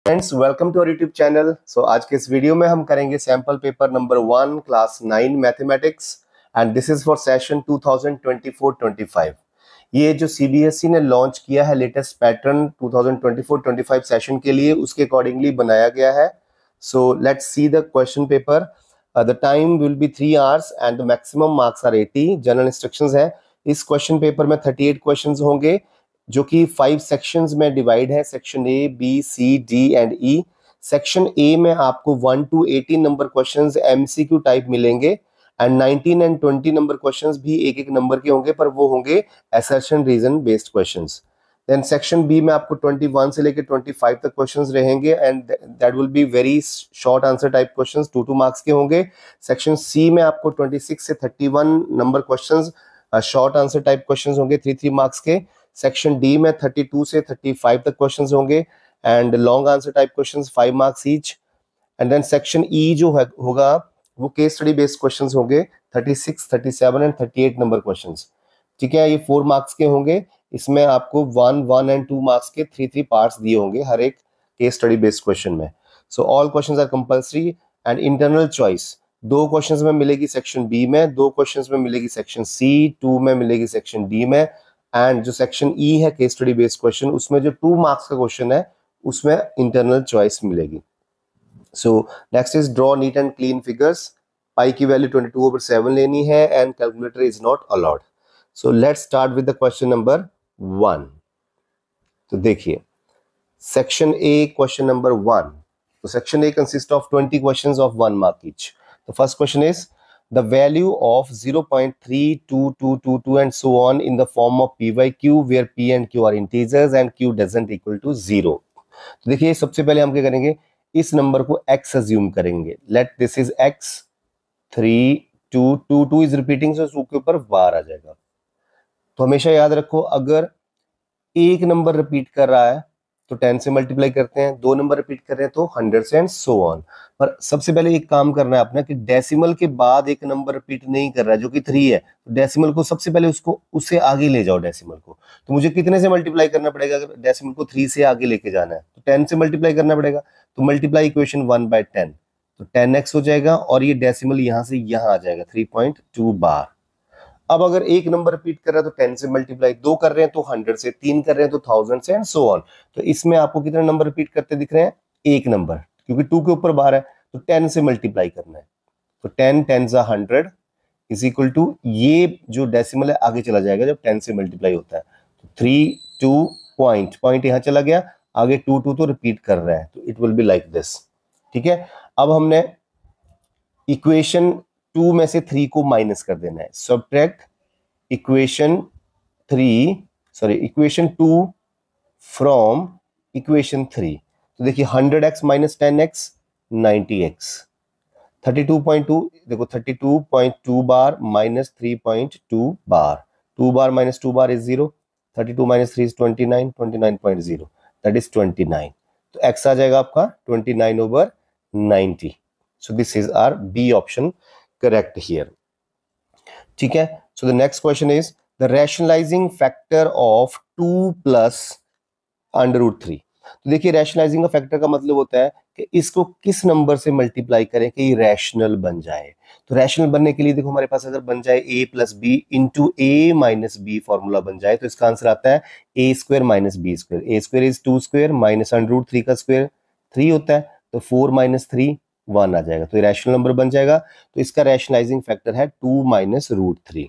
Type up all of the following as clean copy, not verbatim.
Friends welcome to our YouTube channel. So आज के इस वीडियो में हम करेंगे sample paper number 1 class 9 mathematics and this is for session 2024-25। ये जो सीबीएसई ने लॉन्च किया है लेटेस्ट पैटर्न 2024-25 सेशन के लिए, उसके अकॉर्डिंगली बनाया गया है। So let's see the question paper. The time will be 3 hours and the maximum marks are 80। General instructions है। इस क्वेश्चन पेपर में 38 क्वेश्चंस होंगे जो कि 5 सेक्शंस में डिवाइड है। Section A, B, C, D and E. Section A में आपको 1 to 18 number questions MCQ type मिलेंगे एंड 19 एंड 20 नंबर क्वेश्चंस भी एक एक नंबर के होंगे, पर वो होंगे assertion reason based questions. Then section B में आपको 21 से लेकर 25 तक क्वेश्चंस रहेंगे and that will be very short answer type questions, 2 marks के होंगे। सेक्शन सी में आपको 26 से 31 number questions short answer type questions होंगे, 3 मार्क्स के। सेक्शन डी में 32 से 35 तक क्वेश्चंस होंगे and long answer type questions 5 marks each. And then section E जो होगा वो केस स्टडी बेस्ड क्वेश्चंस होंगे, 36, 37 एंड 38 नंबर क्वेश्चंस। ठीक है, ये 4 मार्क्स के होंगे। इसमें आपको 1 एंड 2 मार्क्स के 3 पार्ट्स दिए होंगे हर एक केस स्टडी बेस्ड क्वेश्चन में। So all questions are compulsory and internal choice 2 questions में मिलेगी सेक्शन बी में, 2 क्वेश्चंस में मिलेगी सेक्शन सी, 2 में मिलेगी सेक्शन डी में। एंड जो सेक्शन ई है केस स्टडी बेस्ड क्वेश्चन, उसमें जो 2 मार्क्स का क्वेश्चन है उसमें इंटरनल चॉइस मिलेगी। So next is draw neat and clean figures. Pi की वैल्यू 22/7 लेनी है and calculator is not allowed. So let's start with the question number 1। तो देखिए सेक्शन ए क्वेश्चन नंबर 1। तो section A consist of 20 questions of 1 mark each. The first question is the value of 0.32222 and so on in the form of p by q where p and q are integers and q doesn't equal to 0। तो देखिए सबसे पहले हम क्या करेंगे, इस number को x assume करेंगे। Let this is x, 3 2 2 2 is repeating, so 2 के ऊपर बार आ जाएगा। तो हमेशा याद रखो अगर एक नंबर रिपीट कर रहा है तो 10 से मल्टीप्लाई करते हैं, 2 नंबर रिपीट कर रहे हैं तो 100 से एंड सो ऑन। पर सबसे पहले एक काम करना है अपना कि डेसिमल के बाद एक नंबर रिपीट नहीं कर रहा है जो कि 3 है, तो डेसिमल को सबसे पहले उससे आगे ले जाओ डेसिमल को। तो मुझे कितने से मल्टीप्लाई करना पड़ेगा अगर डेसिमल को 3 से आगे लेके जाना है? तो 10 से मल्टीप्लाई करना पड़ेगा। तो मल्टीप्लाई इक्वेशन 1/10, तो 10x हो जाएगा और ये डेसिमल यहां से यहां आ जाएगा 3.2 बार। अब अगर एक नंबर रिपीट कर रहा है तो 10 से मल्टीप्लाई, 2 कर रहे हैं तो 100 से, 3 कर रहे हैं तो 1000 से एंड सो ऑन। तो इसमें आपको कितने नंबर रिपीट करते दिख रहे हैं? एक नंबर, क्योंकि 2 के ऊपर बार है तो 10 से मल्टीप्लाई करना है। तो 10 10 100 इज इक्वल टू, ये जो डेसिमल है आगे चला जाएगा जब 10 से मल्टीप्लाई होता है। तो 3 2 पॉइंट यहां चला गया, आगे 2 2 तो रिपीट कर रहा है, तो it will be like this. ठीक है, अब हमने इक्वेशन 2 में से 3 को माइनस कर देना है। Subtract equation 2 from equation 3। तो देखिए 100x माइनस 10x 90x। 32.2 देखो 32.2 bar minus 3.2 bar, 2 bar minus 2 bar is 0, 32 minus 3 is 29, 29.0 that is 29। तो x आ जाएगा आपका 29/90। So this is our B option correct here। ठीक है, so the next question is the rationalizing factor of 2 plus √3। तो देखिए rationalising का factor का मतलब होता है कि इसको किस नंबर से मल्टीप्लाई करें कि ये रैशनल बन जाए। तो रैशनल बनने के लिए देखो हमारे पास अगर बन जाए a plus B into a minus B formula बन जाए, तो इसका आंसर आता है a square minus B square. a square is 2 square minus √3 का स्क्वायर 3 होता है, तो 4 माइनस 3 1 आ जाएगा, तो ये रैशनल नंबर बन जाएगा। तो इसका रैशनलाइजिंग फैक्टर है 2 माइनस √3।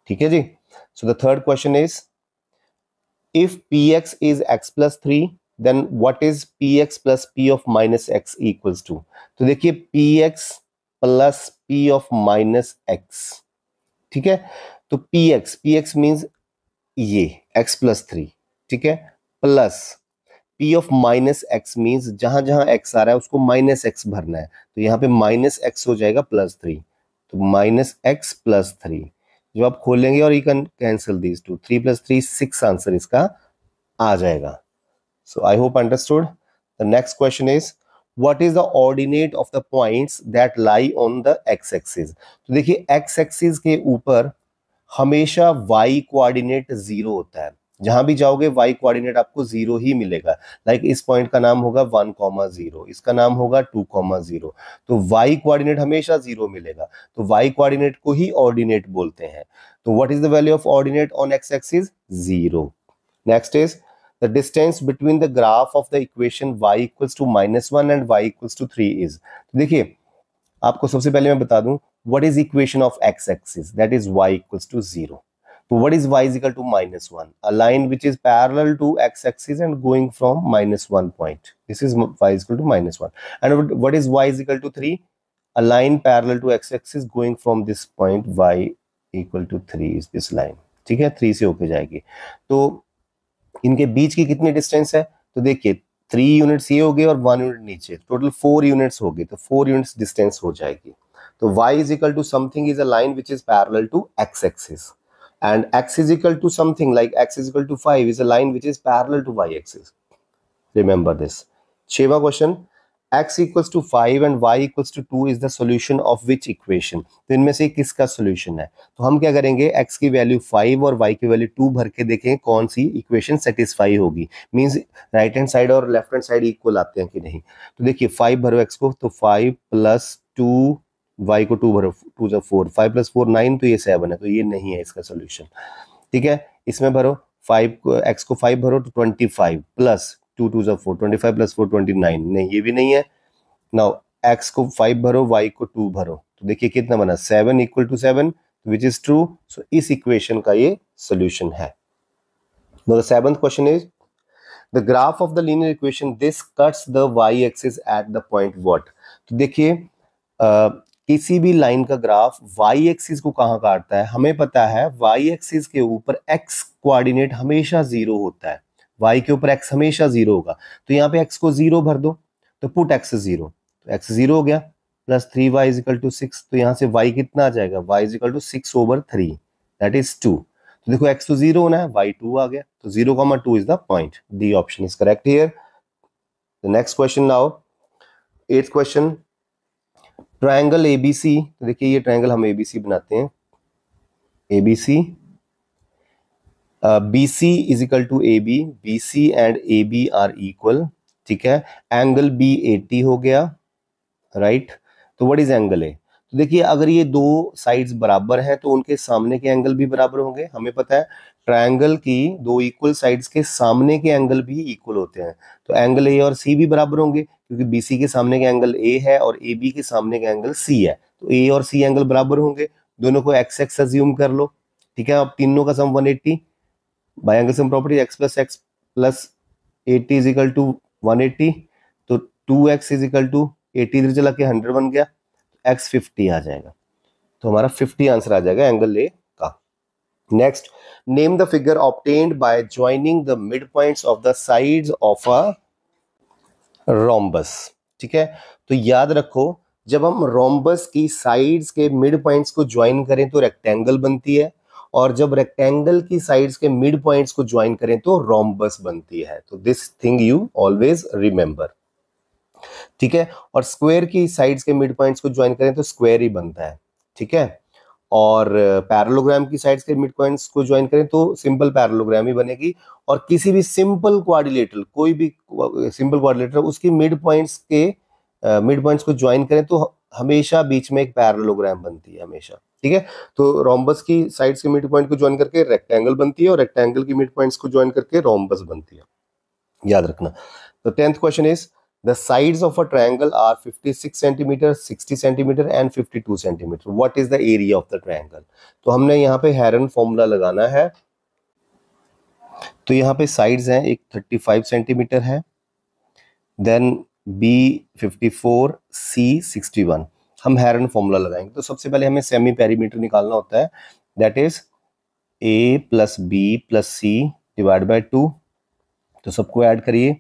ठीक है जी। So the third question is if px is x plus 3 then what is px plus p of minus x equals to. तो देखिए px plus p of minus x। ठीक है, तो px मींस ये x प्लस 3, ठीक है, plus p of minus x means जहां जहां x आ रहा है उसको माइनस x भरना है, तो यहाँ पे माइनस x हो जाएगा प्लस 3, तो माइनस x प्लस 3। जब आप खोलेंगे और you can cancel these two, 3 + 3 6 answer इसका आ जाएगा। So I hope understood. The next question is what is the ordinate of the points that lie on the x axis. तो देखिए x एक्सिस के ऊपर हमेशा y कोऑर्डिनेट 0 होता है। जहां भी जाओगे y कोऑर्डिनेट आपको 0 ही मिलेगा। लाइक इस पॉइंट का नाम होगा 1,0, इसका नाम होगा 2,0, तो y कोऑर्डिनेट हमेशा 0 मिलेगा। तो y कोऑर्डिनेट को ही ऑर्डिनेट बोलते हैं। तो what is the value of ordinate on x axis? 0। Next is the distance between the graph of the equation y equals to -1 and y equals to 3 इज। तो देखिए आपको सबसे पहले मैं बता दूं what is equation of x axis, that is y equals to 0। So what is y is equal to -1? A line which is parallel to x-axis and going from -1 point. This is y is equal to -1. And what is y is equal to 3? A line parallel to x-axis going from this point y equal to 3 is this line. ठीक है, 3 से होके जाएगी। तो इनके बीच की कितनी distance है? तो देखिए 3 यूनिट्स ये हो गए और 1 यूनिट नीचे, टोटल 4 यूनिट्स हो गए, तो 4 यूनिट्स डिस्टेंस हो जाएगी। तो y is equal to something is a line which is parallel to x-axis. And x is equal to something like x is equal to 5 is a line which is parallel to y-axis. Remember this. 6वां question, x equals to 5 and y equals to 2 is the solution of which equation? तो इनमें से किसका solution है? तो हम क्या करेंगे, x की वैल्यू 5 और y की वैल्यू 2 भर के देखेंगे कौन सी इक्वेशन सेटिस्फाई होगी। मींस राइट हैंड साइड और लेफ्ट हैंड साइड इक्वल आते हैं कि नहीं। तो देखिए 5 भरो x को, तो 5 + 2 y को 2 भरो, 2 + 4, 5 + 4 9, तो ये 7 है, तो ये नहीं है इसका सोल्यूशन। ठीक है, इसमें भरो 5 को, x को 5 भरो तो 25 + 2 2 = 4, 25 + 4 29, नहीं ये भी नहीं है। नाउ x को 5 भरो, y को 2 भरो, तो देखिए कितना बना 7 = 7, विच इज ट्रू। सो इस इक्वेशन का ये सोल्यूशन है। Now the seventh question is the graph of the linear equation this cuts the y axis at the point what? तो देखिए किसी भी लाइन का ग्राफ y एक्सिस को कहां काटता है? हमें पता है y एक्सिस के ऊपर x कोऑर्डिनेट हमेशा 0 होता है, y के ऊपर x हमेशा 0 होगा। तो यहाँ पे x को 0 भर दो, तो पुट x 0, तो x 0 हो गया, प्लस 3y = 6, तो यहाँ से y कितना आ जाएगा? y = 6/3, that is 2। तो देखो x तो 0 होना है, y 2 आ गया, तो 0,2 is the point. D option is correct here. The next question now, 8th question, triangle ABC. तो देखिए ये ट्रायंगल हम एबीसी बनाते हैं, ABC, BC is equal to AB, BC and AB are equal. ठीक है, एंगल बी 80 हो गया, राइट। तो व्हाट इज एंगल ए? तो देखिए अगर ये दो साइड्स बराबर हैं तो उनके सामने के एंगल भी बराबर होंगे। हमें पता है ट्रायंगल की दो इक्वल साइड्स के सामने के एंगल भी इक्वल होते हैं, तो एंगल ए और सी भी बराबर होंगे, क्योंकि बीसी के सामने का एंगल ए है और ए बी के सामने का एंगल सी है, तो ए और सी एंगल बराबर होंगे। दोनों को एक्स एक्स अज्यूम कर लो। ठीक है, अब तीनों का सम 180, bye angle sum property x + 80 = 180, तो 2x = 80 इधर चला के 100 बन गया, x 50 आ जाएगा, तो हमारा 50 आंसर आ जाएगा एंगल ए का। Next, name the figure obtained by joining the mid points of the sides of a rhombus. ठीक है, तो याद रखो जब हम रोम्बस की साइड्स के मिड पॉइंट्स को ज्वाइन करें तो रेक्टेंगल बनती है, और जब रेक्टेंगल की साइड्स के मिड पॉइंट्स को ज्वाइन करें तो रोम्बस बनती है। तो this thing you always remember. ठीक है, और स्क्वायर की साइड्स के मिड पॉइंट्स को ज्वाइन करें तो स्क्वायर ही बनता है। ठीक है, और पैरेललोग्राम की साइड्स के मिड पॉइंट्स को ज्वाइन करें तो सिंपल पैरेललोग्राम ही बनेगी। और किसी भी सिंपल क्वाड्रिलेटरल, कोई भी सिंपल क्वाड्रिलेटरल, उसकी मिड पॉइंट्स को ज्वाइन करें तो हमेशा बीच में एक पैरेललोग्राम बनती है हमेशा। ठीक है, तो रोम्बस की साइड्स के मिड पॉइंट को ज्वाइन करके रेक्टेंगल बनती है और रेक्टेंगल की मिड पॉइंट्स को ज्वाइन करके रोम्बस बनती है, याद रखना। तो 10th question is the sides of a triangle are 56 centimeter, 60 centimeter and 52 centimeter. What is the area of the triangle? तो हमने यहाँ पे हेरन फॉर्मूला लगाना है। तो यहाँ पे साइड्स हैं, एक 35 सेंटीमीटर है, देन B 54, C 61। हम हेरन फॉर्मूला लगाएंगे। तो सबसे पहले हमें सेमी पेरीमीटर निकालना होता है, that is A + B + C / 2। तो सबको ऐड करिए,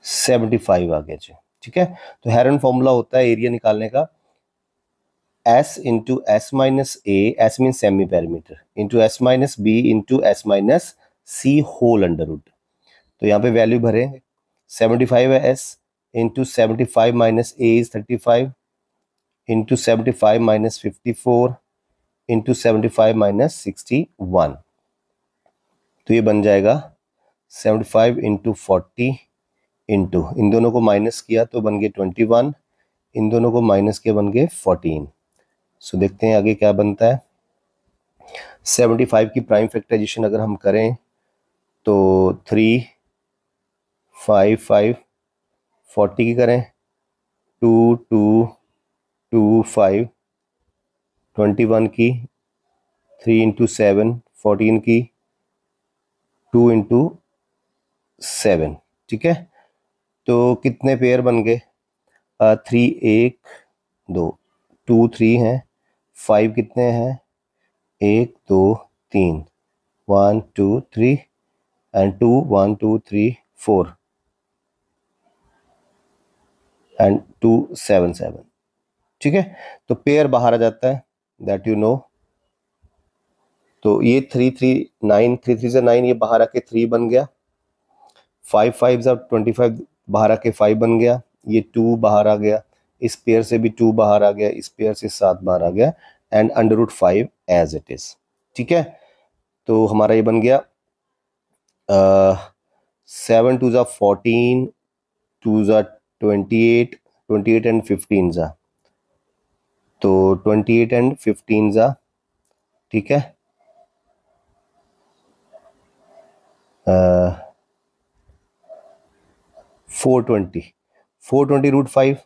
75 आ गया जी। ठीक है, तो हेरन फॉर्मूला होता है एरिया निकालने का, S × S - A, S mean semi perimeter, × S - B × S - C whole under root. तो यहाँ पे वैल्यू भरे, 75 है S, × 75 - A is 35, × 75 - 54 into 75 minus 61, तो ये बन जाएगा 75 इंटू 40 इंटू, इन दोनों को माइनस किया तो बन गए 21, इन दोनों को माइनस किया बन गए 14। सो देखते हैं आगे क्या बनता है। 75 की प्राइम फैक्टराइजेशन अगर हम करें तो 3 5 5, 40 की करें 2 2 2 5, 21 की 3 इंटू 7, 14 की 2 इंटू 7, ठीक है। तो कितने पेयर बन गए? 3 1 2, 2 3 हैं, 5 कितने हैं? 1 2 3, 1 2 3 एंड 2 1 2 3 4 एंड 2 7 7, ठीक है। तो पेयर बाहर आ जाता है, दैट यू नो। तो ये 3 3 9, 3 3 से 9, ये बाहर आके 3 बन गया। 5 5 से 25 बाहर आके 5 बन गया। ये 2 बाहर आ गया, इस पेयर से भी 2 बाहर आ गया, इस पेयर से 7 बाहर आ गया, and under root 5 as it is, ठीक है। तो हमारा ये बन गया 7 2 ज़ा 14, 2 ज़ा 28, 28 एंड 15 ज़ा, तो 28 एंड 15 ज़ा, ठीक है। 420 रूट 5,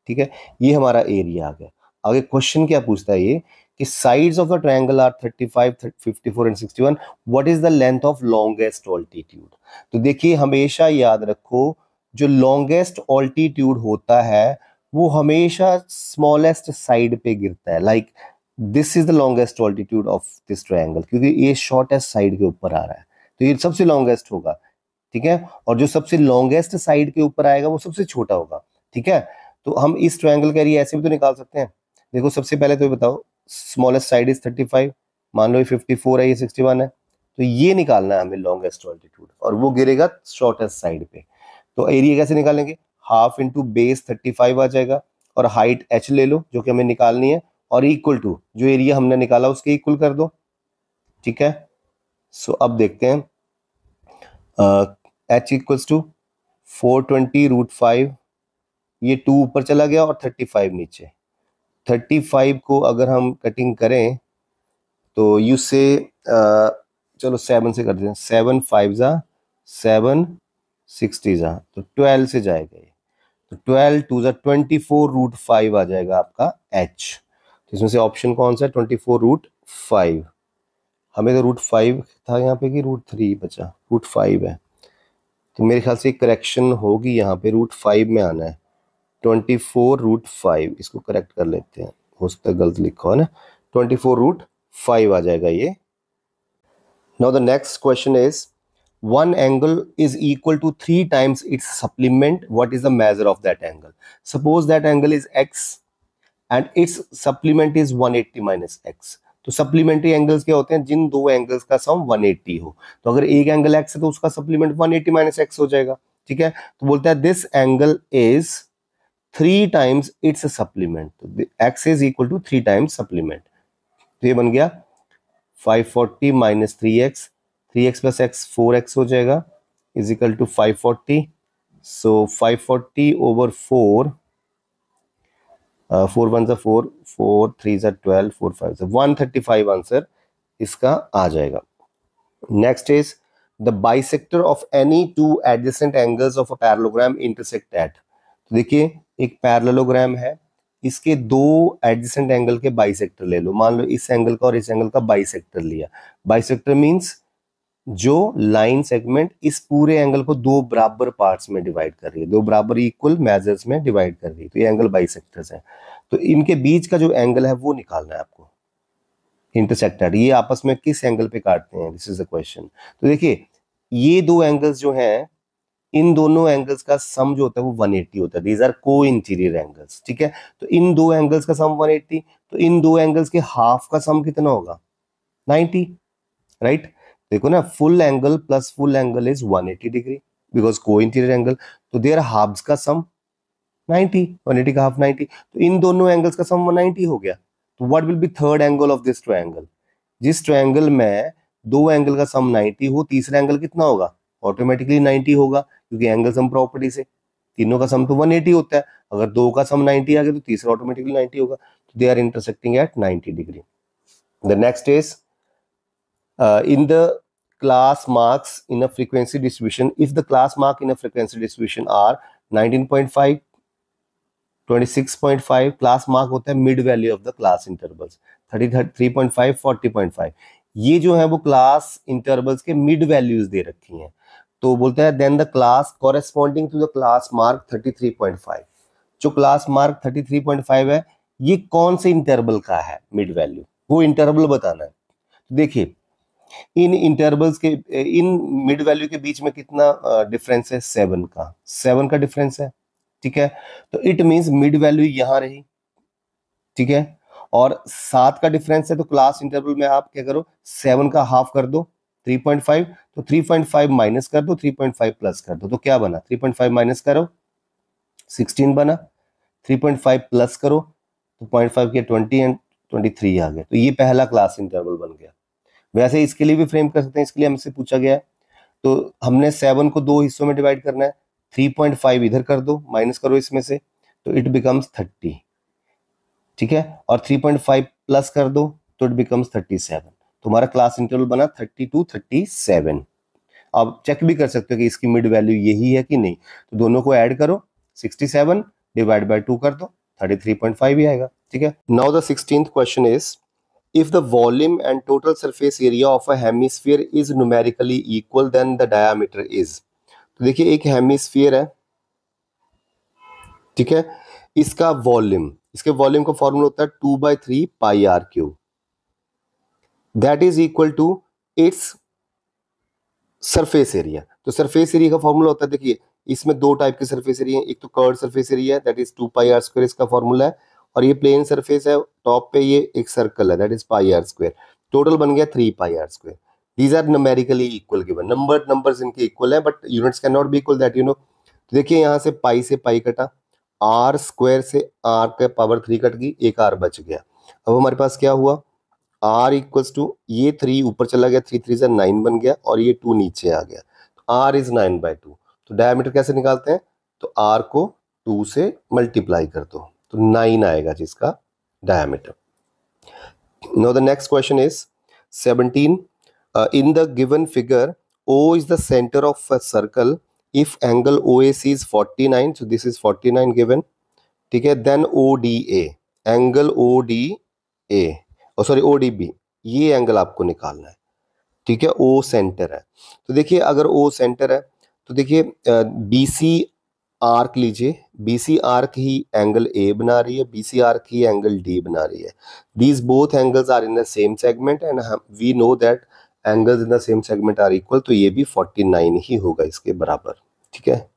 ठीक है। ये हमारा एरिया आ गया। आगे क्वेश्चन क्या पूछता है ये कि sides of the triangle are 35 54 and 61, what is the length of longest altitude. तो देखिए हमेशा याद रखो, जो लॉन्गेस्ट ऑल्टीट्यूड होता है वो हमेशा स्मॉलेस्ट साइड पे गिरता है। Like this is the longest altitude of this triangle, क्योंकि ये शॉर्टेस्ट साइड के ऊपर आ रहा है, तो ये सबसे लॉन्गेस्ट होगा, ठीक है। और जो सबसे लॉन्गेस्ट साइड के ऊपर आएगा वो सबसे छोटा होगा, ठीक है। तो हम इस ट्रायंगल का एरिया ऐसे भी तो निकाल सकते हैं। देखो सबसे पहले तो ये बताओ, स्मॉलेस्ट साइड इज 35, मान लो ये 54 है, ये 61 है, तो ये निकालना है हमें लॉन्गेस्ट ऑल्टीट्यूड, और वो गिरेगा शॉर्टेस्ट साइड पे। तो एरिया कैसे निकालेंगे? हाफ इंटू बेस 35 आ जाएगा, और हाइट h ले लो जो कि हमें निकालनी है, और इक्वल टू जो एरिया हमने निकाला उसके इक्वल कर दो, ठीक है। सो अब देखते हैं, h इक्वल्स टू 420 रूट 5, ये 2 ऊपर चला गया और 35 नीचे। 35 को अगर हम कटिंग करें तो यू से चलो 7 से कर देते हैं, 7 5 जा 7 60 जा, तो 12 से जाएगा ये, तो 12 2 जा 24 रूट 5 आ जाएगा आपका h। तो इसमें से ऑप्शन कौन सा है? 24 रूट 5। हमें तो रूट 5 था यहाँ पे कि रूट 3 बचा, रूट 5 है, तो मेरे ख्याल से करेक्शन होगी यहाँ पे, रूट 5 में आना है। 24 रूट 5, इसको करेक्ट कर लेते हैं, हो सकता है गलत लिखा हो ना, 24 रूट 5 आ जाएगा ये। Now the next question is, one angle is equal to 3 times its supplement, what is the measure of that angle? Suppose that angle is x and its supplement is 180 minus x। तो supplementary angles क्या होते हैं? जिन दो angles का सम 180 हो। तो अगर एक एंगल x है तो उसका सप्लीमेंट 180 माइनस x हो जाएगा, ठीक है। तो बोलता है this angle is 3 times its supplement, तो x is equal to 3 times supplement. तो ये बन गया 540 minus 3x, 3x plus x 4x हो जाएगा, is equal to 540। So 540 over 4, 4 1 जा 4, 4 3 जा 12, 4 5 जा 135 आंसर इसका आ जाएगा। Next is the bisector of any two adjacent angles of a parallelogram intersect at. तो देखिए एक पैरेललोग्राम है, इसके दो एडजेसेंट एंगल के बाइसेक्टर ले लो, मान लो इस एंगल का और इस एंगल का बाइसेक्टर लिया। बाइसेक्टर मींस जो लाइन सेगमेंट इस पूरे एंगल को दो बराबर पार्ट्स में डिवाइड कर रही है, दो बराबर इक्वल मेजर्स में डिवाइड कर रही है, तो ये एंगल बाइसेक्टर्स है। तो इनके बीच का जो एंगल है वो निकालना है आपको, इंटरसेक्टेड, ये आपस में किस एंगल पे काटते हैं, दिस इज द क्वेश्चन। तो देखिए ये दो एंगल्स जो हैं, इन दोनों एंगल्स का सम जो होता है वो 180 होता है, these are co interior angles, ठीक है। तो इन दो एंगल्स का सम 180, तो इन दो एंगल्स के हाफ का सम कितना होगा? 90, राइट। देखो ना, full angle plus full angle is 180 degree because को इंटीरियर एंगल, तो देयर हाफ्स का सम 90, 180 का हाफ 90, तो इन दोनों एंगल्स का सम 190 हो गया। तो what will be third angle of this triangle? जिस ट्रायंगल में दो एंगल का सम 90 हो, तीसरा एंगल कितना होगा? ऑटोमेटिकली 90 होगा, क्योंकि एंगल सम प्रॉपर्टी से तीनों का सम तो 180 होता है। अगर दो का सम 90 आ गया तो तीसरा ऑटोमेटिकली 90 होगा। तो they are intersecting at 90 degree. The next is in the class marks in a frequency distribution, if the class mark in a frequency distribution are 19.5, 26.5, class mark होता है mid value of the class intervals, 33.5, 40.5, ये जो है वो class intervals के mid values दे रखी हैं। तो बोलते हैं then the class corresponding to the class mark 33.5, जो क्लास मार्क 33.5 है ये कौन से इंटरवल का है मिड वैल्यू, वो इंटरवल बताना है। देखिए इन इंटरवल्स के इन मिड वैल्यू के बीच में कितना डिफरेंस है? 7 का डिफरेंस है, ठीक है। तो इट मींस मिड वैल्यू यहां रही, ठीक है, और 7 का डिफरेंस है, तो क्लास इंटरवल में आप क्या करो, 7 का हाफ कर दो 3.5, तो 3.5 माइनस कर दो, 3.5 प्लस कर दो, तो क्या बना? 3.5 माइनस करो 16 बना, 3.5 प्लस करो तो 0.5 के 20 एंड 23 आ गया। तो ये पहला क्लास इंटरवल बन गया। वैसे इसके लिए भी फ्रेम कर सकते हैं, इसके लिए हमसे पूछा गया है, तो हमने 7 को दो हिस्सों में डिवाइड करना है, 3.5 इधर कर दो, माइनस करो इसमें से, तो इट बिकम्स 30, ठीक है, और 3.5 प्लस कर दो तो इट बिकम्स 37। तुम्हारा क्लास इंटरवल बना 30 to 37। आप चेक भी कर सकते हो कि इसकी मिड वैल्यू यही है कि नहीं, तो दोनों को ऐड करो, 67 डिवाइड बाय 2 कर दो, 33.5 ही आएगा, ठीक है। Now the 16th question is, if the volume and total surface area of a hemisphere is numerically equal then the diameter is। तो देखिए एक हेमिस्फीयर है, ठीक है, इसका वॉल्यूम, इसके वॉल्यूम का फॉर्मूला होता है 2/3 pi r cube, that is equal to its surface area. तो सरफेस एरिया का फॉर्मूला होता है, देखिए इसमें दो टाइप के सरफेस एरिया है, एक तो कर्व सरफेस एरिया है that is 2 pi r square, इसका फॉर्मूला है, और ये प्लेन सरफेस है, टॉप पे ये एक सर्कल है that is pi r square, total बन गया 3 pi r square. These are numerically equal given, numbers इनके इक्वल है but units can not be equal, that you know. तो देखिए यहाँ से पाई कटा, आर स्क्वायर से आर का पावर 3 कट गई, एक आर बच गया। अब हमारे पास क्या हुआ, आर इक्वल्स टू ये 3 ऊपर चला गया, 3 3 से 9 बन गया, और ये 2 नीचे आ गया, तो आर इज 9/2। तो डायमीटर कैसे निकालते हैं, तो आर को 2 से मल्टीप्लाई कर दो तो 9 आएगा जिसका diameter. Now the next question is 17, in the given figure O is the center of a circle, if angle OAC is 49, so this is 49 given, ठीक है, then ODA, angle ODA, sorry ODB, ये angle आपको निकालना है, ठीक है, O centre है। तो देखिए अगर O सेंटर है तो देखिए BC आर्क लीजिए, BC arc he angle A बना रही है, BC आर्क ही एंगल D बना रही है, these both angles are in the same segment and we know that angles in the same segment are equal, तो ये भी 49 ही होगा इसके बराबर, ठीक है।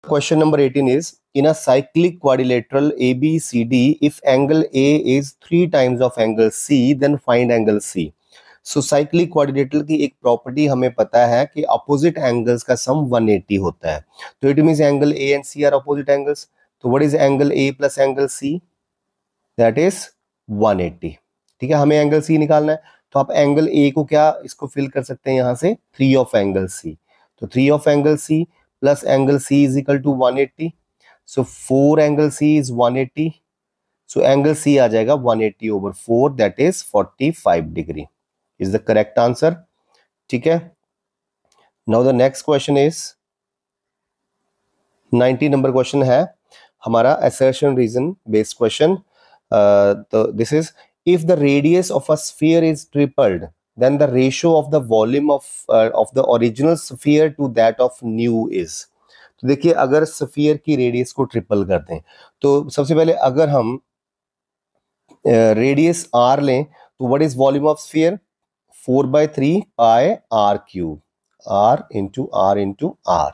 Question number 18 is, in a cyclic quadrilateral ABCD, if angle A is 3 times of angle C, then find angle C। So cyclic quadrilateral की एक प्रॉपर्टी हमें पता है कि अपोजिट एंगल्स का सम 180 होता है, तो it means angle A and C are opposite angles, तो what is angle A plus angle C? That is 180, ठीक है। हमें एंगल C निकालना है, तो आप एंगल A को क्या इसको फिल कर सकते हैं यहाँ से, 3 ऑफ एंगल C, तो 3 of angle C plus angle C is equal to 180, so 4 angle C is 180, so angle C आ जाएगा 180/4, that is 45 degree is the correct answer, ठीक है। Now the next question is 90 number question है हमारा, assertion reason based question। तो this is, if the radius of a sphere is tripled then the ratio of the volume of the original sphere to that of new is। तो देखिए अगर sphere की radius को triple कर दें, तो सबसे पहले अगर हम रेडियस r लें तो what is volume of sphere, 4/3 pi r cube, r into r।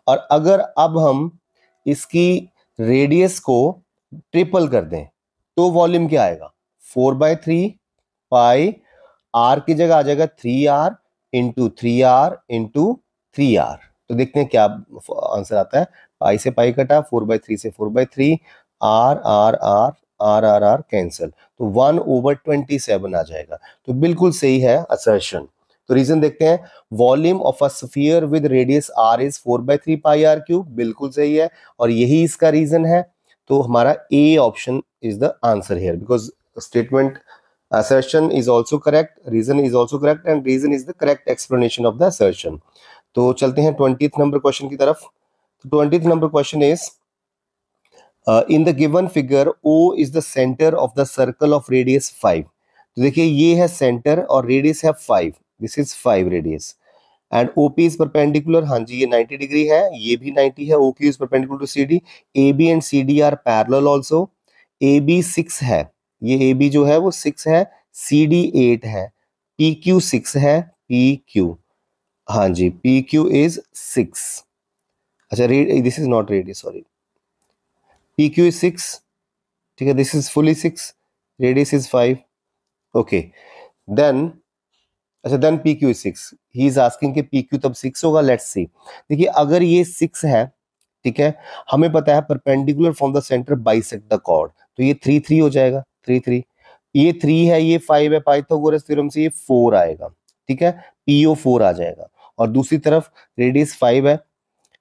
और अगर अब हम इसकी रेडियस को ट्रिपल कर दें तो वॉल्यूम क्या आएगा, 4/3 पाई, r की जगह आ जाएगा 3r इंटू 3r। तो देखते हैं क्या आंसर आता है, पाई से पाई कटा, 4/3 से 4/3, r r r r cancel, तो 1/27 आ जाएगा। तो बिल्कुल सही है असर्शन। तो रीजन देखते हैं, volume of a sphere with radius r is 4/3 pi r cube, बिल्कुल सही है और यही इसका रीजन है। तो हमारा A option is the answer here, because statement assertion is also correct, reason is also correct and reason is the correct explanation of the assertion। तो चलते हैं 20th नंबर क्वेश्चन की तरफ। तो 20th number question is in the given figure O is the centre of the circle of radius 5। तो देखिए ये है सेंटर और रेडियस है 5, this is 5 radius and OP is perpendicular, हाँ जी ये 90 डिग्री है, ये भी 90 है। OQ is perpendicular to CD, AB and CD are parallel also. AB 6 है, ये AB जो है वो 6 है, CD 8 है, PQ 6 है, PQ हाँ जी PQ इज 6। अच्छा this is not radius, sorry, PQ is 6, ठीक है, this is fully 6, radius is 5, okay then, अच्छा then PQ is 6, he is asking कि PQ तब 6 होगा, लेट्स सी। देखिए अगर ये 6 है, ठीक है, हमें पता है perpendicular from the centre bisect the chord, तो ये 3 हो जाएगा, 3 ये 3 है, ये 5 है, पाइथागोरस थ्योरम से ये 4 आएगा, ठीक है, PO 4 आ जाएगा। और दूसरी तरफ रेडियस 5 है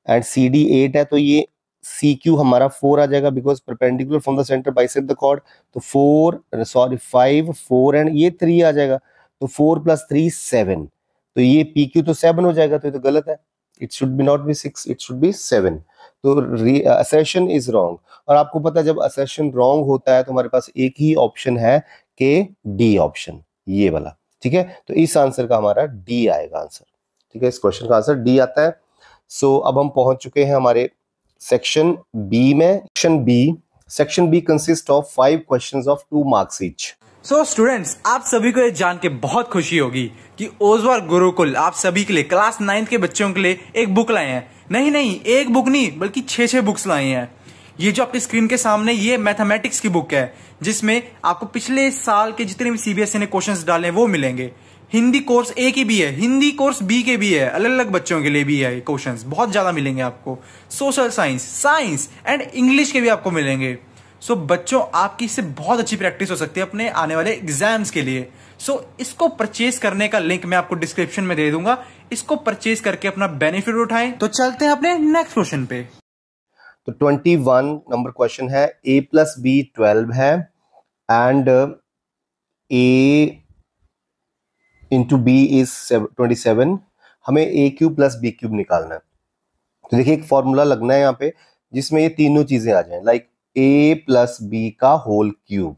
एंड CD 8 है, तो ये CQ हमारा 4 आ जाएगा, because perpendicular from the centre bisect the chord. तो 5 4 एंड ये 3 आ जाएगा, तो 4 + 3 7, तो ये PQ तो 7 हो जाएगा, तो ये तो गलत है, it should be not be 6, it should be 7। तो असर्शन इज रॉन्ग। और आपको पता है जब असर्शन रॉन्ग होता है तो हमारे पास एक ही ऑप्शन है कि डी ऑप्शन, ये वाला, ठीक है। तो इस आंसर का हमारा डी आएगा आंसर, ठीक है, इस क्वेश्चन का आंसर डी आता है। सो अब हम पहुंच चुके हैं हमारे सेक्शन बी में। Section B consist of 5 questions of 2 marks each. So students, आप सभी को ये जान के बहुत खुशी होगी कि ओजवार गुरुकुल आप सभी के लिए क्लास 9th के बच्चों के लिए एक बुक लाए हैं। नहीं, एक बुक नहीं बल्कि 6 बुक्स लाए हैं। ये जो आपकी स्क्रीन के सामने ये मैथमेटिक्स की बुक है, जिसमें आपको पिछले साल के जितने भी CBSE ने क्वेश्चंस डाले हैं वो मिलेंगे। हिंदी कोर्स A की भी है, हिंदी कोर्स B के भी है, अलग अलग बच्चों के लिए भी है, क्वेश्चंस बहुत ज्यादा मिलेंगे आपको। सोशल साइंस एंड इंग्लिश के भी आपको मिलेंगे। सो बच्चों, आपकी इससे बहुत अच्छी प्रैक्टिस हो सकती है अपने आने वाले एग्जाम्स के लिए। सो इसको परचेज करने का लिंक मैं आपको डिस्क्रिप्शन में दे दूंगा, इसको परचेज करके अपना बेनिफिट उठाएं। तो चलते हैं अपने नेक्स्ट क्वेश्चन पे। तो 21 नंबर क्वेश्चन है, A + B 12 है and A into B is 27, हमें A³ + B³ निकालना है। तो देखिए एक फॉर्मूला लगना है यहाँ पे जिसमें ये तीनों चीजें आ जाएं, लाइक A + B का होल क्यूब,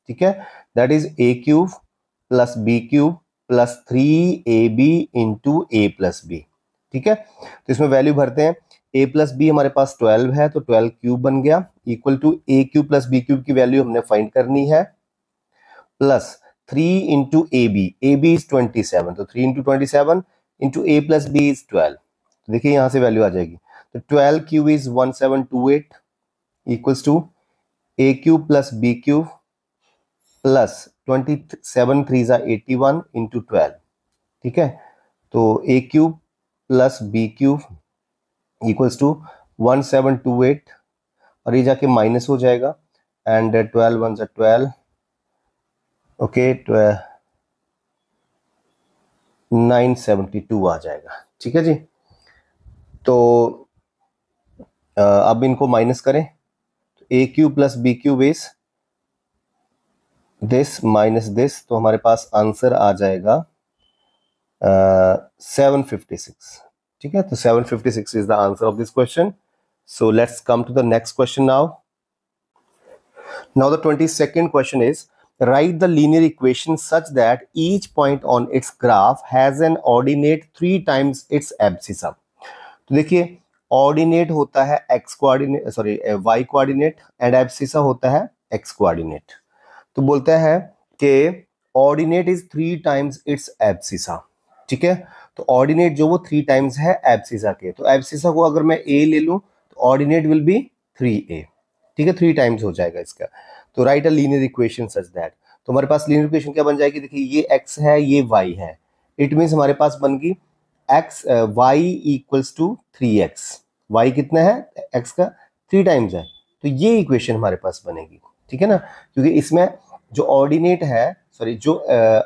ठीक है, that is A³ + B³ + 3AB into A + B, ठीक है। तो इसमें वैल्यू भरते हैं, A + B हमारे पास 12 है, तो 12³ बन गया, इक्वल टू A³ + B³ की वैल्यू हमने फाइंड करनी है, प्लस 3 into AB is 27, तो 3 into 27 into A + B is 12। तो देखिए यहां से वैल्यू आ जाएगी, तो 12³ is 1728 equals to A³ + B³ plus 27 3s are 81 into 12, ठीक है। तो A³ + B³ equals to 1728 और ये जाके माइनस हो जाएगा एंड 12 1s are 12, ओके 972 आ जाएगा, ठीक है जी। तो अब इनको माइनस करें, तो A³ + B³ is this minus this, तो हमारे पास आंसर आ जाएगा 756, ठीक है। तो 756 is the answer of this question. So let's come to the next question now. Now the 22nd question is, write the linear equation such that each point on its graph has an ordinate 3 times its abscissa। तो देखिए ordinate होता है x coordinate, sorry y coordinate and abscissa होता है x coordinate. तो बोलता है कि ordinate is 3 times its abscissa, ठीक है। तो ऑर्डिनेट जो वो 3 times है एब्सिसा के, तो एब्सिसा को अगर मैं a ले लूं तो ऑर्डिनेट विल बी 3a, ठीक है, 3 times हो जाएगा इसका। तो right a linear equation such that, तो हमारे पास लीनियर इक्वेशन क्या बन जाएगी, देखिए ये x है ये y है, इट मीन्स हमारे पास बन गई y equals to 3x। y कितना है x का 3 times है, तो ये इक्वेशन हमारे पास बनेगी, ठीक है ना, क्योंकि इसमें जो ऑर्डिनेट है, सॉरी जो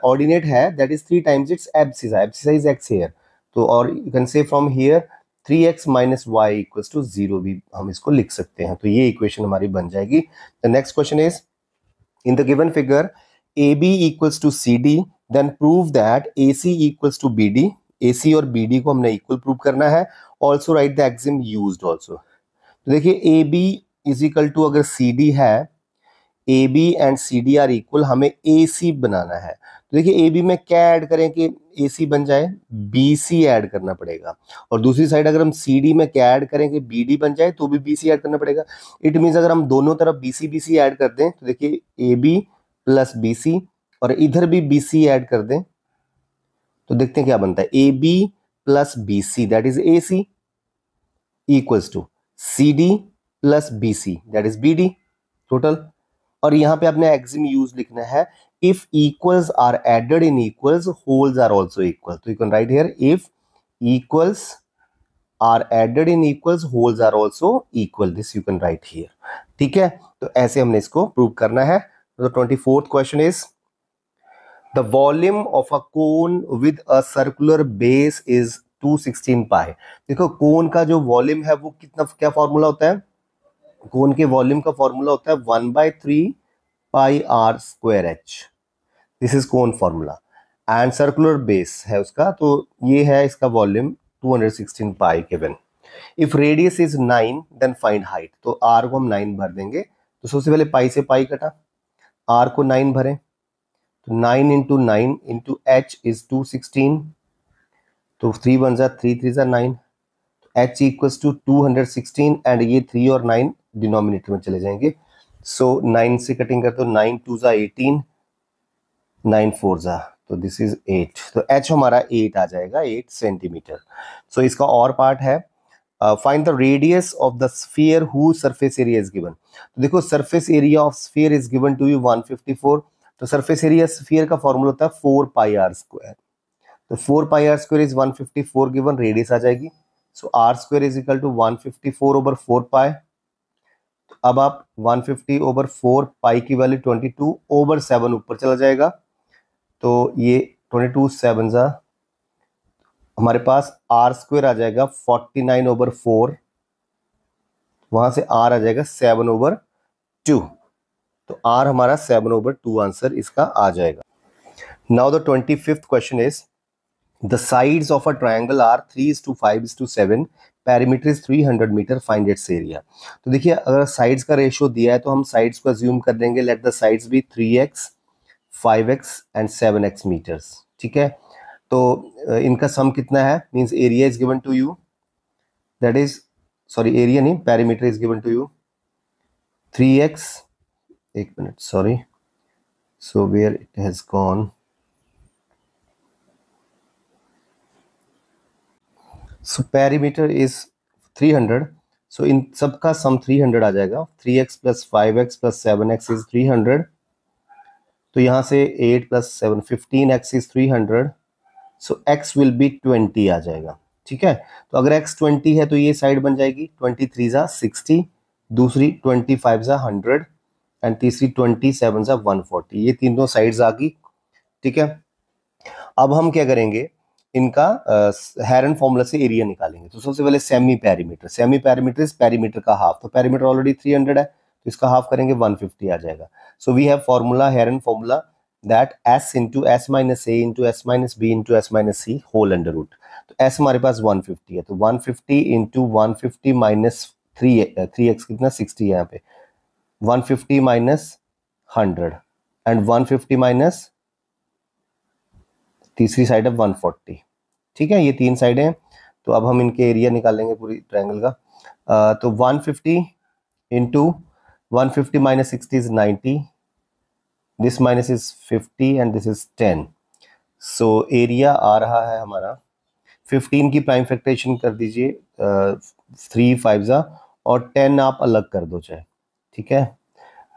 ऑर्डिनेट है that is 3 times its abscissa, abscissa is x here, तो और you can say from here 3x minus y equals to 0 भी हम इसको लिख सकते हैं, तो ये इक्वेशन हमारी बन जाएगी। The next question is in the given figure AB equals to CD, then prove that AC equals to BD, AC और BD को हमने इक्वल प्रूव करना है। Also write the axiom used also. तो देखिए AB इज इक्वल टू, अगर CD है, AB and CD are equal, हमें AC बनाना है। तो देखिए AB में क्या ऐड करें कि AC बन जाए, BC ऐड करना पड़ेगा, और दूसरी साइड अगर हम CD में क्या ऐड करें कि BD बन जाए तो भी BC ऐड करना पड़ेगा। इट मीन्स अगर हम दोनों तरफ BC ऐड कर दें तो देखिए AB प्लस BC, और इधर भी BC ऐड कर दें तो देखते हैं क्या बनता है, AB plus BC that is AC equals to CD plus BC that is BD total. और यहां पे आपने एक्सिम यूज लिखना है, if equals are added in equals wholes are also equal, तो you can write here if equals are added in equals wholes are also equal, this you can write here. ठीक है, तो ऐसे हमने इसको prove करना है। तो 24th question is the volume of a cone with a circular base is 216 पाई। देखो कोन का जो वॉल्यूम है वो कितना, क्या फॉर्मूला होता है, कोन के वॉल्यूम का फॉर्मूला होता है 1/3 pi r square h, this is cone formula, and circular base है उसका, तो ये है इसका volume 216 pi given. If radius is 9 then find height, तो आर को हम 9 भर देंगे, तो सबसे पहले पाई से पाई कटा, आर को 9 भरें, तो 9 इंटू 9 इंटू एच इज 216, तो 3 1 जा 3 3 जा 9, एच इक्वल्स टू 216, एंड ये 3 और 9 डिनोमिनेटर में चले जाएंगे, सो 9 से कटिंग कर दो, 9 2 जा 18, 9 4 जा, तो दिस इज 8, तो एच हमारा 8 आ जाएगा, 8 सेंटीमीटर। सो इसका और पार्ट है, find the radius of the sphere who surface area is given. तो देखो surface area of sphere is given to you 154, तो सरफेस एरिया स्फीयर का फॉर्मूला होता है 4 पाई आर स्क्वायर, तो 4 pi r square is 154 given, radius आ जाएगी, so r square is equal to 154 over 4 pi. तो अब आप 150 ओवर 4 पाई की वैल्यू 22 ओवर 7 ऊपर चला जाएगा, तो ये 22 7 जा हमारे पास आर स्क्वायर आ जाएगा 49 ओवर 4, वहां से आर आ जाएगा 7 ओवर 2, तो आर हमारा 7 ओवर 2 आंसर इसका आ जाएगा। Now the 25th question is the sides of a triangle are 3:5:7, perimeter is 300 metre, find its area. तो देखिए अगर साइड्स का रेशियो दिया है तो हम साइड्स को अज्यूम कर देंगे, let the sides be 3x 5x and 7x meters. ठीक है, तो इनका सम कितना है, means area is given to you, that is, sorry area नहीं, perimeter is given to you 3x, एक minute sorry, so where it has gone, so perimeter is 300, so इन सबका सम 300 आ जाएगा, 3x plus 5x plus 7x is 300, तो यहां से 8 plus 7 15x is 300, so x will be 20 आ जाएगा। ठीक है, तो अगर x 20 है तो ये साइड बन जाएगी 23 जा 60, दूसरी 25 जा 100, एंड तीसरी 27 जा 140, ये तीनों साइड्स आ गई। ठीक है, अब हम क्या करेंगे, इनका हेरन फॉर्मूला से एरिया निकालेंगे। तो सबसे पहले सेमी पेरीमीटर इज पेरीमीटर का हाफ, तो पेरीमीटर ऑलरेडी 300 है, तो इसका हाफ करेंगे 150 आ जाएगा। So we have formula, Heron formula, that s into S minus A into S minus B into S minus C whole under root. तो s हमारे पास 150 है, तो 150 इंटू 150 माइनस 3x कितना 60 है यहाँ पे, 150 माइनस 100 एंड 150 माइनस तीसरी साइड है 140। ठीक है, ये तीन साइडें हैं, तो अब हम इनके एरिया निकालेंगे पूरी ट्रायंगल का। तो 150 into 150 minus 60 is 90, this minus is 50 and this is 10, so area आ रहा है हमारा 15 की प्राइम फैक्टराइजेशन कर दीजिए, 3 5 जा, और 10 आप अलग कर दो चाहे। ठीक है,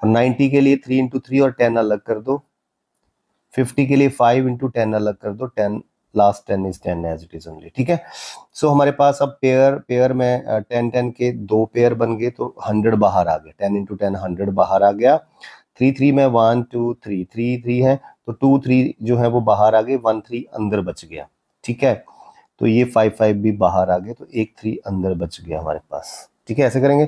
और 90 के लिए 3 इंटू 3 और 10 अलग कर दो, 50 के लिए 5 इंटू 10 अलग कर दो, 10 last 10 is 10 as it is only, ठीक है। सो हमारे पास अब पेयर में 10 के दो पेयर बन गए, तो 100 बाहर आ गया, 10 इंटू 10 100 बाहर आ गया। 3 में 1 2 3 3 है, तो 2 3 जो है वो बाहर आ गए, 1 3 अंदर बच गया, ठीक है। तो ये 5 भी बाहर आ गए, तो 1 3 अंदर बच गया हमारे पास, ठीक है। ऐसे करेंगे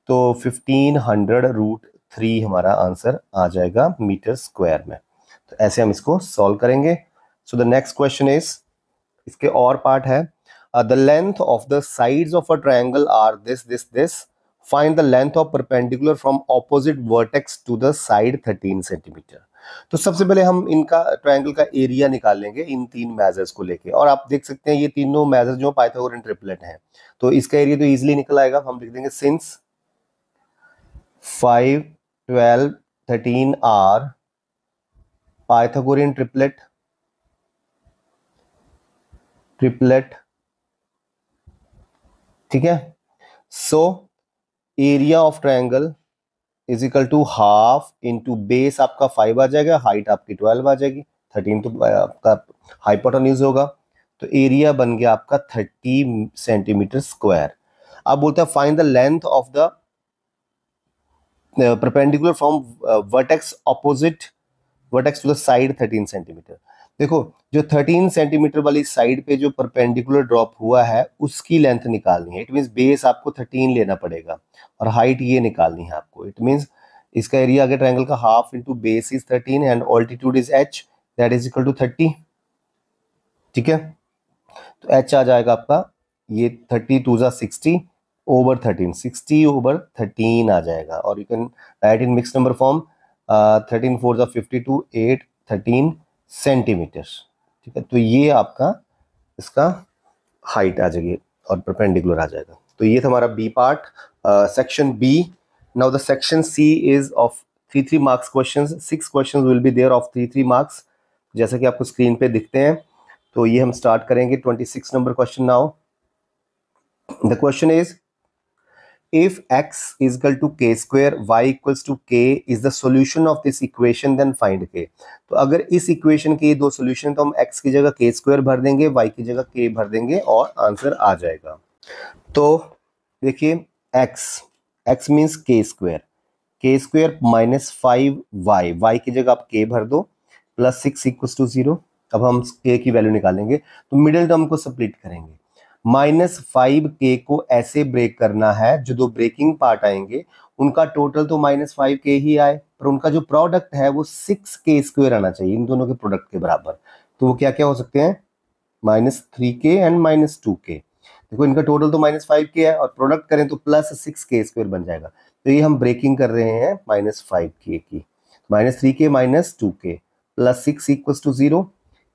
तो 1500√3 हमारा आंसर आ जाएगा मीटर स्क्वायर में। तो ऐसे हम इसको सॉल्व करेंगे। So the next question is, इसके और पार्ट है, the length of the sides of a triangle are this, find the length of perpendicular from opposite vertex to the side 13 centimetre. तो सबसे पहले हम इनका ट्रायंगल का एरिया निकाल लेंगे इन तीन मेजर्स को लेके, और आप देख सकते हैं ये तीनों मेजर जो पाइथागोरन ट्रिपलेट हैं, तो इसका एरिया तो इजीली निकल आएगा। हम लिख देंगे सिंस 5 12 13 आर पाइथागोरन ट्रिपलेट, ठीक है। So area of triangle is equal to half into base आपका 5 आ जाएगा, हाइट आपकी 12 आ जाएगी, 13 तो आपका हाइपोटेन्यूज होगा, तो एरिया बन गया आपका 30 सेंटीमीटर स्क्वायर। अब बोलते हैं find the length of the perpendicular from vertex opposite vertex to the side 13 centimetre. देखो जो 13 सेंटीमीटर वाली साइड पे जो परपेंडिकुलर ड्रॉप हुआ है उसकी लेंथ निकालनी है। इट मींस बेस आपको 13 लेना पड़ेगा और हाइट ये निकालनी है आपको। इट मींस इसका एरिया आगे ट्रायंगल का half into base is 13 and altitude is h, that is equal to 30, ठीक है। तो h आ जाएगा आपका ये 30 2 जा 60 ओवर 13, 60 ओवर 13 आ जाएगा, और you can right in mix number form 13 4 जा 52 8 13 सेंटीमीटर, ठीक है। तो ये आपका इसका हाइट आ जाएगी और परपेंडिकुलर आ जाएगा। तो ये था हमारा B part, section B. Now the section C is of 3 marks questions, 6 questions will be there of 3 marks, जैसा कि आपको स्क्रीन पे दिखते हैं। तो ये हम स्टार्ट करेंगे 26 number question now. The question is, if x is equal to k square, y equals to k is the solution of this equation, then find k। तो अगर इस इक्वेशन के दो सोल्यूशन, तो हम x की जगह k स्क्वायर भर देंगे, y की जगह k भर देंगे और आंसर आ जाएगा। तो देखिए x means k square minus 5y, y की जगह आप k भर दो, प्लस 6 इक्वल्स टू 0। अब हम k की वैल्यू निकालेंगे, तो मिडिल टर्म को स्प्लिट करेंगे। -5k को ऐसे ब्रेक करना है, जो दो ब्रेकिंग पार्ट आएंगे उनका टोटल तो -5k ही आए, पर उनका जो प्रोडक्ट है वो 6k स्क्वायर आना चाहिए, इन दोनों के प्रोडक्ट के बराबर। तो वो क्या क्या हो सकते हैं, -3k एंड -2k। देखो इनका टोटल तो -5k है और प्रोडक्ट करें तो +6k स्क्वायर बन जाएगा। तो ये हम ब्रेकिंग कर रहे हैं -5k की, -3k -2k plus 6 equals to 0।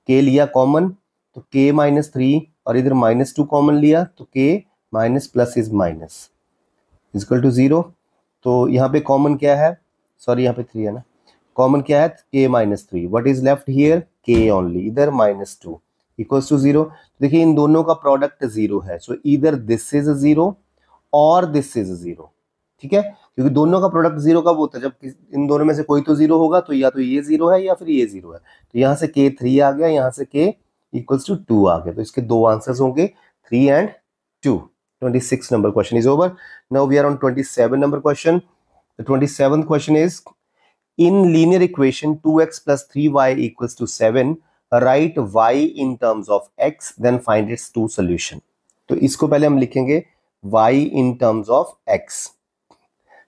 k लिया कॉमन, तो k -3 और इधर -2 कॉमन लिया, तो k minus plus is minus equal to 0। तो यहाँ पे कॉमन क्या है, सॉरी यहाँ पे 3 है ना, कॉमन क्या है k -3, what is left here k only, इधर -2 इक्वल्स टू 0। देखिए इन दोनों का प्रोडक्ट 0 है, सो इधर दिस इज 0 और दिस इज 0, ठीक है। क्योंकि दोनों का प्रोडक्ट 0 कब होता है, जब इन दोनों में से कोई तो 0 होगा, तो या तो ये 0 है या फिर ये 0 है। तो यहाँ से k 3 आ गया, यहाँ से k इक्वल्स टू 2 आ गया, तो इसके दो आंसर्स होंगे 3 and 2। 26 number question is over. Now we are on 27 number question. The 27th question is, in linear equation 2x plus 3y equals to 7, write y in terms of x, then find its two solution। तो इसको पहले हम लिखेंगे y in terms of x।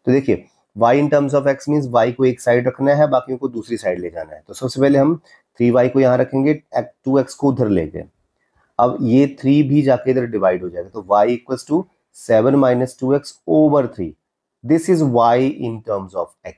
तो देखिए y in terms of x means y को एक side रखना है, बाकियों को दूसरी साइड ले जाना है। तो सबसे पहले हम 3y को यहाँ रखेंगे, 2x को उधर ले गए। अब ये 3 भी जाके इधर डिवाइड हो जाएगा, तो y equals to 7 - 2x over 3। This is y in terms of x।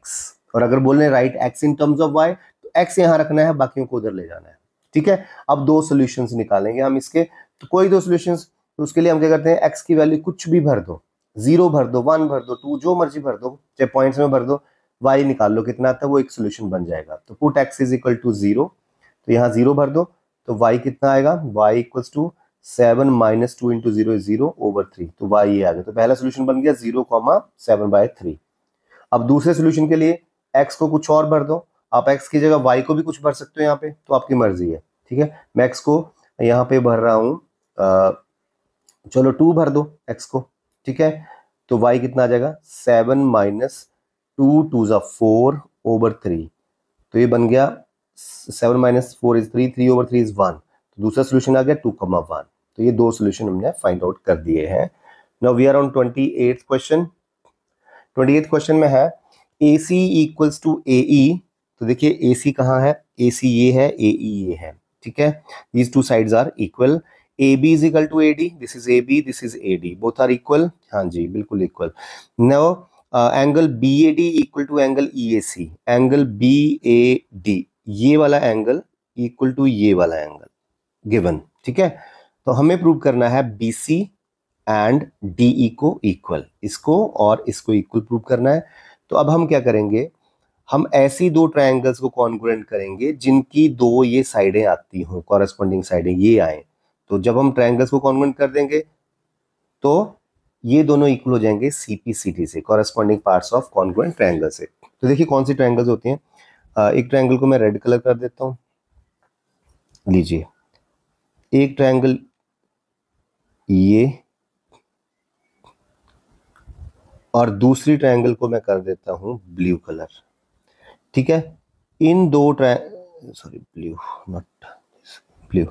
और अगर बोल रहे write x in terms of y, तो x यहाँ रखना है, बाकियों को उधर ले जाना है, ठीक है। अब दो सॉल्यूशंस निकालेंगे हम इसके, तो कोई दो सॉल्यूशंस, तो उसके लिए हम क्या करते हैं, x की वैल्यू कुछ भी भर दो, 0 भर दो, 1 भर दो, 2 जो मर्जी भर दो, चाहे पॉइंट्स में भर दो, y निकाल लो कितना आता है, वो एक सोल्यूशन बन जाएगा। तो put x is equal to 0, तो यहाँ 0 भर दो, तो y कितना आएगा, y equals to 7 - 2 × 0 is 0 over 3, तो y ये आ गया। तो पहला सोल्यूशन बन गया 0,7/3। अब दूसरे सोल्यूशन के लिए x को कुछ और भर दो, आप x की जगह y को भी कुछ भर सकते हो यहाँ पे, तो आपकी मर्जी है, ठीक है। मैं x को यहाँ पे भर रहा हूँ, चलो 2 भर दो x को, ठीक है। तो y कितना आ जाएगा, 7 माइनस 2 2 ज़ा 4 ओवर 3, तो ये बन गया 7 माइनस 4 इज 3, 3 ओवर 3 इज 1, तो दूसरा सोल्यूशन आ गया 2,1। तो ये दो सोल्यूशन हमने फाइंड आउट कर दिए हैं। Now we are on 28th क्वेश्चन। 28th क्वेश्चन में है AC इक्वल्स टू AE। तो देखिए AC कहाँ है, AC ये है, AE ये है, ठीक है। These two sides are equal. AB is equal to AD, this is AB, this is AD, both are equal, हाँ जी बिल्कुल equal. Now angle BAD equal to angle EAC, angle BAD ये वाला एंगल इक्वल टू ये वाला angle given, ठीक है। तो हमें प्रूव करना है BC एंड DE को इक्वल, इसको और इसको इक्वल प्रूव करना है। तो अब हम क्या करेंगे, हम ऐसी दो ट्रायंगल्स को कॉन्ग्रुएंट करेंगे जिनकी दो ये साइडें आती हों, कॉरेस्पॉन्डिंग साइडें ये आए। तो जब हम ट्रायंगल्स को कॉन्ग्रुएंट कर देंगे तो ये दोनों इक्वल हो जाएंगे CPCT से, corresponding parts of congruent triangle से। तो देखिए कौन सी ट्रायंगल्स होती हैं। एक ट्रायंगल को मैं रेड कलर कर देता हूँ, लीजिए। एक ट्रायंगल ये, और दूसरी ट्रायंगल को मैं कर देता हूं ब्लू कलर, ठीक है। इन दो सॉरी ब्लू नॉट ब्लू,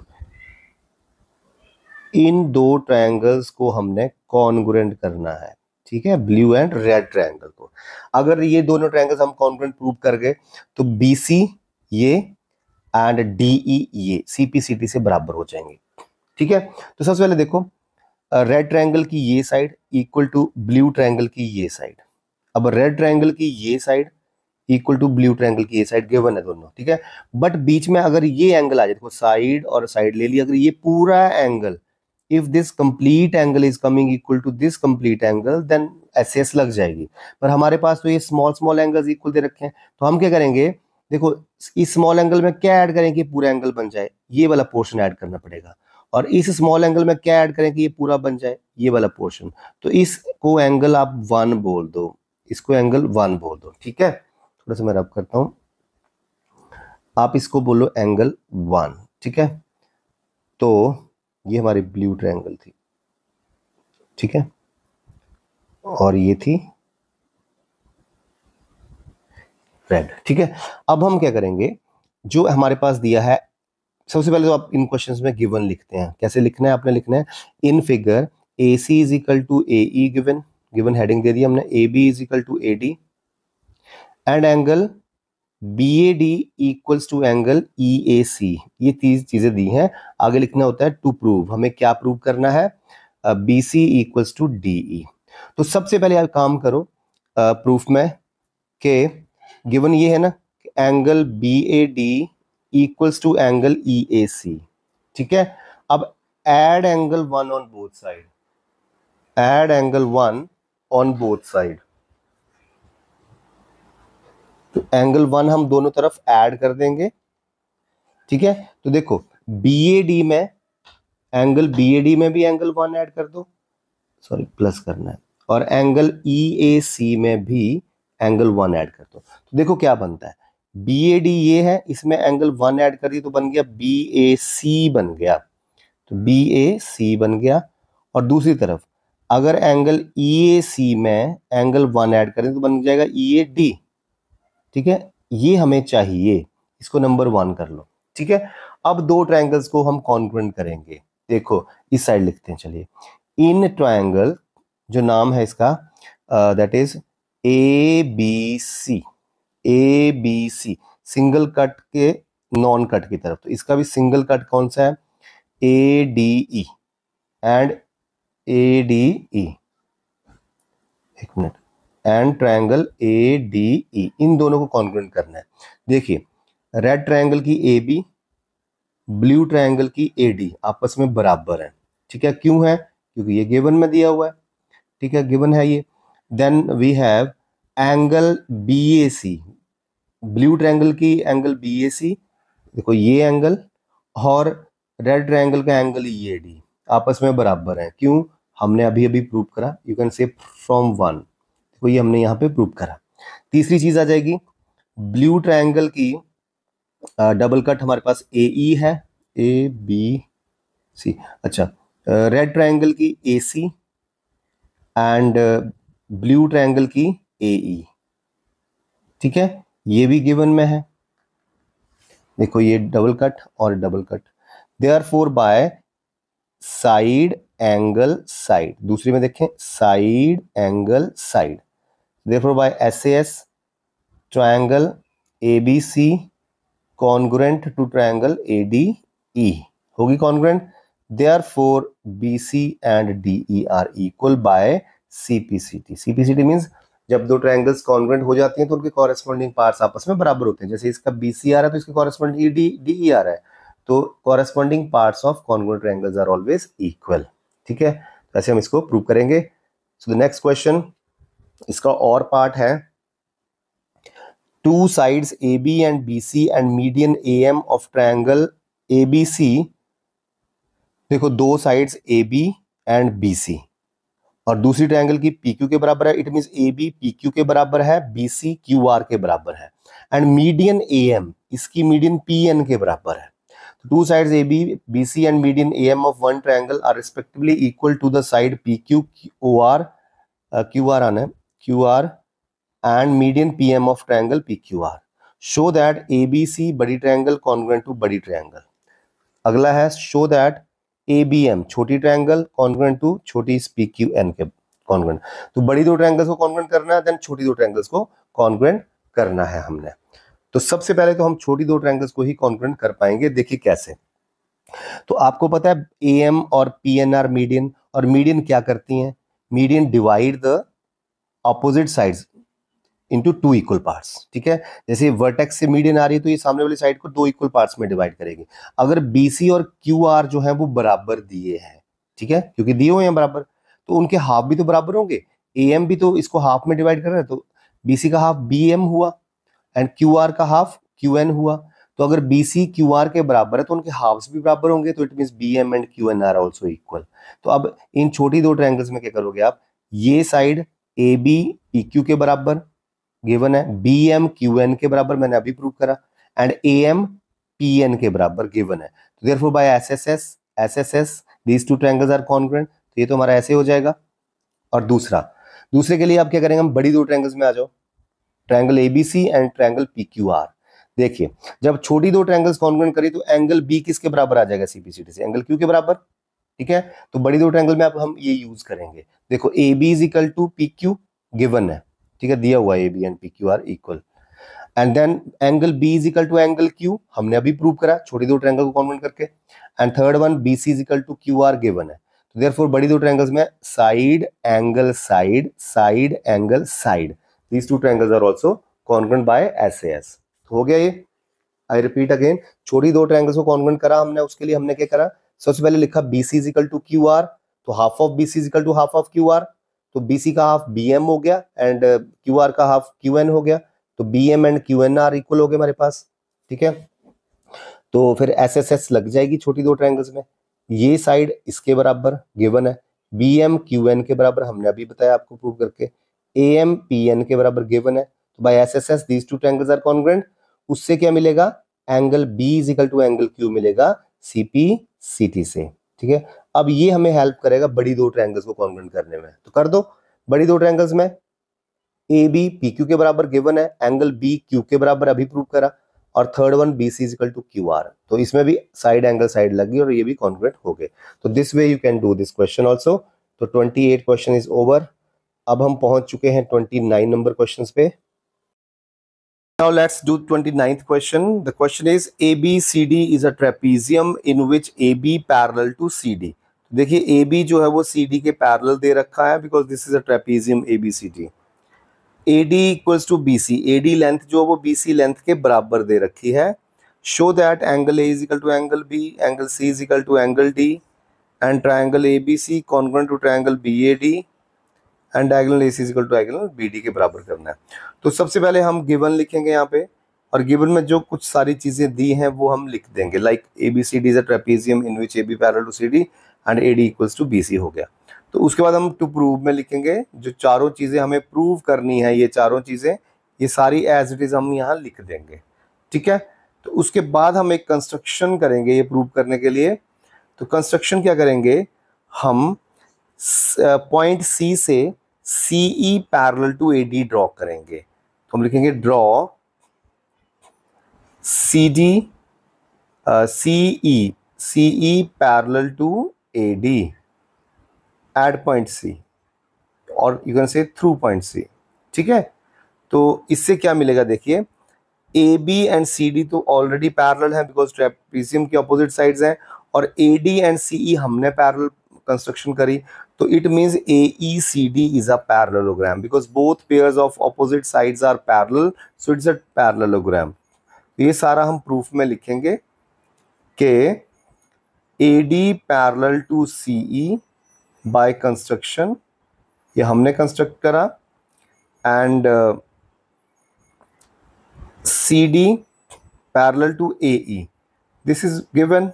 इन दो ट्रायंगल्स को हमने कॉन्ग्रुएंट करना है, ठीक है, ब्लू एंड रेड ट्रायंगल को। अगर ये दोनों ट्रायंगल्स हम कॉन्ग्रुएंट प्रूव कर गए तो BC ये एंड DE ये CPCT से बराबर हो जाएंगे, ठीक है। तो सबसे पहले देखो, रेड ट्रायंगल की ये side equal to blue triangle की ये साइड। अब रेड ट्रायंगल की ये side equal to blue triangle की ये साइड गिवन है दोनों, ठीक है। बट बीच में अगर ये एंगल आ जाए, देखो साइड और साइड ले लिया, अगर ये पूरा angle, if this complete angle is coming equal to this complete angle, then SS लग जाएगी। पर हमारे पास तो ये स्मॉल स्मॉल एंगल्स इक्वल दे रखे हैं, तो हम क्या करेंगे, देखो इस स्मॉल एंगल में क्या ऐड करें कि पूरा एंगल बन जाए, ये वाला पोर्शन ऐड करना पड़ेगा। और इस स्मॉल एंगल में क्या ऐड करें कि ये पूरा बन जाए, ये वाला पोर्शन। तो इसको एंगल आप 1 बोल दो, इसको एंगल 1 बोल दो, ठीक है। थोड़ा सा मैं रब करता हूं, आप इसको बोलो एंगल 1, ठीक है। तो ये हमारी ब्लू ट्रायंगल थी, ठीक है, और ये थी रेड, ठीक है। अब हम क्या करेंगे, जो हमारे पास दिया है, सबसे पहले तो आप इन क्वेश्चंस में गिवन लिखते हैं। कैसे लिखना है, आपने लिखना है in figure AC is equal to AE, given, given heading दे दी हमने, AB is equal to AD and angle BAD equals to angle EAC। ये 3 चीजें दी हैं। आगे लिखना होता है टू प्रूव, हमें क्या प्रूव करना है, BC इक्वल्स टू DE। तो सबसे पहले आप काम करो प्रूफ में, के गिवन ये है ना, angle BAD equals to angle EAC, ठीक है। अब add angle 1 on both side, add angle 1 on both side. तो एंगल 1 हम दोनों तरफ ऐड कर देंगे, ठीक है। तो देखो BAD में, एंगल BAD में भी एंगल 1 ऐड कर दो, सॉरी प्लस करना है, और एंगल EAC में भी एंगल 1 ऐड कर दो। तो देखो क्या बनता है, BAD ये है, इसमें एंगल 1 ऐड कर दिया तो बन गया BAC बन गया, तो BAC बन गया। और दूसरी तरफ अगर एंगल EAC में एंगल 1 ऐड करें तो बन जाएगा EAD, ठीक है। ये हमें चाहिए, इसको नंबर 1 कर लो, ठीक है। अब दो ट्रायंगल्स को हम कॉन्ग्रुएंट करेंगे। देखो इस साइड लिखते हैं, चलिए। इन ट्रायंगल, जो नाम है इसका, that is ABC, ABC single cut के नॉन कट की तरफ, तो इसका भी सिंगल कट कौन सा है, ADE एंड ADE, एक मिनट, एंड ट्रायंगल ADE, इन दोनों को कॉन्ग्रुएंट करना है। देखिए रेड ट्रायंगल की AB, ब्लू ट्रायंगल की AD आपस में बराबर है, ठीक है। क्यों है, क्योंकि ये गिवन में दिया हुआ है, ठीक है, गिवन है ये। Then we have angle BAC, blue triangle की एंगल BAC, देखो ये एंगल, और रेड ट्रायंगल का एंगल EAD आपस में बराबर है। क्यों, हमने अभी अभी प्रूव करा, यू कैन से फ्रॉम 1, देखो ये हमने यहाँ पे प्रूव करा। तीसरी चीज आ जाएगी, ब्लू ट्रायंगल की डबल कट हमारे पास AE है, AB सी। अच्छा, रेड ट्रायंगल की ए सी एंड ब्लू ट्रायंगल की ए ई, ठीक है, ये भी गिवन में है। देखो ये डबल कट और double cut, therefore by side angle side, दूसरी में देखें side angle side, therefore by SAS triangle ABC congruent to triangle ADE, होगी congruent, therefore BC and DE are equal by CPCT. CPCT means जब दो triangles congruent हो जाती हैं तो उनके कॉरेस्पॉन्डिंग पार्ट्स आपस में बराबर होते हैं। जैसे इसका बीसी आ रहा है तो इसके कॉरेस्पॉन्डिंग डीई आ रहा है, तो corresponding parts of congruent triangles are always equal, ठीक है। तो ऐसे हम इसको प्रूव करेंगे। सो द नेक्स्ट क्वेश्चन, इसका और पार्ट है, two sides AB and BC and median AM of triangle ABC, देखो दो साइड्स AB एंड BC और दूसरी ट्रायंगल की PQ के बराबर है, इट मींस AB PQ के बराबर है, BC QR के बराबर है, एंड मीडियन AM इसकी मीडियन PN के बराबर है। Two sides AB BC and median AM of one triangle are respectively equal to the side PQ OR QR आना है QR and median PM of triangle PQR. Show that ABC बड़ी triangle congruent to बड़ी triangle. अगला है show that ABM छोटी triangle congruent to छोटी PQN के congruent। तो बड़ी दो ट्रायंगल्स को congruent करना है, देन छोटी दो ट्रायंगल्स को congruent करना है हमने। तो सबसे पहले तो हम छोटी दो ट्रायंगल्स को ही congruent कर पाएंगे। देखिए कैसे। तो आपको पता है AM और PN आर मीडियन, और मीडियन क्या करती हैं, median divide the opposite sides into two equal parts, ठीक है। जैसे वर्टेक्स से मीडियन आ रही है तो ये सामने वाली साइड को दो इक्वल पार्ट्स में डिवाइड करेगी। अगर BC और QR जो है वो बराबर दिए हैं, ठीक है, क्योंकि दिए हुए हैं बराबर, तो उनके हाफ भी तो बराबर होंगे। AM भी तो इसको हाफ में डिवाइड कर रहा है, तो BC का हाफ BM हुआ एंड QR का हाफ QN हुआ। तो अगर BC QR के बराबर है तो उनके हाफ्स भी बराबर होंगे, तो it means BM and QN are also equal. तो अब इन छोटी दो ट्रायंगल्स में क्या करोगे आप, ये साइड AB PQ के बराबर गिवन है, BM QN के बराबर मैंने अभी प्रूव करा, एंड AM PN के बराबर गिवन है। तो therefore by SSS these two triangles are congruent, तो ये तो हमारा ऐसे हो जाएगा। और दूसरे के लिए आप क्या करेंगे, हम बड़ी दो ट्रायंगल्स में आ जाओ, triangle ABC and triangle PQR। देखिए जब छोटी दो ट्रायंगल्स कॉन्ग्रुएंट करी तो एंगल B किसके बराबर आ जाएगा, सीपीसीटी से एंगल Q के बराबर, ठीक है। तो बड़ी दो ट्रायंगल में अब हम ये यूज करेंगे। देखो AB is equal to PQ given है, ठीक है, दिया हुआ है AB and PQ are equal, and then angle B is equal to angle Q, हमने अभी प्रूव करा छोटी दो ट्रायंगल को कॉन्ग्रुएंट करके, and third one BC is equal to QR given है। तो देयरफॉर बड़ी दो ट्रायंगल्स में side angle side, side angle side, these two triangles are also congruent by SAS। हो गया ये। आई रिपीट अगेन, छोटी दो ट्रायंगल्स को कॉन्ग्रुएंट करा हमने, उसके लिए हमने क्या करा, सबसे पहले लिखा BC is equal to QR, तो half of BC is equal to half of QR, तो BC का हाफ BM हो गया एंड QR का हाफ QN हो गया, तो BM and QN are equal हो गए हमारे पास, ठीक है। तो फिर SSS लग जाएगी छोटी दो ट्रायंगल्स में, ये साइड इसके बराबर गिवन है, BM QN के बराबर हमने अभी बताया आपको प्रूव करके, AM PN के बराबर गिवन है। तो by SSS these two triangles are congruent, उससे क्या मिलेगा, angle B is equal to angle Q मिलेगा CPCT से, ठीक है। अब ये हमें हेल्प करेगा बड़ी दो ट्रायंगल्स को कॉन्ग्रुएंट करने में, तो कर दो। बड़ी दो ट्रायंगल्स में AB PQ के बराबर गिवन है, एंगल B Q के बराबर अभी प्रूव करा, और third one BC is equal to QR, तो इसमें भी साइड एंगल साइड लगी और ये भी कॉन्ग्रुएंट हो गए। तो this way you can do this question also. तो 28 क्वेश्चन इज ओवर। अब हम पहुंच चुके हैं 29 नंबर क्वेश्चंस पे। Now let's do 29th question. The question is ABCD is a trapezium in which AB parallel to CD. देखिए AB जो है वो CD के पैरेलल दे रखा है, because this is a trapezium ABCD. AD equals to BC. AD length जो वो BC length के बराबर दे रखी है। Show that angle A is equal to angle B, angle C is equal to angle D, and triangle ABC congruent to triangle BAD. And diagonal AC is equal to diagonal BD के बराबर करना है। तो सबसे पहले हम given लिखेंगे यहाँ पे, और गिवन में जो कुछ सारी चीजें दी हैं वो हम लिख देंगे, like ABCD is a trapezium in which AB parallel to CD and AD equals to BC हो गया। तो उसके बाद हम टू प्रूव में लिखेंगे, जो चारों चीजें हमें प्रूव करनी है, ये चारों चीजें ये सारी एज इट इज हम यहाँ लिख देंगे, ठीक है। तो उसके बाद हम एक कंस्ट्रक्शन करेंगे ये प्रूव करने के लिए, तो कंस्ट्रक्शन क्या करेंगे, हम पॉइंट सी से CE parallel to AD draw करेंगे। तो हम लिखेंगे draw CD CE parallel to AD at point C, और you can say through point C. ठीक है, तो इससे क्या मिलेगा, देखिए A B and C D तो ऑलरेडी पैरेलल है बिकॉज ट्रेपेजियम की अपोजिट साइड्स हैं, और ए डी एंड सी ई हमने पैरेलल कंस्ट्रक्शन करी, तो it means A E C D is a parallelogram because both pairs of opposite sides are parallel, so it's a parallelogram. ये सारा हम प्रूफ में लिखेंगे कि A D parallel to C E by construction, ये हमने कंस्ट्रक्ट करा, and CD parallel to AE, this is given,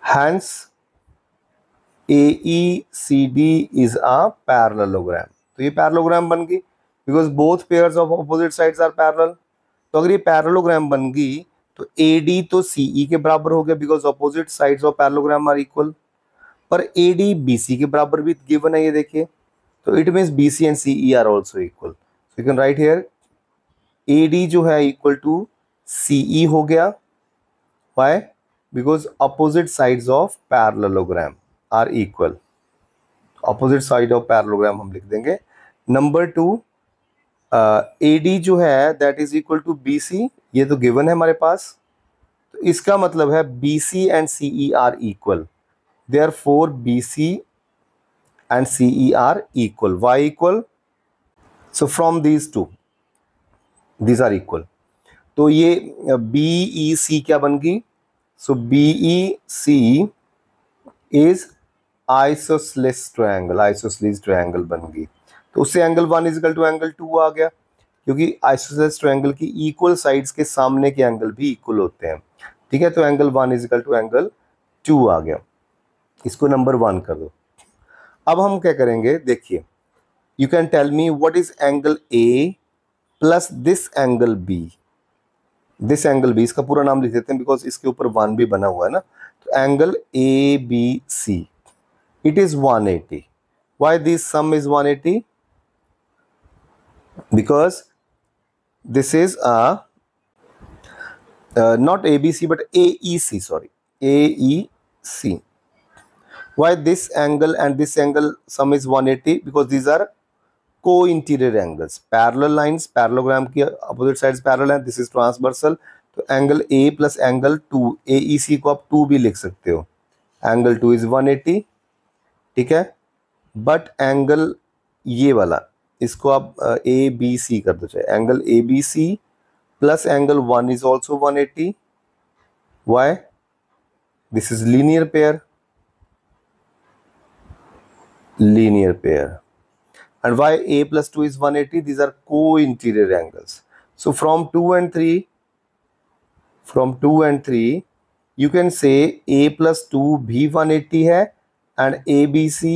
hence AECD is a parallelogram। तो ये पैरेललोग्राम बन गई because both pairs of opposite sides are parallel। तो अगर ये पैरेललोग्राम बन गई तो AD तो CE के बराबर हो गया because opposite sides of parallelogram are equal, पर AD BC के बराबर भी given है, ये देखिए, तो it means BC and CE are also equal। So you can write here AD जो है इक्वल टू CE हो गया, why, because opposite sides of parallelogram are equal. Opposite side of parallelogram हम लिख देंगे। नंबर 2, AD जो है that is equal to BC, ये तो गिवन है हमारे पास, तो इसका मतलब है BC and CE are equal, therefore BC and CE are equal, why equal, so from these two these are equal। तो ये BEC क्या बन गई, so BEC is isosceles triangle बन गई। तो उससे angle 1 is equal to angle 2 आ गया, क्योंकि आइसोसेलेस ट्रायंगल की इक्वल साइड्स के सामने के एंगल भी इक्वल होते हैं। ठीक है, तो angle 1 is equal to angle 2 आ गया, इसको नंबर 1 कर दो। अब हम क्या करेंगे, देखिए, you can tell me what is angle A plus this angle B। This angle B, इसका पूरा नाम लिख देते हैं बिकॉज इसके ऊपर 1 भी बना हुआ है ना। तो angle ABC, it is 180। Why this some is 180? Because this is not ABC but AEC, sorry, AEC। Why this angle and this angle sum is 180? Because these are co-interior angles, parallel lines, parallelogram की opposite sides parallel है, this is transversal। तो angle A plus angle 2, AEC को आप 2 भी लिख सकते हो, angle 2 is 180। ठीक है, बट एंगल ये वाला, इसको आप ABC कर दो, चाहे angle ABC plus angle 1 is also 180। Why? This is linear pair. And why A plus 2 is 180? These are co-interior angles. So from 2 and 3, you can say A plus 2 भी 180 है and ABC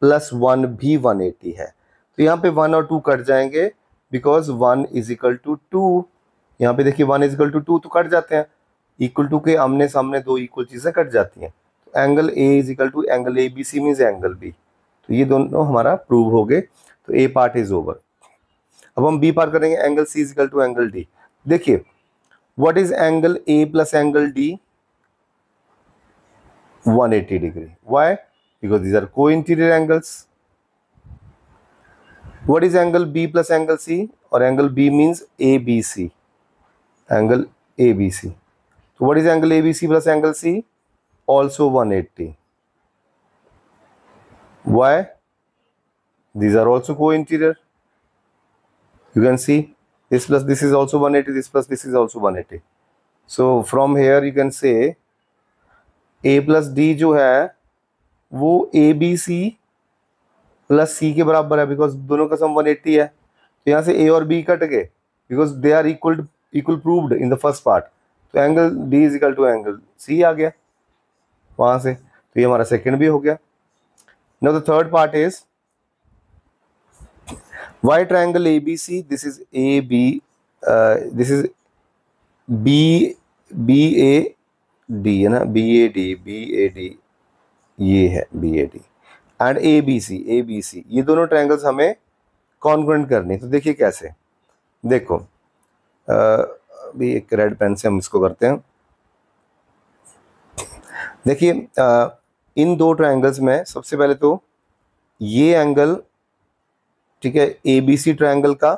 plus 1 भी 180 है। तो यहाँ पे 1 और 2 cut जाएंगे because 1 is equal to 2। यहाँ पे देखिए 1 is equal to 2 तो कट जाते हैं, इक्वल टू के आमने सामने दो इक्वल चीज़ें कट जाती हैं। तो angle A is equal to angle ABC means angle B। तो ये दोनों हमारा प्रूव हो गए, तो A पार्ट इज ओवर। अब हम B पार्ट करेंगे, angle C is equal to angle D। देखिए, what is angle A plus angle D? 180 degree. Why? Because these are co interior angles. What is angle B plus angle C? और angle B means ABC, angle ABC। तो what is angle ABC plus angle C? Also 180। Why? These are also co-interior। You can see this plus this is also 180, this plus this is also 180। So from here you can say A plus D जो है वो ABC plus C के बराबर है, because दोनों का सम 180 है। तो यहाँ से A और B कट गए because they are equal proved in the first part. तो angle D is equal to angle C आ गया वहाँ से, तो ये हमारा सेकेंड भी हो गया। Now the third part is why triangle ABC? This is AB, this is BA D है ना, बी ए डी ये है B A D and A B C, ये दोनों ट्रायंगल्स हमें कॉन्ग्रुएंट करनी। तो देखिए कैसे, देखो अभी एक रेड पेन से हम इसको करते हैं। देखिए इन दो ट्रायंगल्स में सबसे पहले तो ये एंगल, ठीक है, ए बी सी ट्रायंगल का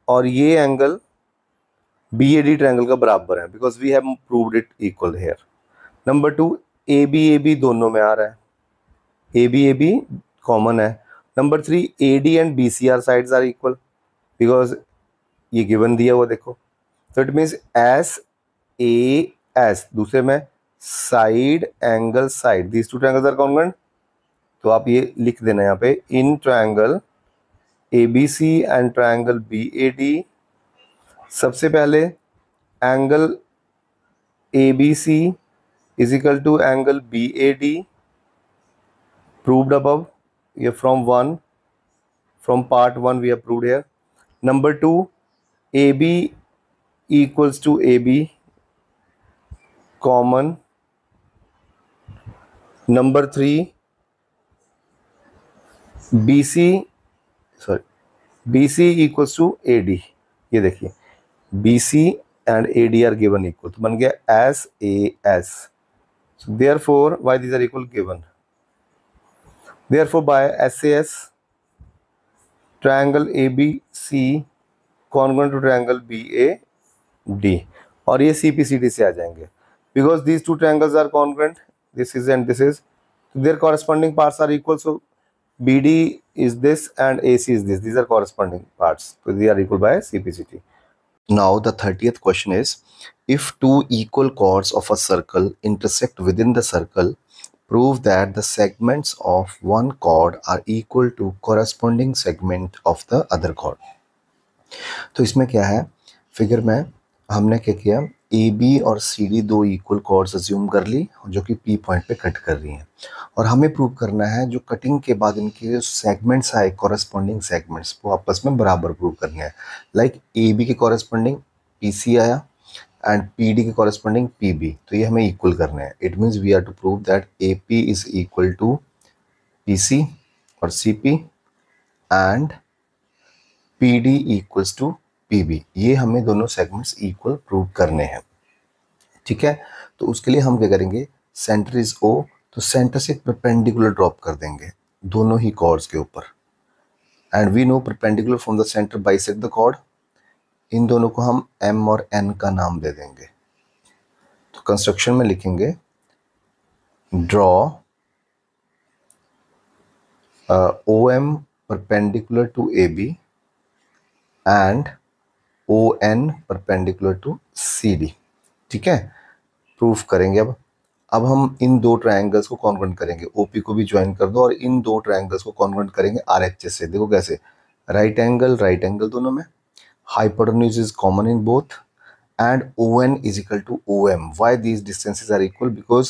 और ये angle B A D triangle का बराबर है, because we have proved it equal here. Number two, A B दोनों में आ रहा है, ए बी कॉमन है। Number three, A D and B C are sides are equal, because ये गिवन दिया हुआ देखो। तो it means S A S, दूसरे में side angle side, these two triangles are congruent. तो आप ये लिख देना यहाँ पे, in triangle A B C and triangle B A D, सबसे पहले angle A B C is equal to angle B A D, proved above, ये from part 1 we have proved here. Number 2, AB equals to AB common. Number 3, BC equals to AD, ये देखिए BC and AD are given equal, तो बन गया SAS. So therefore why these are equal given, therefore by SAS triangle A B C congruent to triangle B A D, और ये C P C D से आ जाएंगे, because these two triangles are congruent, this is and this is, their corresponding parts are equal, so B D is this and A C is this, these are corresponding parts, तो they are equal by C P C T. Now the 30th question is, if two equal chords of a circle intersect within the circle, prove that the segments of one chord are equal to corresponding segment of the other chord. तो इसमें क्या है, figure में हमने क्या किया, A B और C D दो इक्वल कॉर्ड्स अज्यूम कर ली जो कि पी पॉइंट पे कट कर रही हैं, और हमें प्रूव करना है जो कटिंग के बाद इनके सेगमेंट्स आए कॉरेस्पॉन्डिंग सेगमेंट्स वो आपस में बराबर प्रूव करने हैं. लाइक ए बी के कॉरेस्पॉन्डिंग पी सी आया एंड पी डी के कॉरेस्पॉन्डिंग पी बी, तो ये हमें इक्वल करने हैं. It means we are to prove that A P is equal to P C और C P and P D equals to P B. ये हमें दोनों सेगमेंट्स इक्वल प्रूव करने हैं. ठीक है, तो उसके लिए हम क्या करेंगे, सेंटर इज ओ, तो सेंटर से परपेंडिकुलर ड्रॉप कर देंगे दोनों ही कॉर्ड्स के ऊपर, and we know perpendicular from the centre bisect the chord. इन दोनों को हम एम और एन का नाम दे देंगे. तो कंस्ट्रक्शन में लिखेंगे, draw O M perpendicular to A B and O N perpendicular to C D. ठीक है, प्रूफ करेंगे. अब हम इन दो ट्रायंगल्स को कॉन्ग्रुएंट करेंगे, ओपी को भी ज्वाइन कर दो और इन दो ट्रायंगल्स को कॉन्ग्रुएंट करेंगे आरएचएस से. देखो कैसे, राइट एंगल दोनों में, hypotenuse is common in both and ON is equal to OM. Why these distances are equal? Because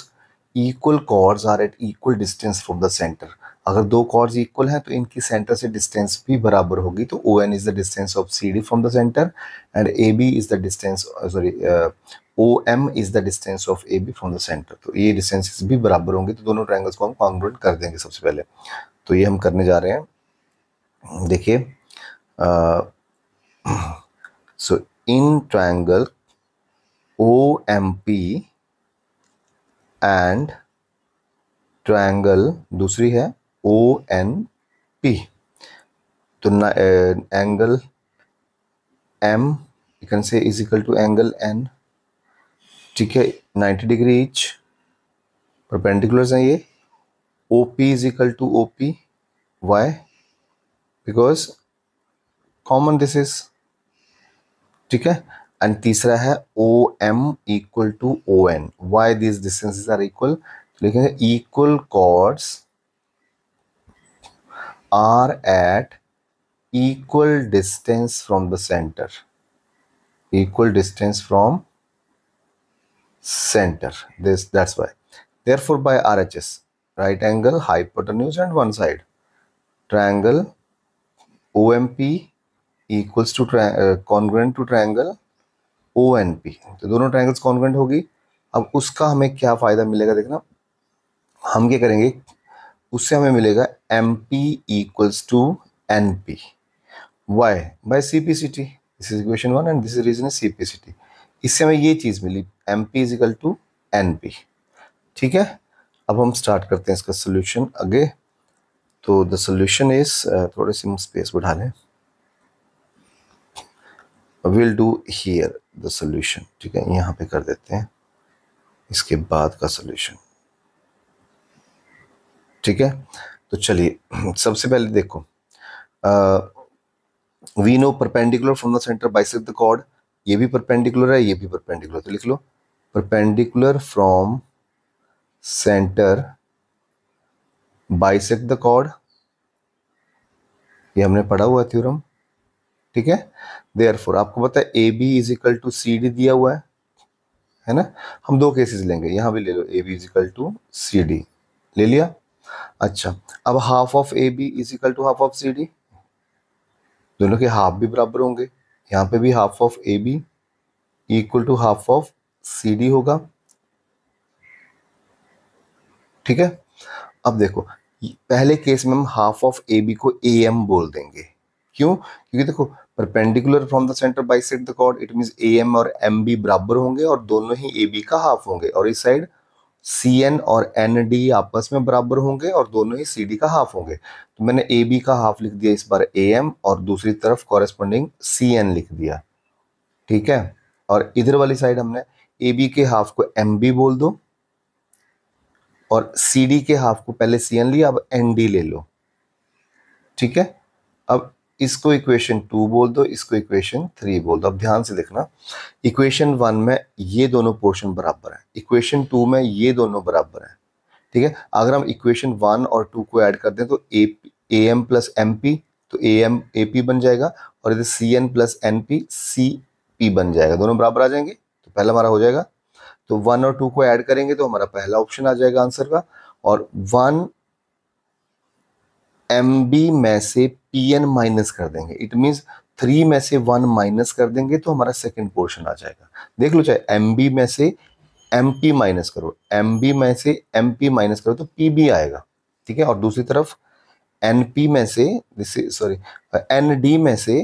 equal chords are at equal distance from the center. अगर दो chords equal हैं तो इनकी center से distance भी बराबर होगी. तो ON is the distance of CD from the center and AB is the distance OM is the distance of AB from the center. तो ये distances भी बराबर होंगे, तो दोनों triangles को हम congruent कर देंगे सबसे पहले. तो ये हम करने जा रहे हैं. देखिए, so in triangle OMP and triangle दूसरी है ONP, तो angle M you can say is equal to angle N. ठीक है, 90 डिग्री each, perpendiculars हैं ये. OP is equal to OP. Why? Because common this is. ठीक है, एंड तीसरा है O M equal to O N. Why this distances are equal, लिखेंगे equal chords are at equal distance from the centre, equal distance from centre. This that's why. Therefore by RHS, right angle hypotenuse and one side, triangle OMP equals to congruent to triangle ONP. तो दोनों triangles congruent होगी. अब उसका हमें क्या फ़ायदा मिलेगा देखना, हम क्या करेंगे, उससे हमें मिलेगा MP equals to NP, why by CPCT। This is equation 1 and this is reason CPCT। इससे हमें ये चीज़ मिली MP is equal to NP। ठीक है, अब हम स्टार्ट करते हैं इसका सोल्यूशन आगे। तो द सोल्यूशन इज, थोड़े से हम स्पेस बढ़ा लें, will do here the solution. ठीक है, यहाँ पे कर देते हैं इसके बाद का सोल्यूशन। ठीक है, तो चलिए सबसे पहले देखो, we know perpendicular from the centre bisect the chord, ये भी परपेंडिकुलर है, ये भी परपेंडिकुलर, तो लिख लो perpendicular from centre bisect the chord, ये हमने पढ़ा हुआ है थ्योरम। ठीक है, देयरफॉर आपको पता है AB is equal to CD दिया हुआ है ना। हम दो केसेस लेंगे, यहां भी ले लो, AB is equal to CD ले लिया। अच्छा, अब half of AB is equal to half of CD, दोनों के हाफ भी बराबर होंगे, यहाँ पे भी half of AB equal to half of CD होगा। ठीक है, अब देखो पहले केस में हम हाफ ऑफ AB को AM बोल देंगे, क्यों, क्योंकि देखो perpendicular from the centre bisect the chord, it means AM और MB बराबर होंगे और दोनों ही AB का हाफ होंगे, और इस साइड CN और ND आपस में बराबर होंगे और दोनों ही CD का हाफ होंगे। तो मैंने AB का हाफ लिख दिया इस बार AM और दूसरी तरफ कॉरेस्पॉन्डिंग CN लिख दिया। ठीक है, और इधर वाली साइड हमने AB के हाफ को MB बोल दो और CD के हाफ को पहले CN लिया, अब ND ले लो। ठीक है, अब इसको इक्वेशन 2 बोल दो, इसको इक्वेशन 3 बोल दो। अब ध्यान से देखना, इक्वेशन 1 में ये दोनों पोर्शन बराबर है, इक्वेशन 2 में ये दोनों बराबर है। ठीक है, अगर हम इक्वेशन 1 और 2 को ऐड कर दें तो AM प्लस MP, तो AM AP बन जाएगा, और इधर CN प्लस NP CP बन जाएगा, दोनों बराबर आ जाएंगे, तो पहला हमारा हो जाएगा। तो 1 और 2 को ऐड करेंगे तो हमारा पहला ऑप्शन आ जाएगा आंसर का, और 1 MB में से PN माइनस कर देंगे, इट मींस 3 में से 1 माइनस कर देंगे तो हमारा सेकंड पोर्शन आ जाएगा। देख लो, चाहे MB में से MP माइनस करो, MB में से MP माइनस करो तो PB आएगा। ठीक है, और दूसरी तरफ NP में से ND में से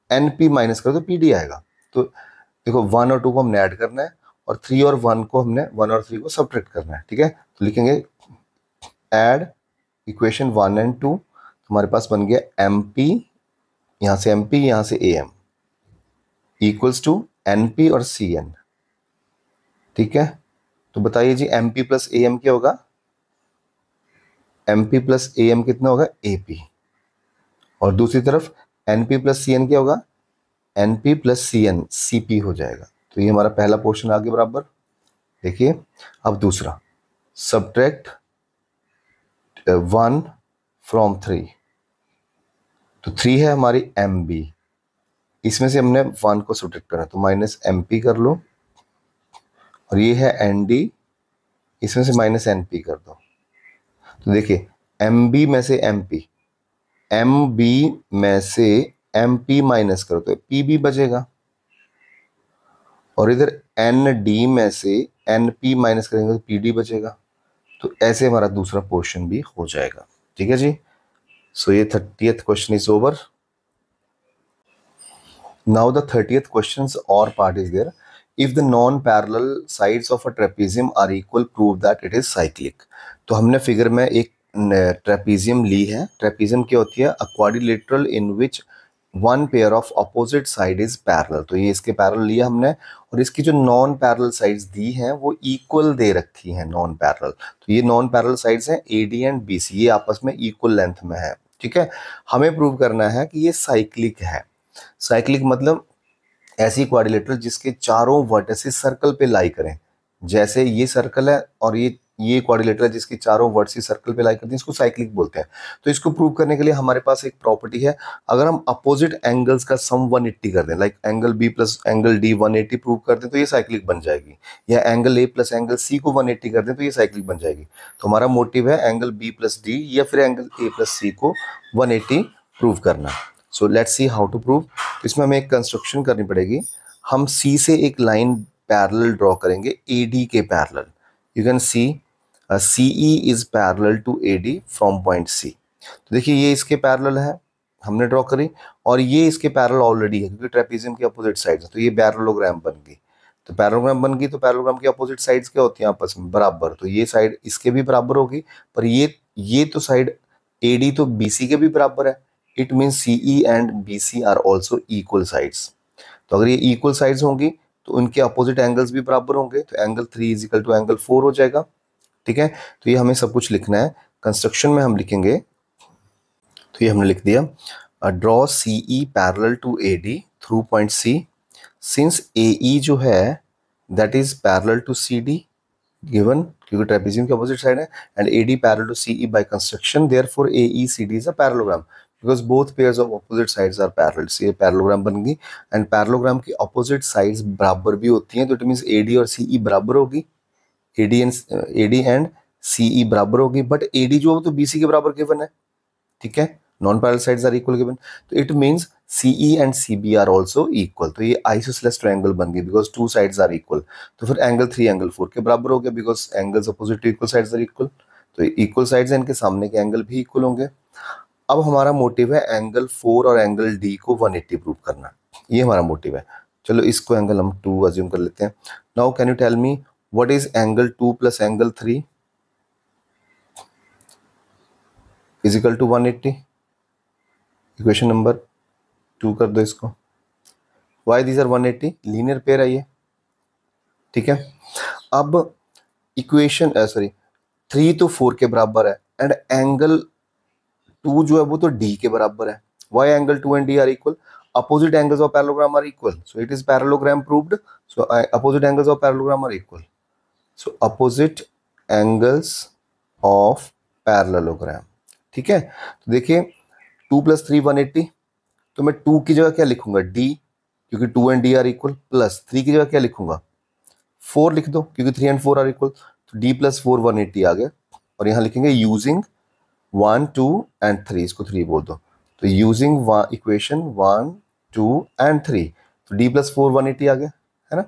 NP माइनस करो तो PD आएगा। तो देखो 1 और 2 को हमने ऐड करना है और 3 और 1 को हमने 1 और 3 को सब्ट्रैक्ट करना है। ठीक है, तो लिखेंगे ऐड इक्वेशन 1 एंड 2, हमारे पास बन गया MP, यहाँ से MP यहाँ से AM इक्वल्स टू NP और CN। ठीक है, तो बताइए जी MP प्लस AM क्या होगा, MP प्लस AM कितना होगा AP, और दूसरी तरफ NP प्लस CN क्या होगा, NP प्लस CN CP हो जाएगा। तो ये हमारा पहला पोर्शन आगे बराबर। देखिए अब दूसरा, सब्ट्रैक्ट 1 फ्रॉम 3, तो 3 है हमारी MB, इसमें से हमने 1 को सब्ट्रैक्ट करना, तो माइनस MP कर लो, और ये है ND, इसमें से माइनस NP कर दो। तो देखिए MB में से MP, MB में से MP माइनस करो तो PB बचेगा, और इधर ND में से NP माइनस करेंगे तो PD बचेगा। तो ऐसे हमारा दूसरा पोर्शन भी हो जाएगा। ठीक है जी, सो ये 30th question is over. Now the 30th question और part is there, if the non parallel sides of a trapezium are equal prove that it is cyclic. तो हमने फिगर में एक ट्रेपेजियम ली है। ट्रेपेजियम क्या होती है, अ quadrilateral in which one pair of opposite side is parallel. तो ये इसके पैरेलल लिया हमने, और इसकी जो नॉन पैरेलल साइड्स दी हैं वो इक्वल दे रखी हैं, नॉन पैरेलल। तो ये नॉन पैरेलल साइड्स हैं AD एंड BC, ये आपस में इक्वल लेंथ में है। ठीक है, हमें प्रूव करना है कि ये साइक्लिक है। साइक्लिक मतलब ऐसी क्वाड्रिलेटरल जिसके चारों वर्टिसेस सर्कल पे लाई करें, जैसे ये सर्कल है और ये क्वाड्रिलेटरल जिसके चारों वर्टिसेस सर्कल पे लाई करते हैं, इसको साइक्लिक बोलते हैं। तो इसको प्रूव करने के लिए हमारे पास एक प्रॉपर्टी है, अगर हम अपोजिट एंगल्स का सम 180 कर दें, like angle B plus angle D 180 prove कर दें तो ये साइक्लिक बन जाएगी, या angle A plus angle C को 180 कर दें तो ये साइक्लिक बन जाएगी। तो हमारा मोटिव है एंगल B प्लस D या फिर एंगल A प्लस C को 180 प्रूव करना। So let's see how to prove. इसमें हमें एक कंस्ट्रक्शन करनी पड़ेगी। हम C से एक लाइन पैरेलल ड्रॉ करेंगे AD के parallel. You can see CE is parallel to AD from point C। तो देखिए ये इसके पैरेलल है, हमने ड्रॉ करी, और ये इसके पैरेलल ऑलरेडी है क्योंकि ट्रेपेजियम की अपोजिट साइड्स है, तो ये पैरेललोग्राम बन गई। तो पैरेललोग्राम बन गई तो पैरेललोग्राम की अपोजिट साइड्स क्या होती हैं आपस में? बराबर। तो ये साइड इसके भी बराबर होगी, पर ये तो साइड AD तो BC के भी बराबर है। It means CE and BC are also equal sides. तो अगर ये इक्वल साइड्स होंगी तो उनके अपोजिट एंगल्स भी बराबर होंगे, तो angle 3 is equal to angle 4 हो जाएगा। ठीक है, तो ये हमें सब कुछ लिखना है। कंस्ट्रक्शन में हम लिखेंगे, तो ये हमने लिख दिया, draw CE parallel to AD through point C, since AE जो है that is parallel to CD given, क्योंकि ट्रेपेजियम की अपोजिट साइड है, and AD parallel to CE by construction, therefore AECD is a parallelogram because both pairs of opposite sides are parallel. से ये parallelogram बन गई, and parallelogram की opposite sides बराबर भी होती हैं, तो इट मींस AD और CE बराबर होगी, AD एंड CE बराबर होगी, बट AD जो तो BC के बराबर गिवन है। ठीक है, non parallel sides are equal given, तो it means CE and CB are also equal. तो ये आइसोसेलेस ट्रायंगल बन गई because two sides are equal. तो फिर एंगल 3 एंगल 4 के बराबर हो गया because angles opposite to equal sides are equal. तो इक्वल साइड्स हैं, इनके सामने के एंगल भी इक्वल होंगे। अब हमारा मोटिव है एंगल 4 और एंगल D को 180 प्रूव करना, ये हमारा मोटिव है। चलो इसको एंगल हम 2 अज्यूम कर लेते हैं। Now can you tell me what is angle 2 plus angle 3 is equal to 180। Equation number 2 कर दो इसको। Why these are 180, linear pair है ये। ठीक है, अब इक्वेशन 3 तो 4 के बराबर है, एंड एंगल 2 जो है वो तो D के बराबर है। Why angle 2 and D are equal, opposite angles of parallelogram are equal, so it is parallelogram proved. So opposite angles of parallelogram are equal, so opposite angles of parallelogram. ठीक है, तो देखिए 2 प्लस 3 180, तो मैं 2 की जगह क्या लिखूंगा? D, क्योंकि 2 and D are equal, plus 3 की जगह क्या लिखूंगा? 4 लिख दो क्योंकि 3 एंड 4 आर इक्वल, तो D प्लस 4 180 आ गया। और यहाँ लिखेंगे यूजिंग 1 2 एंड 3, इसको 3 बोल दो, तो यूजिंग इक्वेशन 1 2 एंड 3, तो D प्लस 4 180 आ गया, है ना।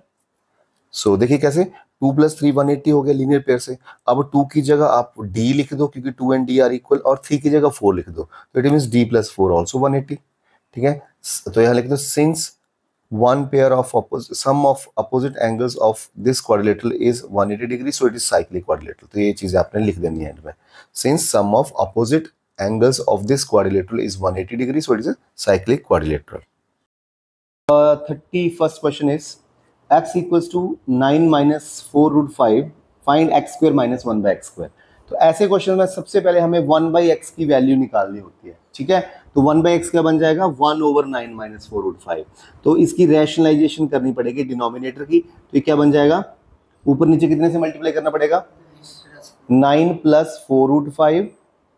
सो देखिए कैसे 2 प्लस 3 180 हो गया लीनियर पेयर से। अब 2 की जगह आप D लिख दो क्योंकि 2 एंड D आर इक्वल, और 3 की जगह 4 लिख दो, तो it means D plus 4 also 180। ठीक है, तो यहाँ लिख दो since one pair of sum of opposite angles of this quadrilateral is 180 degree, so it is cyclic quadrilateral। तो ये चीजें आपने लिख देनी है एंड में। Since sum of opposite angles of this quadrilateral is 180 degree, so it is a cyclic quadrilateral। 31st question is x equals to 9 minus 4 root 5, find x square minus 1 by x square। तो ऐसे question में सबसे पहले हमें 1 by x की value निकालनी होती है। ठीक है, तो 1 by x क्या बन जाएगा? 1 over 9 minus 4 root 5। तो इसकी रैशनलाइजेशन करनी पड़ेगी डिनोमिनेटर की, तो ये क्या बन जाएगा? ऊपर नीचे कितने से मल्टीप्लाई करना पड़ेगा? 9 plus 4 root 5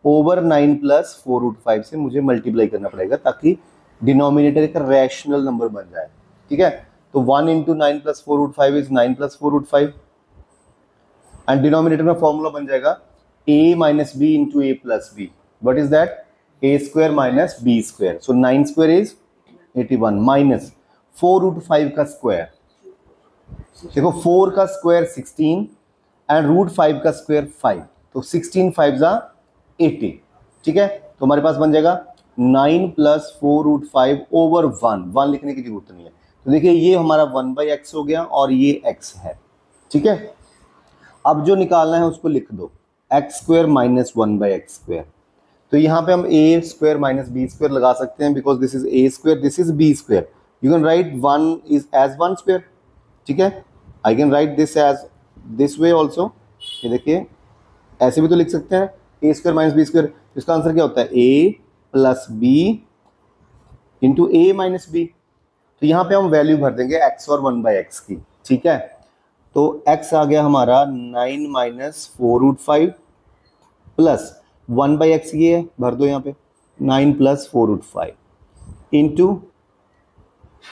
over 9 plus 4 root 5 से मुझे मल्टीप्लाई करना पड़ेगा ताकि डिनोमिनेटर का रैशनल नंबर बन जाए। ठीक है, तो 1 into 9 plus 4 root 5 is 9 plus 4 root 5, and denominator में फॉर्मूला बन जाएगा a minus b into a plus b। what is that? a square minus b square। so 9 square is 81 minus 4 root 5 का square, देखो 4 का स्क्वायर 16 एंड रूट 5 का square 5, तो 16 5 जा 80। ठीक है, तो हमारे पास बन जाएगा 9 प्लस 4 रूट 5 ओवर 1 लिखने की जरूरत नहीं है। तो देखिए ये हमारा 1 by x हो गया और ये x है। ठीक है, अब जो निकालना है उसको लिख दो, x square minus 1 by x square. तो यहाँ पे हम a square minus B square लगा सकते हैं because this is a square, this is b square. You can write 1 is as 1 square. ठीक है, I can write this as this way also. ये देखिए ऐसे भी तो लिख सकते हैं, a square minus B square. इसका आंसर क्या होता है? A plus B into A minus B. तो यहाँ पे हम वैल्यू भर देंगे एक्स और 1 बाई एक्स की। ठीक है, तो x आ गया हमारा 9 minus 4 root 5 plus 1 by x, ये है भर दो यहाँ पे 9 plus 4 root 5 into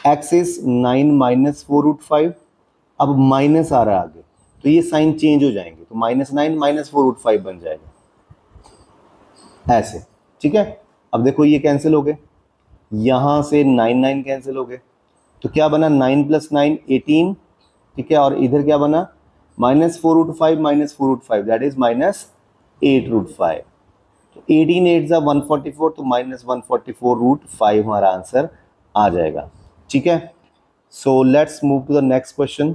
x is 9 minus 4 root 5। अब माइनस आ रहा है आगे तो ये साइन चेंज हो जाएंगे, तो -9 माइनस 4 रूट 5 बन जाएगा ऐसे। ठीक है, अब देखो ये कैंसिल हो गए, यहाँ से 9 9 कैंसिल हो गए, तो क्या बना? 9 प्लस 9 18 ठीक है, और इधर क्या बना, -4√5 -4√5 दैट इज -8√5। तो 18 8 144, तो -144√5 हमारा आंसर आ जाएगा। ठीक है, so let's move to the next question.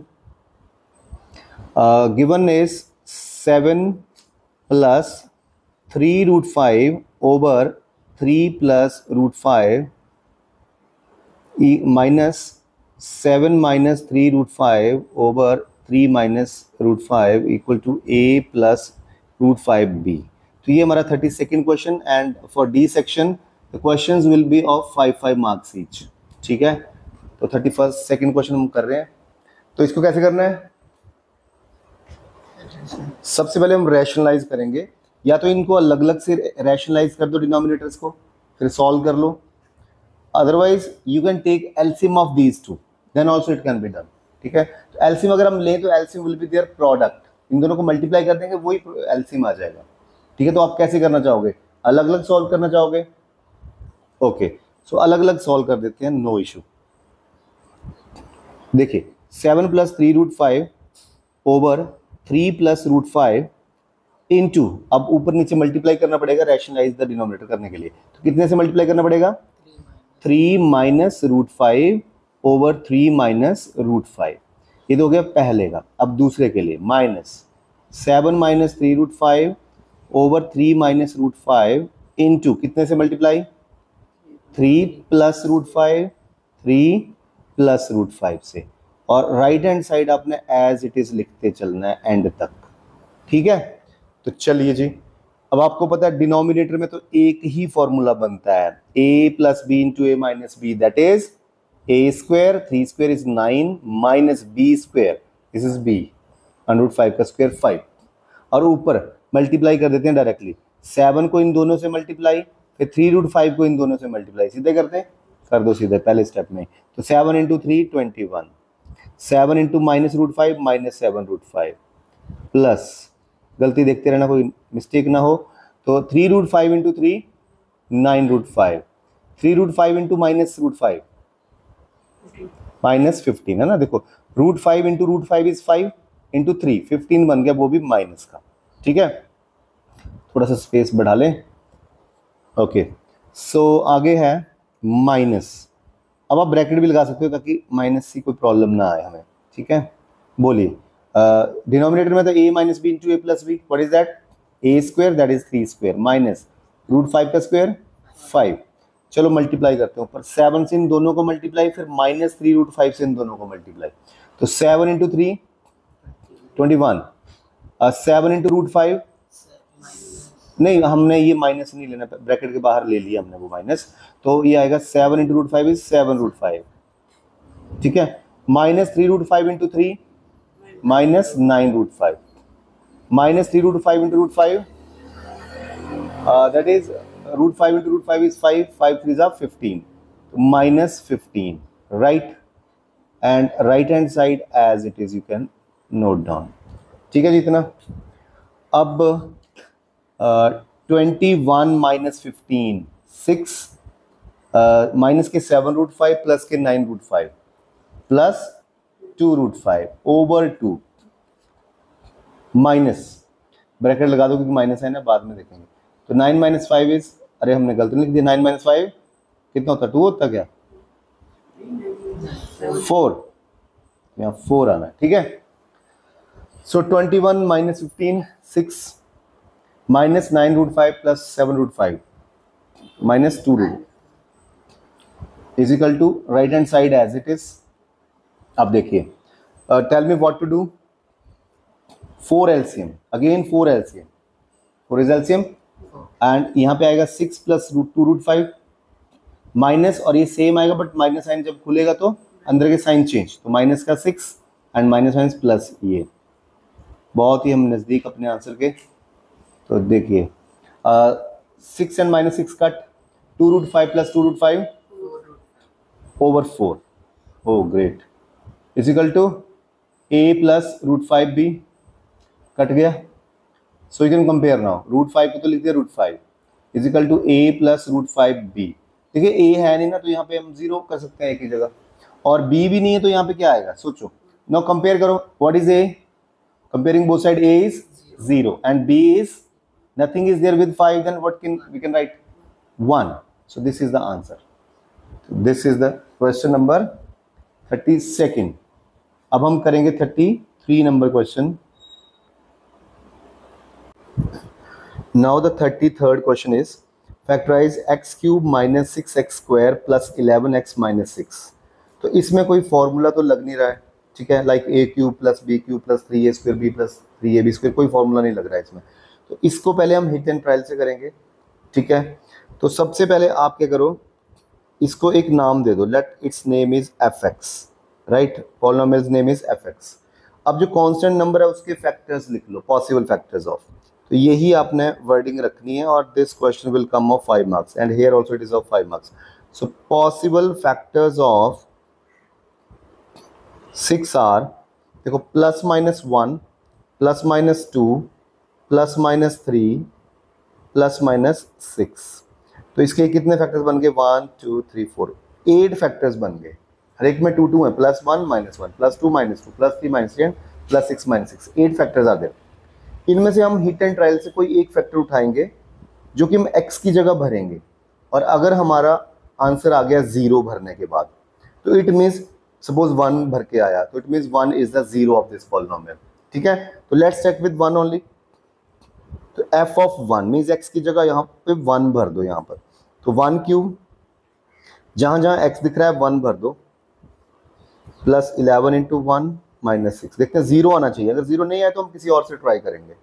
Given is 7 + 3√5 over 3 + √5 minus 7 minus 3√5 over 3 minus √5 equal to a plus √5b। तो ये हमारा 32nd question, and for D section the questions will B of 5 marks each. ठीक है, तो 32nd question हम कर रहे हैं। तो इसको कैसे करना है, सबसे पहले हम रैशनलाइज करेंगे, या तो इनको अलग अलग से रैशनलाइज कर दो डिनोमिनेटर्स को, फिर सॉल्व कर लो, otherwise you can take LCM of these two, then also it can be done. ठीक है, तो एलसीएम अगर हम लें तो LCM will be their product, इन दोनों को मल्टीप्लाई कर देंगे वही एलसीएम आ जाएगा। ठीक है, तो आप कैसे करना चाहोगे, अलग अलग सॉल्व करना चाहोगे? ओके, सो अलग अलग सॉल्व कर देते हैं, नो इशू। देखिए 7 + 3√5 ओवर 3 + √5 इनटू, अब ऊपर नीचे मल्टीप्लाई करना पड़ेगा रैशनलाइज द डिनोमिनेटर करने के लिए, तो कितने से मल्टीप्लाई करना पड़ेगा, 3 - √5 ओवर 3 - √5, ये तो हो गया पहले का। अब दूसरे के लिए -7 - 3√5 ओवर 3 - √5 इनटू कितने से मल्टीप्लाई, 3 + √5 3 + √5 से, और राइट हैंड साइड आपने एज इट इज लिखते चलना है एंड तक। ठीक है, तो चलिए जी, अब आपको पता है डिनोमिनेटर में तो एक ही फॉर्मूला बनता है, a + b × a - b that is a², 3² is 9 minus b², this is b, √5 का स्क्वायर 5, और ऊपर मल्टीप्लाई कर देते हैं डायरेक्टली, 7 को इन दोनों से मल्टीप्लाई, फिर 3√5 को इन दोनों से मल्टीप्लाई, सीधे करते हैं, कर दो सीधे पहले स्टेप में। तो 7 × 3 21, 7 × -√5 -7√5 प्लस, गलती देखते रहना कोई मिस्टेक ना हो, तो 3√5 × 3 9√5, 3√5 × -√5 -15 है ना, देखो √5 × √5 इज 5 × 3 15 बन गया, वो भी माइनस का। ठीक है, थोड़ा सा स्पेस बढ़ा लें। ओके, सो आगे है माइनस, अब आप ब्रैकेट भी लगा सकते हो ताकि माइनस की कोई प्रॉब्लम ना आए हमें। ठीक है, बोलिए, डिनोमिनेटर में तो a - b × a + b, what is that, a² that is 3² minus √5 का स्क्वायर 5, चलो मल्टीप्लाई करते हैं, ऊपर 7 से इन दोनों को मल्टीप्लाई, फिर -3√5 से इन दोनों को मल्टीप्लाई, तो 7 × 3 21, 7 × √5, नहीं हमने ये माइनस नहीं लेना, ब्रैकेट के बाहर ले लिया हमने वो माइनस, तो ये आएगा 7 × √5 इज 7√5। ठीक है, -3√5 × 3 -9√5, -3√5 × √5 that is √5 × √5 is 5, 5 3 are 15, -15, right, and right hand side as it is you can note down। ठीक है जी, इतना। अब 21 - 15 6, माइनस के 7√5 प्लस के 9√5 प्लस 2√5 ओवर 2 माइनस, ब्रैकेट लगा दो क्योंकि माइनस है ना, बाद में देखेंगे। तो 9 - 5 इज, अरे हमने गलती लिख दिया, 9 - 5 कितना होता है, 2 होता क्या, 4, यहाँ 4 आना है। ठीक है, so 21 - 15 6 minus 9√5 plus 7√5 minus 2 is equal to right hand side as it is. अब देखिए, tell me what to do, 4 LCM, again 4 LCM, 4 is LCM, and यहाँ पे आएगा 6 + √2√5 माइनस, और ये सेम आएगा बट माइनस साइन जब खुलेगा तो अंदर के साइन चेंज, तो माइनस का 6 एंड माइनस प्लस, ये बहुत ही हम नज़दीक अपने आंसर के। तो देखिए 6 and -6 cut, 2√5 plus 2√5 over 4, oh great, is equal to a plus √5b, cut गया, so you can compare now, √5 को तो लिख दिया √5 is equal to a plus √5b। देखिए a है नहीं ना, तो यहाँ पे हम 0 कर सकते हैं एक ही जगह, और b भी नहीं है तो यहाँ पे क्या आएगा, सोचो नाउ कंपेयर करो, what is a, comparing both side, a is 0 and b is nothing is there with 5, then what can we can write 1. So this is the answer. This is the question number 32nd. अब हम करेंगे 33 number question. Now the 33rd question is factorize x cube minus 6x square plus 11x minus 6. तो इसमें कोई formula तो लग नहीं रहा है, ठीक है, like a cube plus b cube plus 3a square b plus 3ab square, कोई फॉर्मूला नहीं लग रहा है इसमें. तो इसको पहले हम हिट एंड ट्रायल से करेंगे, ठीक है. तो सबसे पहले आप क्या करो, इसको एक नाम दे दो, let its name is f x, right, polynomials name is f x. अब जो कांस्टेंट नंबर है उसके फैक्टर्स लिख लो, पॉसिबल फैक्टर्स ऑफ. तो यही आपने वर्डिंग रखनी है और this question will come of 5 marks and here also it is of 5 marks. So possible factors of 6 are, देखो, plus minus 1, plus minus 2, plus minus 3, plus minus 6. तो इसके कितने फैक्टर्स बन गए, 1 2 3 4, 8 फैक्टर्स बन गए. हर एक में 2 2 है, plus 1 minus 1, plus 2 minus 2, plus 3 minus 3, plus 6 minus 6, 8 factors आ गए. इनमें से हम हिट एंड ट्रायल से कोई एक फैक्टर उठाएंगे जो कि हम x की जगह भरेंगे, और अगर हमारा आंसर आ गया 0 भरने के बाद, तो इट मीन्स सपोज 1 भर के आया, तो it means 1 is the 0 of this polynomial, ठीक है. तो लेट्स चेक विद 1 ओनली. तो f ऑफ 1 मीन्स x की जगह यहाँ पे 1 भर दो यहाँ पर. तो 1 क्यूब, जहां जहां x दिख रहा है 1 भर दो, प्लस 11 इंटू 1 माइनस 6. देखते हैं 0 आना चाहिए, अगर 0 नहीं आया तो हम किसी और से ट्राई करेंगे,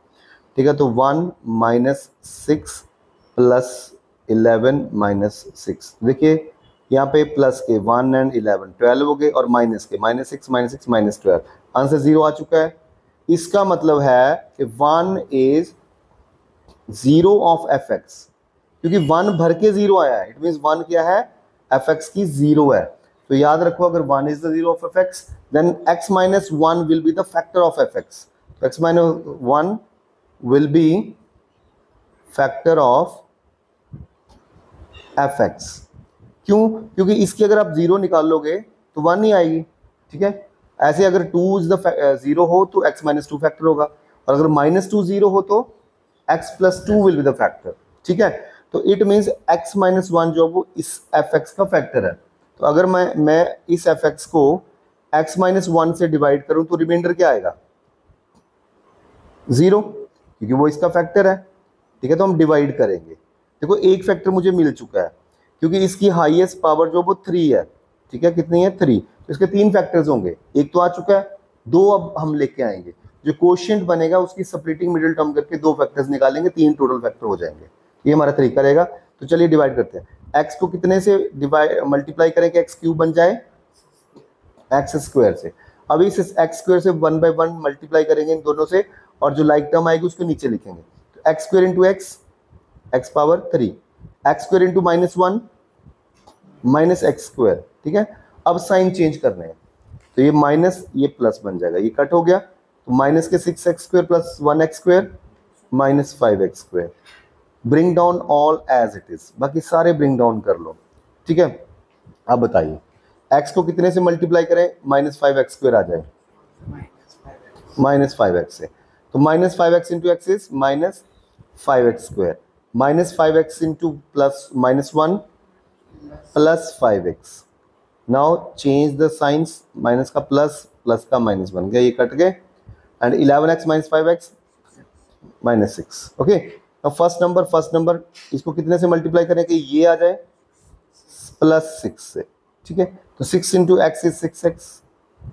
ठीक है. तो 1 माइनस 6 प्लस 11 माइनस 6. देखिए यहाँ पे प्लस के 1 एंड 11 12 हो गए, और माइनस के माइनस 6 माइनस 12, आंसर 0 आ चुका है. इसका मतलब है कि 1 इज 0 ऑफ एफ एक्स, क्योंकि 1 भर के 0 आया है, इट मीन्स 1 क्या है, एफ एक्स की 0 है. तो याद रखो, अगर 1 is the 0 of f x, then x minus 1 will be the factor of f x. तो x minus 1 will be factor of f x. क्यों? क्योंकि इसकी अगर आप 0 निकाल लोगे तो 1 नहीं आएगी, ठीक है. ऐसे अगर 2 इज द 0 हो तो x माइनस 2 फैक्टर होगा, और अगर माइनस 2 0 हो तो x plus 2 will be the factor, ठीक है. तो इट मीन्स x माइनस 1 जो वो इस एफ एक्स का फैक्टर है. तो अगर मैं इस एफ एक्स को x माइनस 1 से डिवाइड करूं तो रिमाइंडर क्या आएगा, 0, क्योंकि वो इसका फैक्टर है, ठीक है. तो हम डिवाइड करेंगे. देखो एक फैक्टर मुझे मिल चुका है, क्योंकि इसकी हाईएस्ट पावर जो वो 3 है, ठीक है. कितनी है, 3. तो इसके 3 फैक्टर्स होंगे, एक तो आ चुका है, 2 अब हम लेके आएंगे. जो कोशिएंट बनेगा उसकी सप्लिटिंग मिडिल टर्म करके 2 फैक्टर्स निकालेंगे, 3 टोटल फैक्टर हो जाएंगे. ये हमारा तरीका रहेगा. तो चलिए डिवाइड करते हैं. x को कितने से डिवाइड मल्टीप्लाई करेंगे, एक्स क्यूब बन जाए एक्स स्क्वायर से. अभी इस एक्स स्क्वायर से 1/1 मल्टीप्लाई करेंगे इन दोनों से, और जो लाइक टर्म आएगी उसको नीचे लिखेंगे. तो x square into x power 3, x square into minus 1 minus x square, ठीक है. अब साइन चेंज करने हैं, तो ये माइनस ये प्लस बन जाएगा, ये कट हो गया. तो माइनस के 6x square plus 1x square minus 5x square. Bring down all as it is, बाकी सारे ब्रिंग डाउन कर लो, ठीक है. अब बताइए x को कितने से मल्टीप्लाई करें, माइनस 5x स्क्वायर आ जाए, माइनस 5x से. तो minus 5x into x is minus 5x square, minus 5x into plus minus 1 plus 5x. Now change the science, minus का प्लस, प्लस का माइनस बन गया, ये कट गए. And 11x minus 5x minus 6. Okay. अब first number इसको कितने से मल्टीप्लाई करें कि ये आ जाए प्लस 6 से, ठीक है. तो 6 into x is 6x,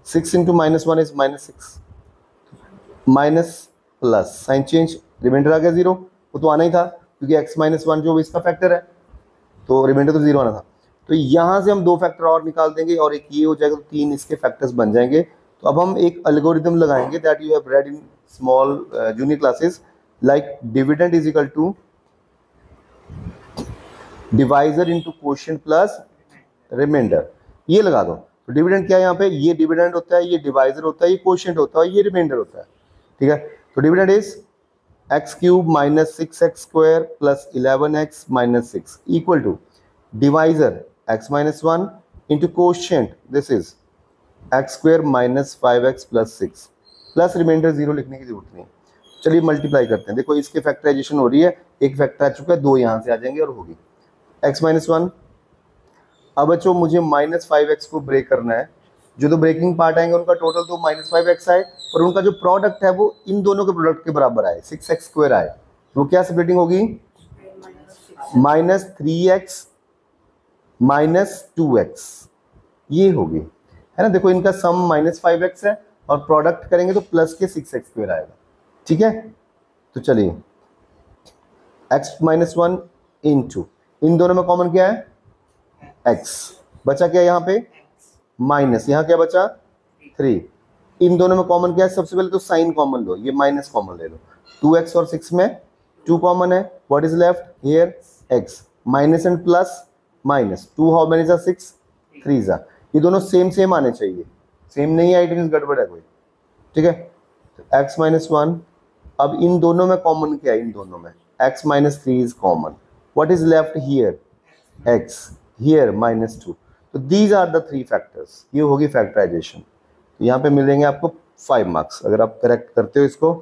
6 into minus 1 is minus 6, minus plus, sign change, reminder आ गया 0. वो तो आना ही था, क्योंकि x माइनस 1 जो इसका फैक्टर है, तो रिमाइंडर तो 0 आना था. तो यहाँ से हम 2 फैक्टर और निकाल देंगे, और एक ये हो जाएगा, तो 3 इसके फैक्टर्स बन जाएंगे. तो अब हम एक एल्गोरिथम लगाएंगे that you have read in small junior classes, like dividend is equal to divisor into quotient plus remainder. ये लगा दो. तो डिविडेंड क्या है यहाँ पे, ये डिविडेंड होता है, ये डिवाइजर होता है, ये क्वोशिएंट होता है, ये रिमाइंडर होता है, ठीक है. तो dividend is x cube minus 6x square plus 11x minus 6 equal to divisor x minus 1 into quotient, this is x square minus 5x plus 6, plus remainder 0 लिखने की जरूरत नहीं। चलिए मल्टीप्लाई करते हैं। देखो इसके फैक्टराइजेशन हो रही है, एक फैक्टर आ चुका है, 2 यहाँ से आ जाएंगे और होगी x माइनस 1। अब बच्चों मुझे माइनस 5x को ब्रेक करना है। जो तो ब्रेकिंग पार्ट आएंगे उनका टोटल तो माइनस 5x आए, और उनका जो प्रोडक्ट है वो इन दोनों के प्रोडक्ट के बराबर आए, 6x स्क्वायर आए। वो क्या स्प्लिटिंग होगी, माइनस 3x माइनस 2x, ये होगी, है ना। देखो इनका सम माइनस 5x है और प्रोडक्ट करेंगे तो प्लस के 6x स्क्वायर आएगा, ठीक है। तो चलिए x माइनस 1 इंटू, इन दोनों में कॉमन क्या है, x, बचा क्या यहाँ पे माइनस, यहाँ क्या बचा 3, इन दोनों में कॉमन क्या है, सबसे पहले तो साइन कॉमन लो, ये माइनस कॉमन ले लो, 2x और 6 में 2 कॉमन है, what is left here x, minus and plus minus, 2 how many जा 6, 3 जा, ये दोनों सेम सेम आने चाहिए, सेम नहीं है, इट मींस गड़बड़ है कोई, ठीक है। तो x माइनस 1, अब इन दोनों में कॉमन क्या है, इन दोनों में x minus 3 is common, what is left here x, here minus 2। तो दीज आर द 3 फैक्टर्स, ये होगी फैक्टराइजेशन। तो यहाँ पे मिलेंगे आपको 5 मार्क्स अगर आप करेक्ट करते हो इसको।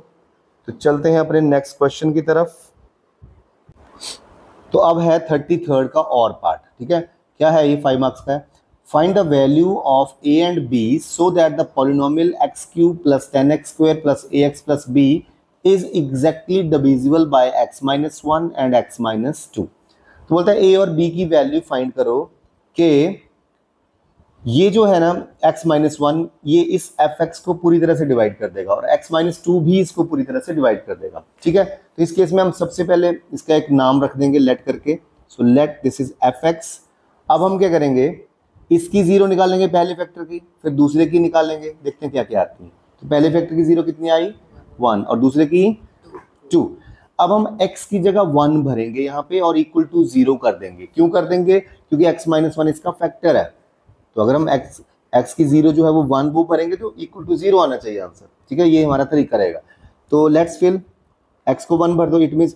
तो चलते हैं अपने नेक्स्ट क्वेश्चन की तरफ। तो अब है 33rd का और पार्ट, ठीक है। क्या है ये, 5 मार्क्स का है। Find the value of a and b so that the polynomial x cube plus 10x square plus ax plus b is exactly divisible by x minus 1 and x minus 2। तो बोलता है a और b की value find करो कि ये जो है ना x माइनस 1 ये इस fx को पूरी तरह से डिवाइड कर देगा और x माइनस 2 भी इसको पूरी तरह से डिवाइड कर देगा, ठीक है। तो इस केस में हम सबसे पहले इसका एक नाम रख देंगे लेट करके, so let this is fx। अब हम क्या करेंगे, इसकी 0 निकालेंगे पहले फैक्टर की, फिर दूसरे की निकालेंगे, देखते हैं क्या क्या आती है। तो पहले फैक्टर की 0 कितनी आई 1 और दूसरे की 2। अब हम x की जगह 1 भरेंगे यहाँ पे और इक्वल टू 0 कर देंगे। क्यों कर देंगे, क्योंकि x माइनस 1 इसका फैक्टर है। तो अगर हम x की 0 जो है वो 1 वो भरेंगे तो इक्वल टू 0 आना चाहिए आंसर, ठीक है। ये हमारा तरीका रहेगा। तो लेट्स फिल, x को 1 भर दो, इट मीन्स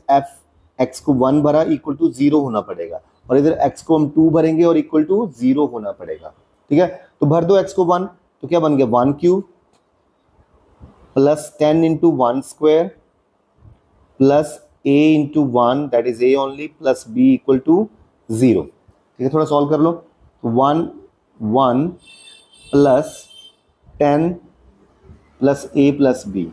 x को 1 भरा इक्वल टू 0 होना पड़ेगा, और इधर x को हम 2 भरेंगे और इक्वल टू 0 होना पड़ेगा, ठीक है। तो भर दो x को 1, तो क्या बन गया 1 cube plus 10 into 1 square plus a into 1 that is a only plus b equal to 0, ठीक है। थोड़ा सॉल्व कर लो। तो 1 1 plus 10 plus a plus b,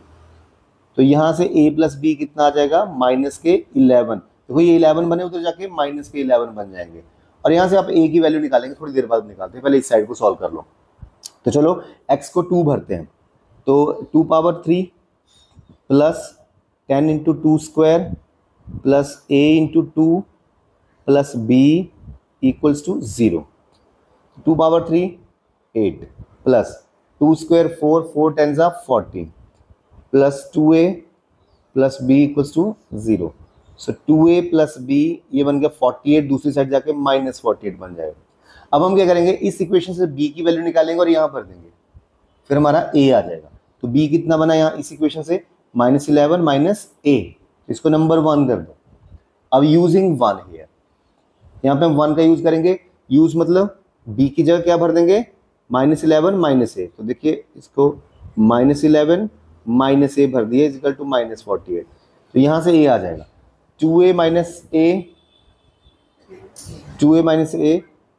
तो यहाँ से a प्लस b कितना आ जाएगा माइनस के 11। देखो ये 11 बने, उधर जाके माइनस के 11 बन जाएंगे, और यहाँ से आप a की वैल्यू निकालेंगे, थोड़ी देर बाद निकालते हैं, पहले इस साइड को सॉल्व कर लो। तो चलो x को 2 भरते हैं, तो 2 power 3 plus 10 into 2 square plus a into 2 plus b equals to 0। 2 power 3 8 plus 2 square 4 4 10 जा 14 plus 2a plus b equals to 0। So 2a plus b ये बन गया 48, दूसरी साइड जाके माइनस 48 बन जाएगा। अब हम क्या करेंगे, इस इक्वेशन से b की वैल्यू निकालेंगे और यहाँ भर देंगे, फिर हमारा a आ जाएगा। तो b कितना बना यहाँ इस इक्वेशन से माइनस 11 माइनस a, इसको नंबर 1 कर दो। अब यूजिंग 1 हियर, यहाँ पे हम 1 का यूज करेंगे, यूज मतलब b की जगह क्या भर देंगे माइनस 11 माइनस a। तो देखिए इसको माइनस 11 माइनस a भर दिए इक्वल टू माइनस 48, तो यहाँ से a आ जाएगा 2a minus a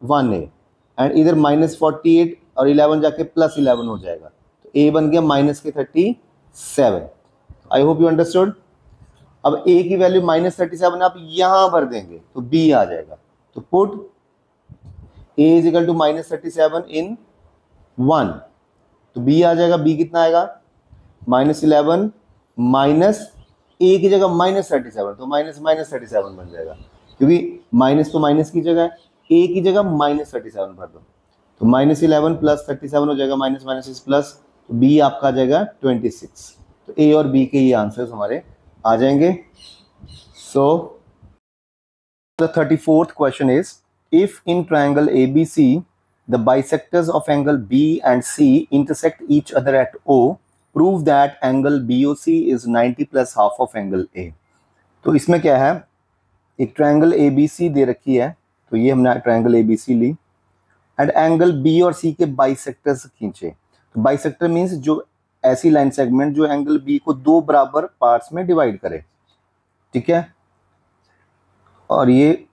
1a, and इधर माइनस 48 और 11 जाके प्लस 11 हो जाएगा, तो a बन गया माइनस के 37। I hope you understood. अब a की वैल्यू माइनस 37 आप यहाँ भर देंगे तो b आ जाएगा। तो put a is equal to minus 37 in 1, तो b आ जाएगा, b कितना आएगा माइनस 11 माइनस a की जगह माइनस 37, तो माइनस माइनस 37 बन जाएगा, क्योंकि माइनस तो माइनस की जगह है, a की जगह माइनस 37 भर दो, तो माइनस 11 प्लस 37 हो जाएगा, माइनस माइनस 6 प्लस, तो b आपका आ जाएगा 26। तो a और b के ये आंसर्स हमारे आ जाएंगे। So the 34th question is, if in triangle ABC the bisectors of angle B and C intersect each other at O, prove that angle BOC is 90 plus half of angle A। तो इसमें क्या है, एक triangle ABC दे रखी है, तो ये हमने ट्रायंगल ABC ली, एंड एंगल B और C के बाइसेक्टर्स खींचे। तो बाइसेक्टर मीन्स जो ऐसी लाइन सेगमेंट जो एंगल बी को दो बराबर पार्ट्स में डिवाइड करे, ठीक है, और ये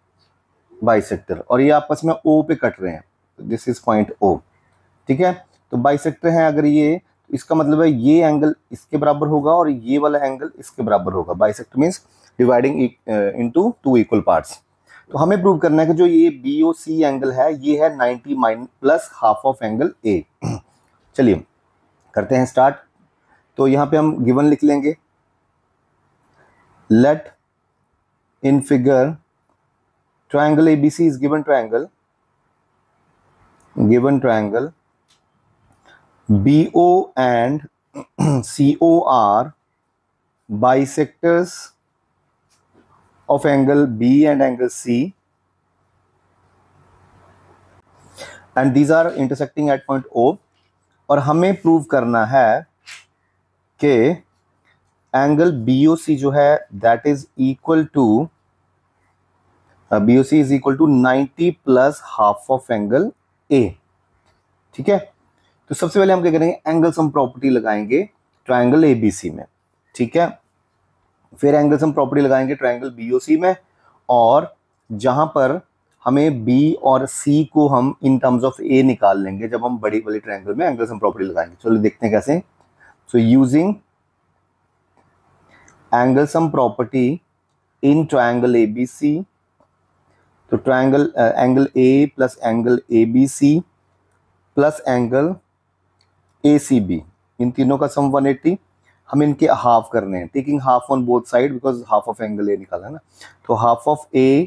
बाइसेक्टर, और ये आपस में ओ पे कट रहे हैं, दिस इज पॉइंट ओ, ठीक है। तो बाइसेक्टर है अगर ये, तो इसका मतलब है ये एंगल इसके बराबर होगा और ये वाला एंगल इसके बराबर होगा। Bisector means dividing into two equal parts. तो हमें प्रूव करना है कि जो ये बी ओ सी एंगल है ये है 90 minus plus half of angle A. चलिए करते हैं स्टार्ट। तो यहाँ पे हम गिवन लिख लेंगे, let in figure triangle ABC is given triangle BO and CO are bisectors of angle B and angle C, and these are intersecting at point O। और हमें प्रूव करना है कि एंगल BOC जो है that is equal to BOC is equal to 90 plus half of angle A, ठीक है। तो सबसे पहले हम क्या करेंगे, एंगल सम प्रॉपर्टी लगाएंगे ट्रायंगल ABC में, ठीक है। फिर एंगल सम प्रॉपर्टी लगाएंगे ट्रायंगल BOC में, और जहां पर हमें B और C को हम इन टर्म्स ऑफ A निकाल लेंगे जब हम बड़ी वाली ट्रायंगल में एंगल सम प्रॉपर्टी लगाएंगे। चलो देखते हैं कैसे। So using angle sum property in triangle ABC, तो triangle angle A plus angle ABC plus angle ACB, इन तीनों का सम 180, हम इनके हाफ करने हैं, taking half on both side because half of angle A निकाला है ना। तो half of A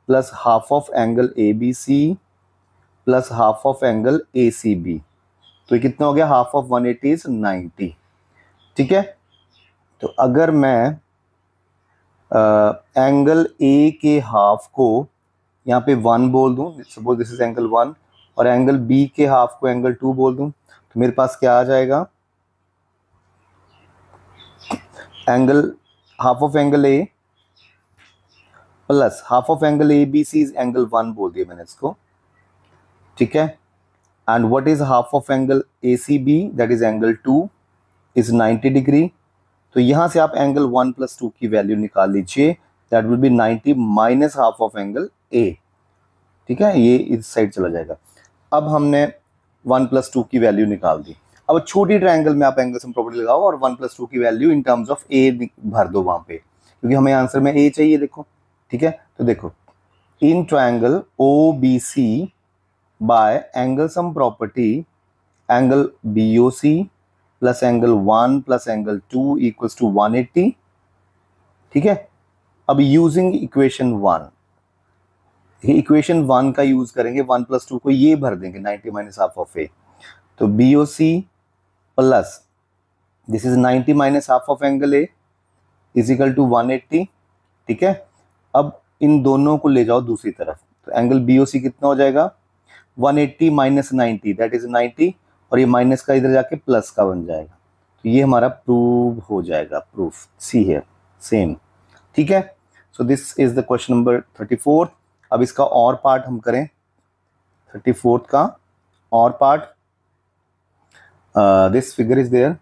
plus half of angle ABC plus half of angle ACB, तो ये कितना हो गया, हाफ ऑफ 180 इज 90, ठीक है। तो अगर मैं एंगल A के हाफ को यहाँ पे 1 बोल दूं, सपोज दिस इज एंगल 1, और एंगल B के हाफ को एंगल 2 बोल दूं, तो मेरे पास क्या आ जाएगा, angle half of angle A plus half of angle ABC is angle 1 बोल दिया मैंने इसको, ठीक है। And what is half of angle ACB, that is angle 2 is 90 degree. तो यहां से आप एंगल 1 प्लस 2 की वैल्यू निकाल लीजिए, that will B 90 minus half of angle A, ठीक है, ये इस साइड चला जाएगा। अब हमने 1 प्लस 2 की वैल्यू निकाल दी। अब छोटी ट्रायंगल में आप एंगल सम प्रॉपर्टी लगाओ और 1 प्लस 2 की value in terms of A भर दो वहां पे, क्योंकि हमें आंसर में A चाहिए, देखो, ठीक है। तो देखो in triangle OBC by angle sum property angle BOC plus angle 1 plus angle 2 equals to 180, ठीक है। अब यूजिंग इक्वेशन 1, इक्वेशन 1 का यूज करेंगे, 1 प्लस 2 को ये भर देंगे 90 माइनस हाफ ऑफ A, तो BOC plus this is 90 minus half of angle A is equal to 180, ठीक है। अब इन दोनों को ले जाओ दूसरी तरफ, तो एंगल BOC कितना हो जाएगा, 180 माइनस 90 दैट इज 90, और ये माइनस का इधर जाके प्लस का बन जाएगा, तो ये हमारा प्रूव हो जाएगा, प्रूफ सी है सेम, ठीक है। सो this is the question number 34। अब इसका और पार्ट हम करें, 34 का और part, this figure is there.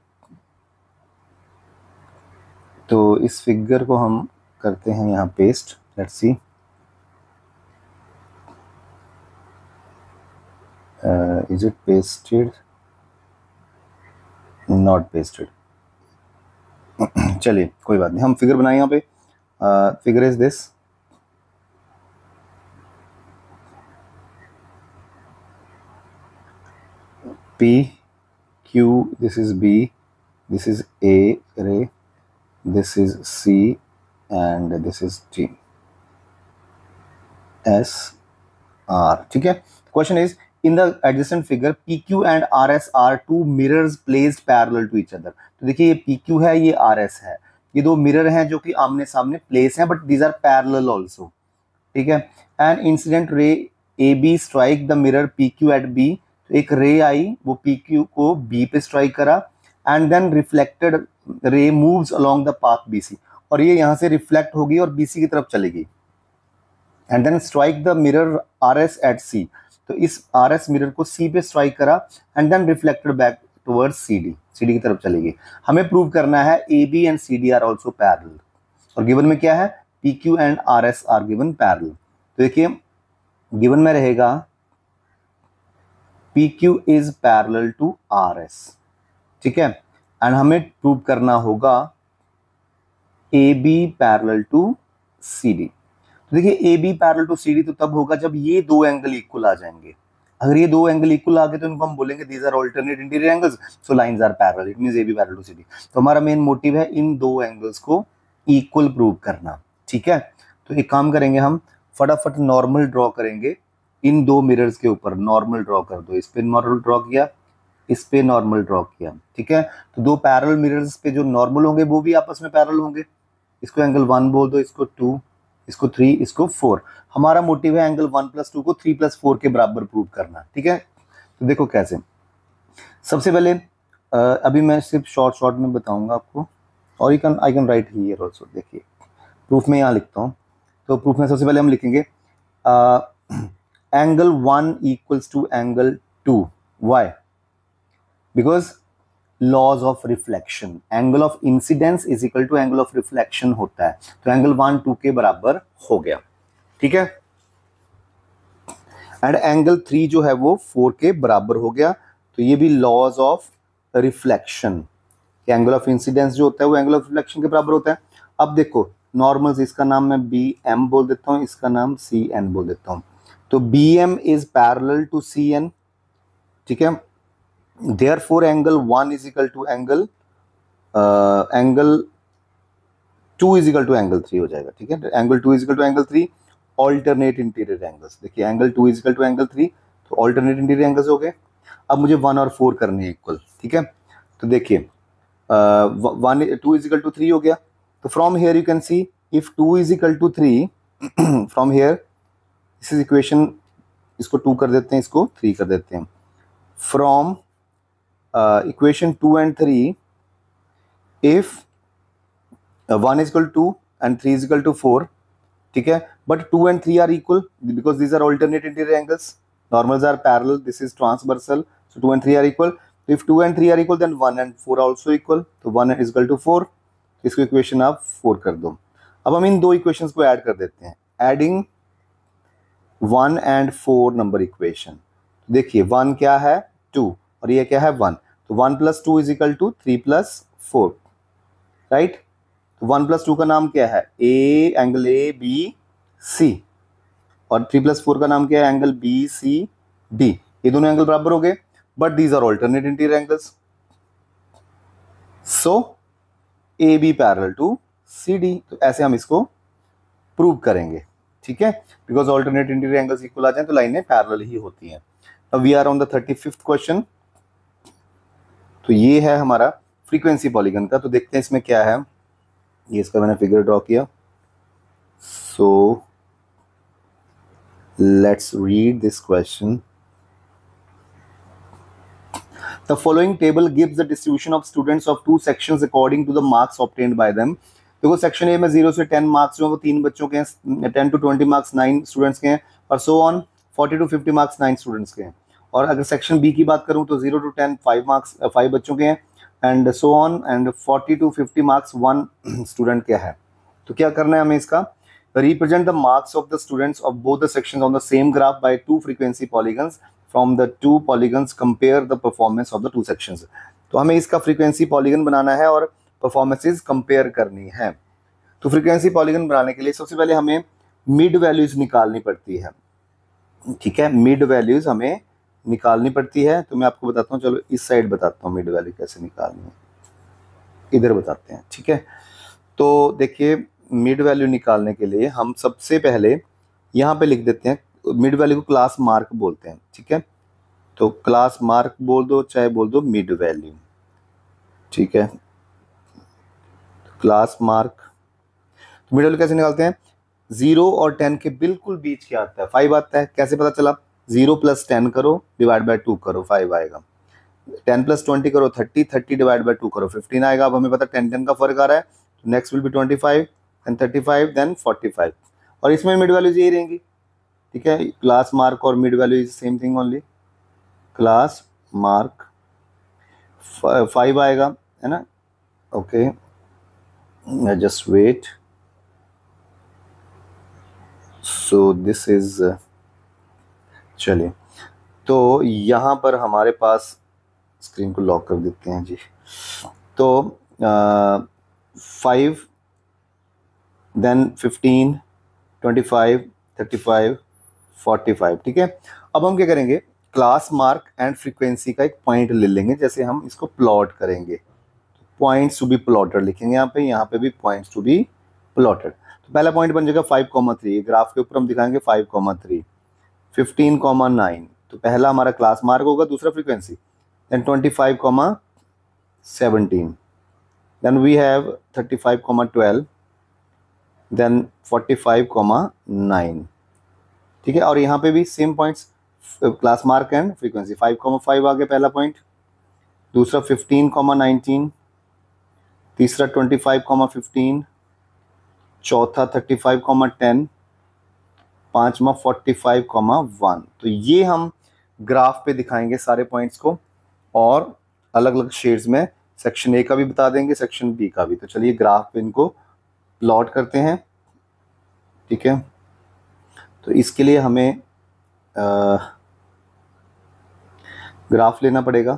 तो इस फिगर को हम करते हैं यहाँ paste, let's see, is it pasted, not pasted, चलिए कोई बात नहीं, हम फिगर बनाए यहाँ पे। Figure is this, PQ, this is B, this is A ray, this is C, and this is T, S, R, ठीक है। Question is in the adjacent figure PQ and RS are two mirrors placed parallel to each other. तो देखिए ये PQ है, ये RS है, ये दो मिरर हैं जो कि आमने सामने प्लेस हैं, but these are parallel also, ठीक है। An incident ray AB strike the mirror PQ at B, तो एक रे आई वो PQ को B पे स्ट्राइक करा, and then reflected ray moves along the path BC, और ये यहाँ से रिफ्लेक्ट होगी और BC की तरफ चलेगी, and then strike the mirror RS at C, तो इस RS मिरर को C पे स्ट्राइक करा and then reflected back towards CD की तरफ चलेगी। हमें प्रूव करना है AB and CD are also parallel, और गिवन में क्या है, PQ and RS are given parallel. तो देखिए गिवन में रहेगा PQ is parallel to RS, ठीक है, एंड हमें प्रूव करना होगा AB पैरेलल टू CD। तो देखिए AB पैरेलल टू CD तो तब होगा जब ये दो एंगल इक्वल आ जाएंगे। अगर ये दो एंगल इक्वल आ गए तो इनको हम बोलेंगे these are alternate interior angles, so lines are parallel, it means AB parallel to CD। तो हमारा मेन मोटिव है इन दो एंगल्स को इक्वल प्रूव करना, ठीक है। तो एक काम करेंगे, हम फटाफट नॉर्मल ड्रॉ करेंगे इन दो मिरर्स के ऊपर। नॉर्मल ड्रॉ कर दो, इस पे नॉर्मल ड्रॉ किया, इस पे नॉर्मल ड्रॉ किया, ठीक है। तो दो पैरेलल मिरर्स पे जो नॉर्मल होंगे वो भी आपस में पैरेलल होंगे। इसको एंगल 1 बोल दो, इसको 2, इसको 3, इसको 4। हमारा मोटिव है एंगल 1 + 2 को 3 + 4 के बराबर प्रूव करना, ठीक है। तो देखो कैसे, सबसे पहले अभी मैं सिर्फ शॉर्ट में बताऊंगा आपको, और आई कैन राइट हियर आल्सो। देखिए प्रूफ में यहाँ लिखता हूँ। तो प्रूफ में सबसे पहले हम लिखेंगे angle 1 equals to angle 2। Why? Because laws of reflection, angle of incidence is equal to angle of reflection होता है। तो एंगल 1 2 के बराबर हो गया, ठीक है। एंड एंगल 3 जो है वो 4 के बराबर हो गया। तो ये भी laws of reflection, angle of incidence जो होता है वो एंगल ऑफ रिफ्लेक्शन के बराबर होता है। अब देखो नॉर्मल्स, इसका नाम मैं BM बोल देता हूँ, इसका नाम CN बोल देता हूँ। तो BM is parallel to CN, ठीक है। Therefore angle 1 is equal to angle 2 is equal to angle 3 हो जाएगा, ठीक है। Angle 2 is equal to angle 3, alternate interior angles. देखिए angle 2 is equal to angle 3, तो ऑल्टरनेट इंटीरियर एंगल्स हो गए। अब मुझे 1 और 4 करने हैं इक्वल, ठीक है। तो देखिए 2 is equal to 3 हो गया। तो from here you can see if 2 is equal to 3 from here this is equation, इसको 2 कर देते हैं, इसको 3 कर देते हैं। From equation 2 and 3, if 1 is equal to 2 and 3 is equal to 4, ठीक है, but 2 and 3 are equal because these are alternate interior angles, normals are parallel, this is transversal, so 2 and 3 are equal. So if 2 and 3 are equal then 1 and 4 are also equal, तो 1 is equal to 4, इसको equation आप 4 कर दो। अब हम इन दो equations को add कर देते हैं, एडिंग 1 and 4 नंबर इक्वेशन। देखिए 1 क्या है 2 और ये क्या है 1, तो 1 + 2 is equal to 3 + 4, राइट। तो 1 + 2 का नाम क्या है, एंगल ABC, और 3 + 4 का नाम क्या है, एंगल BCD। ये दोनों एंगल बराबर हो गए, but these are alternate interior angles, so AB parallel to CD। तो ऐसे हम इसको प्रूव करेंगे, ठीक है, because alternate interior angles equal आ जाए तो लाइनें पैरेलल ही होती हैं। अब we are on the 35th question. तो ये है हमारा फ्रीक्वेंसी पॉलीगन का। तो देखते हैं इसमें क्या है। ये इसका मैंने फिगर ड्रॉ किया। So let's read this question. The following table gives the distribution of students of two sections according to the marks obtained by them. देखो सेक्शन ए में 0 से 10 मार्क्स जो वो 3 बच्चों के हैं, 10 to 20 मार्क्स 9 स्टूडेंट्स के हैं, और so on 40 to 50 marks 9 students के हैं। और अगर सेक्शन बी की बात करूं तो 0 to 10 5 मार्क्स 5 बच्चों के हैं, and so on, and 40 to 50 marks 1 student के है। तो क्या करना है हमें इसका, represent the marks of the students of both the sections on the same graph by two frequency polygons, from the two polygons compare the performance of the two sections. तो हमें इसका फ्रीक्वेंसी पॉलीगन बनाना है और performances compare करनी है। तो frequency polygon बनाने के लिए सबसे पहले हमें मिड वैल्यूज निकालनी पड़ती है, ठीक है, मिड वैल्यूज हमें निकालनी पड़ती है। तो मैं आपको बताता हूँ, चलो इस साइड बताता हूँ मिड वैल्यू कैसे निकालनी है, इधर बताते हैं, ठीक है। तो देखिए मिड वैल्यू निकालने के लिए हम सबसे पहले यहाँ पे लिख देते हैं, मिड वैल्यू को क्लास मार्क बोलते हैं, ठीक है। तो क्लास मार्क बोल दो, चाहे बोल दो मिड वैल्यू, ठीक है, क्लास मार्क। तो मिड वैल्यू कैसे निकालते हैं, 0 और 10 के बिल्कुल बीच क्या आता है, 5 आता है। कैसे पता चला, 0 + 10 करो डिवाइड बाय 2 करो 5 आएगा, 10 + 20 करो 30, 30 डिवाइड बाय 2 करो 15 आएगा। अब हमें पता 10 का फर्क आ रहा है, तो next will be 25 and 35 then 45, और इसमें मिड वैल्यूज यही रहेंगी, ठीक है, क्लास मार्क और mid value is same thing only, class mark 5 आएगा, है ना। Okay, just wait, so this is, चलिए तो यहाँ पर हमारे पास, स्क्रीन को लॉक कर देते हैं जी। तो 5, देन 15, 25, 35, 45, ठीक है। अब हम क्या करेंगे, क्लास मार्क एंड फ्रीक्वेंसी का एक पॉइंट ले लेंगे, जैसे हम इसको प्लॉट करेंगे, पॉइंट्स टू बी प्लॉटेड लिखेंगे यहाँ पे भी पॉइंट्स टू बी प्लॉटेड। तो पहला पॉइंट बन जाएगा 5,3, ग्राफ के ऊपर हम दिखाएंगे 5,3, 15,9, तो पहला हमारा क्लास मार्क होगा, दूसरा frequency, then 25,17, then we have 35,12, then 45,9, ठीक है। और यहाँ पे भी same points, class mark and frequency, 5,5 आ गया पहला पॉइंट, दूसरा 15,19, तीसरा 25,15, चौथा 35,10, पांचवा 45,1। तो ये हम ग्राफ पे दिखाएंगे सारे पॉइंट्स को, और अलग अलग शेड्स में, सेक्शन ए का भी बता देंगे, सेक्शन बी का भी। तो चलिए ग्राफ पे इनको प्लॉट करते हैं, ठीक है। तो इसके लिए हमें ग्राफ लेना पड़ेगा,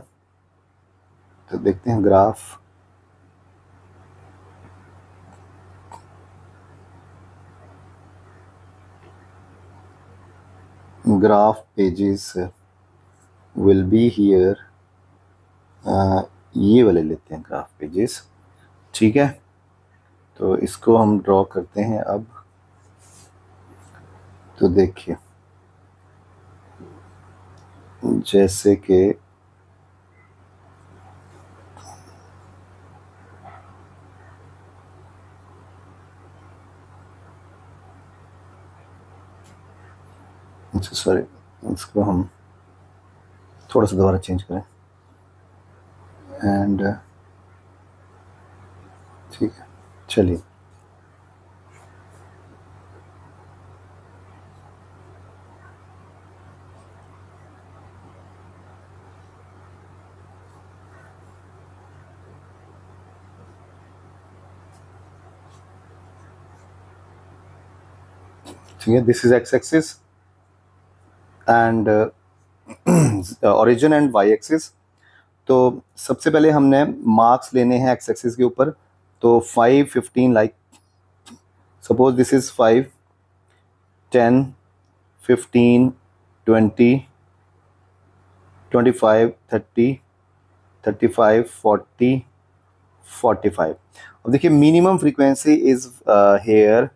तो देखते हैं graph. Graph pages will be here, ये वाले लेते हैं ग्राफ पेजेस, ठीक है। तो इसको हम ड्रॉ करते हैं अब। तो देखिए, जैसे कि सॉरी, इसको हम थोड़ा सा दोबारा चेंज करें, एंड ठीक है, चलिए। ठीक है, this is x axis and origin and y axis. तो सबसे पहले हमने मार्क्स लेने हैं एक्स एक्सिस के ऊपर, तो 5, 15, लाइक सपोज दिस इज 5, 10, 15, 20, 25, 30, 35, 40, 45। अब देखिए, मिनिमम फ्रीक्वेंसी इज हेयर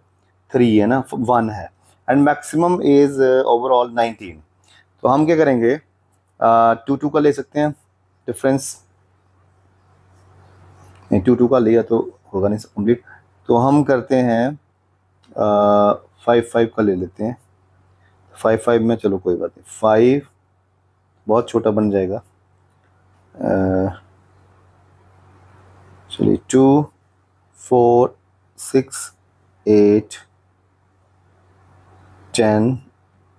3 है ना, 1 है, एंड मैक्सिमम इज ओवरऑल 19। तो हम क्या करेंगे, 2 का ले सकते हैं डिफरेंस, नहीं 2 का लिया तो होगा नहीं कंप्लीट, तो हम करते हैं 5 का ले लेते हैं। 5 में चलो कोई बात नहीं, 5 बहुत छोटा बन जाएगा, चलिए 2, 4, 6, 8, 10,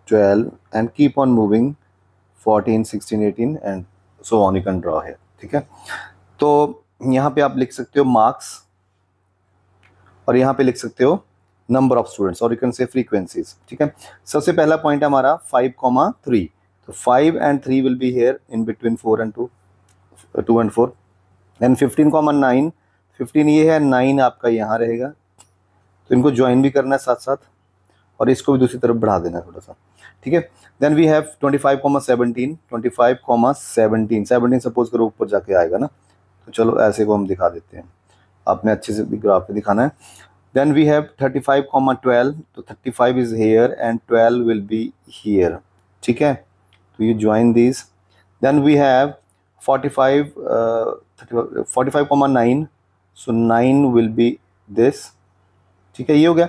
12 and keep on moving, 14, 16, 18 and so on you can draw here, ठीक है। तो यहाँ पे आप लिख सकते हो मार्क्स, और यहाँ पे लिख सकते हो नंबर ऑफ स्टूडेंट्स, और यू कैन से फ्रीक्वेंसीज, ठीक है। सबसे पहला पॉइंट हमारा 5,3, तो 5 and 3 will be here in between 4 and 2 and 4, then 15,9, 15 ये है, 9 आपका यहाँ रहेगा, तो इनको ज्वाइन भी करना है साथ साथ, और इसको भी दूसरी तरफ बढ़ा देना है थोड़ा सा, ठीक है। देन वी हैव 25,17, 25,17, 17 सपोज करो ऊपर जाके आएगा ना, तो चलो ऐसे को हम दिखा देते हैं, आपने अच्छे से ग्राफ पे दिखाना है। देन वी हैव 35,12, तो 35 is here and 12 will be here, ठीक है। तो you join this, then we have 45,9, so 9 will be this, ठीक है, ये हो गया।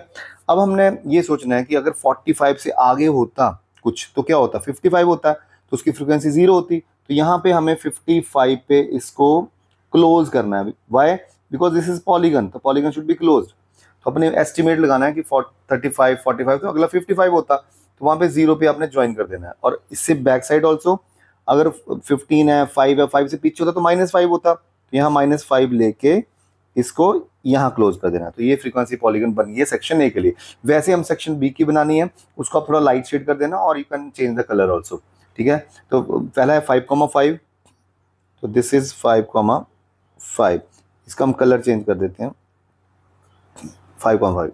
अब हमने ये सोचना है कि अगर 45 से आगे होता कुछ तो क्या होता, 55 होता है तो उसकी फ्रीक्वेंसी 0 होती, तो यहाँ पे हमें 55 पे इसको क्लोज करना है। Why? Because this is polygon, तो पॉलीगन शुड बी क्लोज। तो अपने एस्टिमेट लगाना है कि 35, 45, तो अगला 55 होता, तो तो वहां पे 0 पे आपने ज्वाइन कर देना है। और इससे बैक साइड ऑल्सो अगर 15 है, 5 है, 5 से पीछे होता तो -5 होता, तो यहाँ -5 लेके इसको यहाँ क्लोज कर देना। तो ये फ्रीक्वेंसी पॉलीगन बन गई है सेक्शन ए के लिए। वैसे हम सेक्शन बी की बनानी है, उसको आप थोड़ा लाइट शेड कर देना और you can change the colour also, ठीक है। तो पहला है 5,5, तो दिस इज 5,5, इसका हम कलर चेंज कर देते हैं 5,5।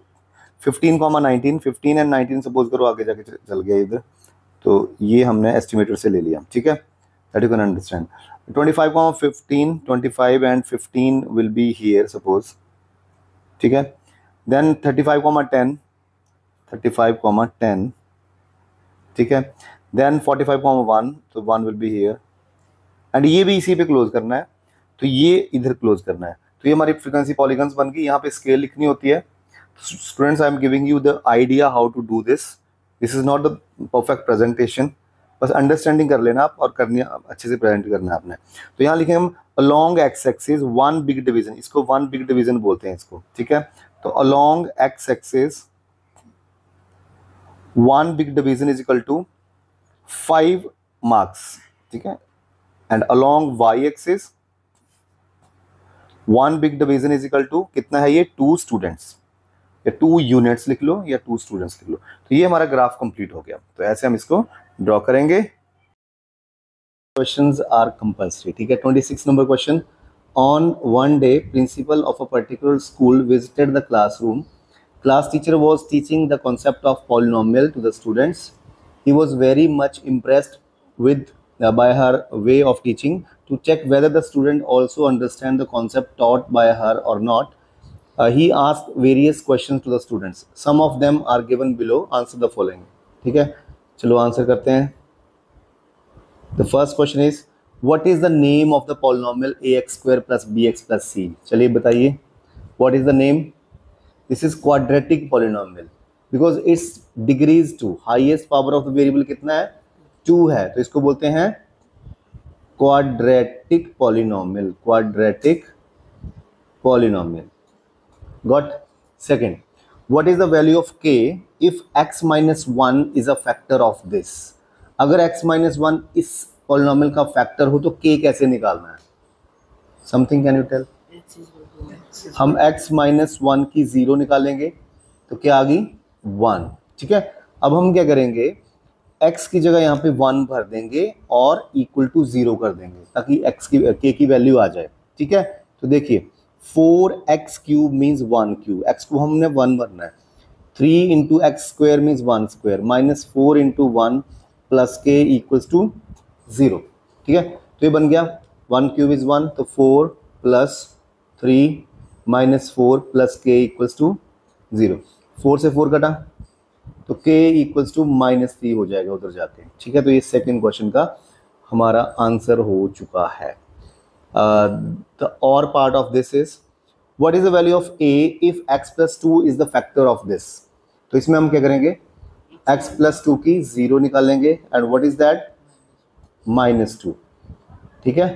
15,19, 15 एंड 19 सपोज करो आगे जाके चल गया इधर, तो ये हमने एस्टिमेटर से ले लिया, ठीक है, that you can understand. 25,15, 25 and 15 will be here suppose, ठीक है। देन 35,10, 35,10, ठीक है। देन 45,1, तो 1 विल बी हियर एंड ये भी इसी पे क्लोज करना है, तो ये इधर क्लोज करना है। तो ये हमारी फ्रीक्वेंसी पॉलीगन्स बन गई। यहाँ पे स्केल लिखनी होती है। Students, I am giving you the idea how to do this. This is not the perfect presentation, बस अंडरस्टैंडिंग कर लेना आप और करनी अच्छे से प्रेजेंट करना है आपने। तो यहाँ लिखेंगे हम along x axis 1 big division, इसको 1 बिग डिवीजन बोलते हैं इसको, ठीक है। तो along x axis 1 big division is equal to 5 marks, ठीक है। And along y axis 1 big division is equal to कितना है ये 2 स्टूडेंट्स, या 2 यूनिट्स लिख लो या 2 स्टूडेंट्स लिख लो। तो ये हमारा ग्राफ कंप्लीट हो गया। तो ऐसे हम इसको ड्रॉ करेंगे। क्वेश्चंस आर कंपल्सरी, ठीक है। 26 number question, on one day principle of a particular school visited the classroom. Class teacher was teaching the concept of polynomial to the students. He was very much impressed with by her way of teaching. To check whether the student also understand the concept taught by her or not, he asked various questions to the students. Some of them are given below. Answer the following. ठीक है, चलो answer करते हैं. The first question is, what is the name of the polynomial ax square plus bx plus c? चलिए बताइए, what is the name? This is quadratic polynomial because its degree is 2. Highest power of the variable कितना है? 2 है, तो इसको बोलते हैं quadratic polynomial. Quadratic polynomial. Got? Second, what is the value of k if x minus 1 is a factor of this? अगर x minus 1 इस polynomial का factor हो तो k कैसे निकालना है? Something can you tell? हम x माइनस 1 की 0 निकालेंगे तो क्या आ गई 1, ठीक है। अब हम क्या करेंगे, x की जगह यहाँ पे 1 भर देंगे और इक्वल टू 0 कर देंगे ताकि x की k की वैल्यू आ जाए, ठीक है। तो देखिए 4x cube means 1 cube, x को हमने 1 भरना है। 3 into x square means 1 square minus 4 into 1 plus k equals to 0, ठीक है। तो ये बन गया 1 क्यूब इज 1, तो 4 plus 3 minus 4 plus k equals to 0। 4 से 4 कटा तो k इक्वल्स टू -3 हो जाएगा उधर जाके, ठीक है। तो ये सेकंड क्वेश्चन का हमारा आंसर हो चुका है। द और part of this is what is the value of a if x plus 2 is the factor of this. तो इसमें हम क्या करेंगे, x प्लस 2 की 0 निकालेंगे एंड व्हाट इज दैट -2, ठीक है।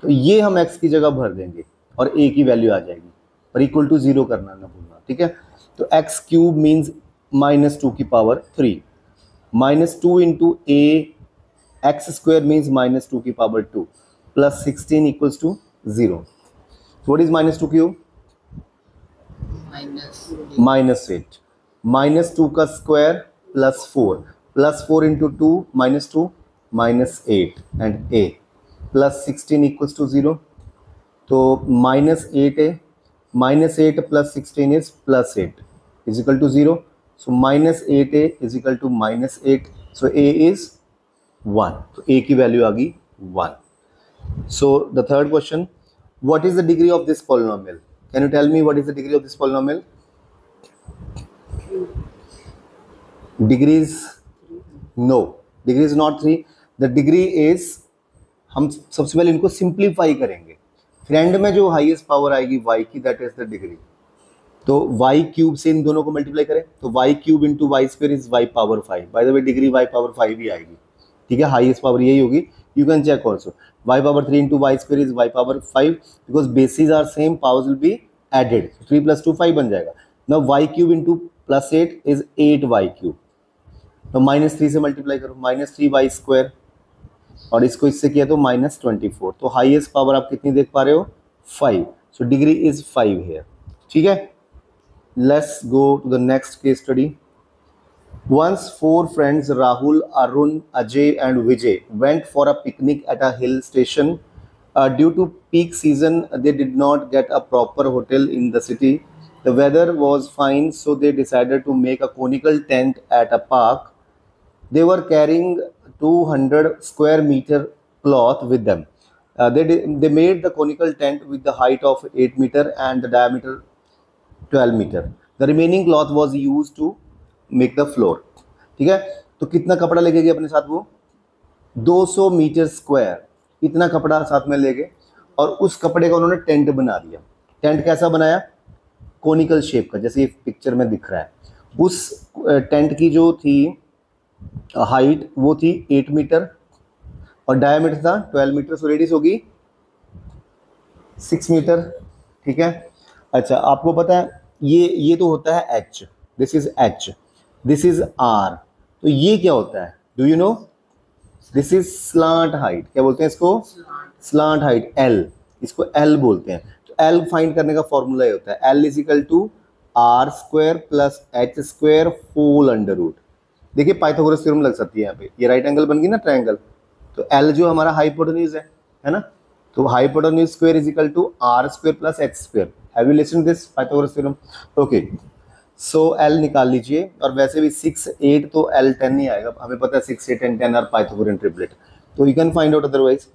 तो ये हम x की जगह भर देंगे और a की वैल्यू आ जाएगी और इक्वल टू 0 करना ना भूलना, ठीक है। तो एक्स क्यूब मीन्स -2 की power 3, -2 into a x square means -2 की power 2 plus 16 equals to 0। What is -2 cube? -8, -2 का square plus 4 into 2 -2 -8 and a plus 16 equals to 0। तो -8 है, -8 plus 16 is +8 is equal to 0। So -8a is equal to -8, so a is 1, तो a की value आ गई 1। So the third question, what is the degree of this polynomial? Can you tell me what is the degree of this polynomial? Degree is no, degree is not 3, the degree is, हम सबसे पहले इनको simplify करेंगे। फ्रेंड में जो highest power आएगी y की, दैट इज द डिग्री। तो y क्यूब से इन दोनों को मल्टीप्लाई करें तो y cube into y square is y power 5। Bye the way degree y power 5 ही आएगी, ठीक है, हाईएस्ट पावर यही होगी। You can check also y power 3 into y square is y power 5 because basis are same, powers will be added. 3 + 2 5 बन जाएगा। Now y cube into +8 is 8y cube, तो -3 से मल्टीप्लाई करो, -3y², और इसको इससे किया तो -24। तो हाईएस्ट पावर आप कितनी देख पा रहे हो? 5। So degree is 5 here. ठीक है, let's go to the next case study. Once 4 friends Rahul, Arun, Ajay and Vijay went for a picnic at a hill station. Due to peak season, they did not get a proper hotel in the city. The weather was fine, so they decided to make a conical tent at a park. They were carrying 200 square meter cloth with them. They made the conical tent with the height of 8 meter and the diameter 12 meter. The remaining cloth was used to make the floor. ठीक है, तो कितना कपड़ा लेके गए अपने साथ? वो 200 मीटर स्क्वायर, इतना कपड़ा साथ में ले गए, और उस कपड़े का उन्होंने टेंट बना दिया। टेंट कैसा बनाया? कोनिकल शेप का, जैसे ये पिक्चर में दिख रहा है। उस टेंट की जो थी हाइट वो थी 8 मीटर और डायमीटर था 12 मीटर, सो रेडियस होगी 6 मीटर। ठीक है, अच्छा आपको पता है ये तो होता है H, this is H, this is R, तो ये क्या होता है? Do you know? This is slant height. क्या बोलते हैं इसको? स्लांट हाइट, L, इसको L बोलते हैं। तो L फाइंड करने का फॉर्मूला ये होता है, L is equal to R² plus H² whole under root. देखिए पाइथागोरस थ्योरम लग सकती है यहाँ पे, ये राइट एंगल बन गई ना ट्रायंगल, तो L जो हमारा हाइपोटेन्यूज है ना, तो hypotenuse square is equal to R² plus H²। Have you listened this Pythagoras theorem? Okay, so L निकाल लीजिए, और वैसे भी 6, 8 तो L 10 नहीं आएगा, हमें पता है 6, 8 and 10 are Pythagorean triplet, so you can find out otherwise.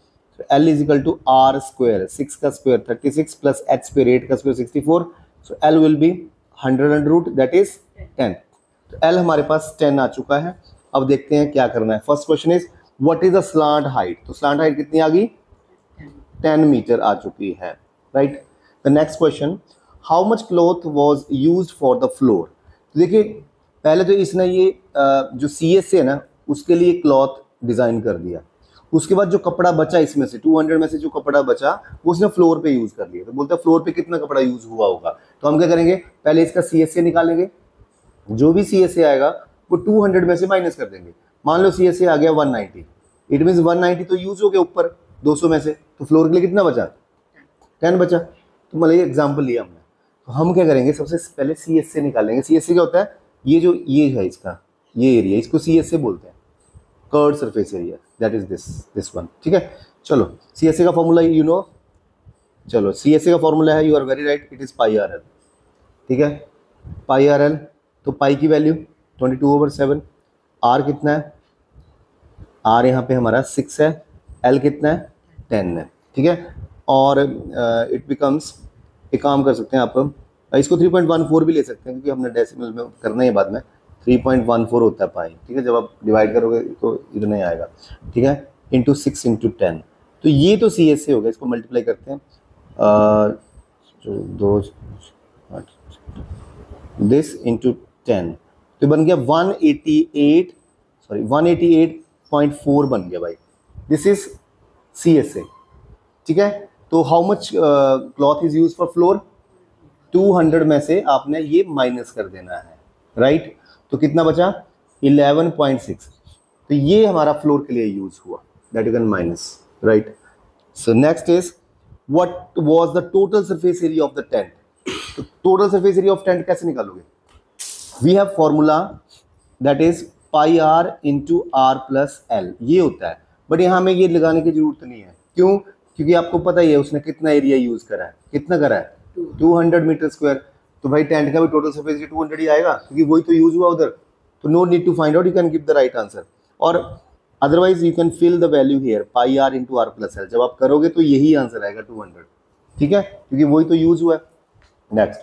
L is equal to R², 6 का स्क्वायर 36 प्लस H², 8 का square 64, so L will be 100 under root, that is 10। तो L हमारे पास 10 आ चुका है। अब देखते हैं क्या करना है। First question is what is the slant height? तो स्लांट हाइट कितनी आ गई? 10 मीटर आ चुकी है, right. The next question, how much cloth was use for the floor? देखिए पहले तो इसने ये जो CSA है ना उसके लिए क्लॉथ डिज़ाइन कर दिया, उसके बाद जो कपड़ा बचा इसमें से 200 में से जो कपड़ा बचा वो उसने फ्लोर पे यूज़ कर लिया। तो बोलता है फ्लोर पे कितना कपड़ा यूज़ हुआ होगा, तो हम क्या करेंगे, पहले इसका CSA निकालेंगे, जो भी CSA आएगा वो 200 में से माइनस कर देंगे। मान लो CSA आ गया 190, इट मीन्स 190 तो यूज़ हो गया ऊपर 200 में से, तो फ्लोर के लिए कितना बचा? 10 बचा। तो मतलब ये एग्जाम्पल लिया हमने, तो हम क्या करेंगे, सबसे पहले CSA निकालेंगे। CSA क्या होता है? ये है इसका ये एरिया, इसको CSA बोलते हैं, curved surface area, that is this one. ठीक है, चलो CSA का फॉर्मूला यू नो, चलो CSA का फॉर्मूला है, you are very right, it is πRL। ठीक है, πRL, तो पाई की वैल्यू 22/7, R कितना है? R यहाँ पे हमारा 6 है, L कितना है? 10 है। ठीक है, और इट बिकम्स, एक काम कर सकते हैं आप, इसको 3.14 भी ले सकते हैं, क्योंकि हमने डेसिमल में करना है बाद में। 3.14 होता है पाई। ठीक है, जब आप डिवाइड करोगे तो इतना ही आएगा। ठीक है, इंटू 6 इंटू 10, तो ये तो CSA हो गया। इसको मल्टीप्लाई करते हैं, दिस इंटू 10, तो बन गया 188.4 बन गया भाई, दिस इज CSA। ठीक है, तो how much cloth is use for floor? 200 में से आपने ये माइनस कर देना है, राइट। तो कितना बचा? 11.6, तो ये हमारा फ्लोर के लिए यूज हुआ, that you can minus, right. So next is what was the total surface area of the tent? तो total surface area of tent कैसे निकालोगे? We have formula that is πR into R plus L, ये होता है, but यहाँ में ये लगाने की जरूरत नहीं है। क्यों? क्योंकि आपको पता ही है उसने कितना एरिया यूज करा है, कितना करा है? 200 मीटर स्क्वायर, तो भाई टेंट का भी टोटल सरफेस एरिया 200 ही आएगा, क्योंकि वही तो यूज हुआ उधर। तो no need to find out, you can give the right answer, और otherwise you can fill the value here πR into R plus L। जब आप करोगे तो यही आंसर आएगा 200। ठीक है, क्योंकि वही तो यूज हुआ है। Next,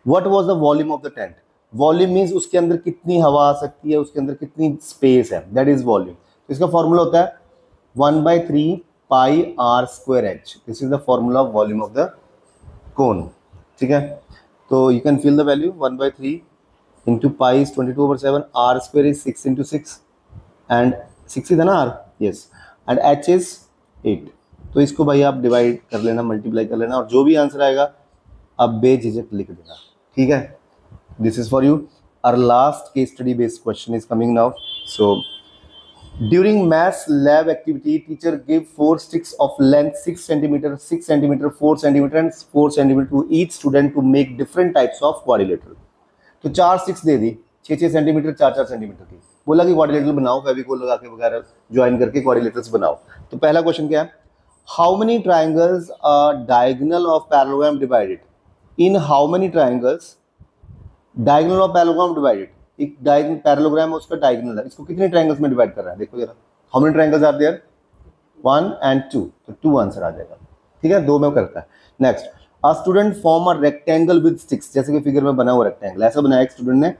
what was the volume of the tent? Volume means उसके अंदर कितनी हवा आ सकती है, उसके अंदर कितनी स्पेस है, दैट इज वॉल्यूम। तो इसका फॉर्मूला होता है 1/3 πR² H, this is the formula of volume of the cone. ठीक है, तो you can fill the value 1/3 into pi is 22/7, R² is 6 into 6, and 6 ही था ना R, yes, and H is 8। तो इसको भाई आप डिवाइड कर लेना, मल्टीप्लाई कर लेना, और जो भी आंसर आएगा आप बेझिझक लिख देना। ठीक है, this is for you. our last case study based question is coming now. So during maths lab activity, teacher gave 4 sticks of length 6 centimeter, 6 centimeter, 4 centimeter and 4 centimeter to each student to make different types of quadrilateral. तो 4 sticks दे दी 6-6 centimetre 4-4 centimetre की, बोला कि quadrilateral बनाओ, फेविकोल लगा के वगैरह join करके quadrilaterals बनाओ। तो पहला क्वेश्चन क्या है, how many triangles are diagonal of parallelogram divided, in how many triangles diagonal of parallelogram divided, एक पैरेललोग्राम है उसका डायगोनल है, इसको कितने ट्रायंगल्स में डिवाइड कर रहा है, देखो जरा, how many triangles are there, 1 and 2, तो 2 आंसर आ जाएगा, ठीक है, 2 में करता है। Next, a student form a rectangle with sticks, जैसे कि फिगर में बना हुआ रेक्टेंगल ऐसा बनाया एक स्टूडेंट ने,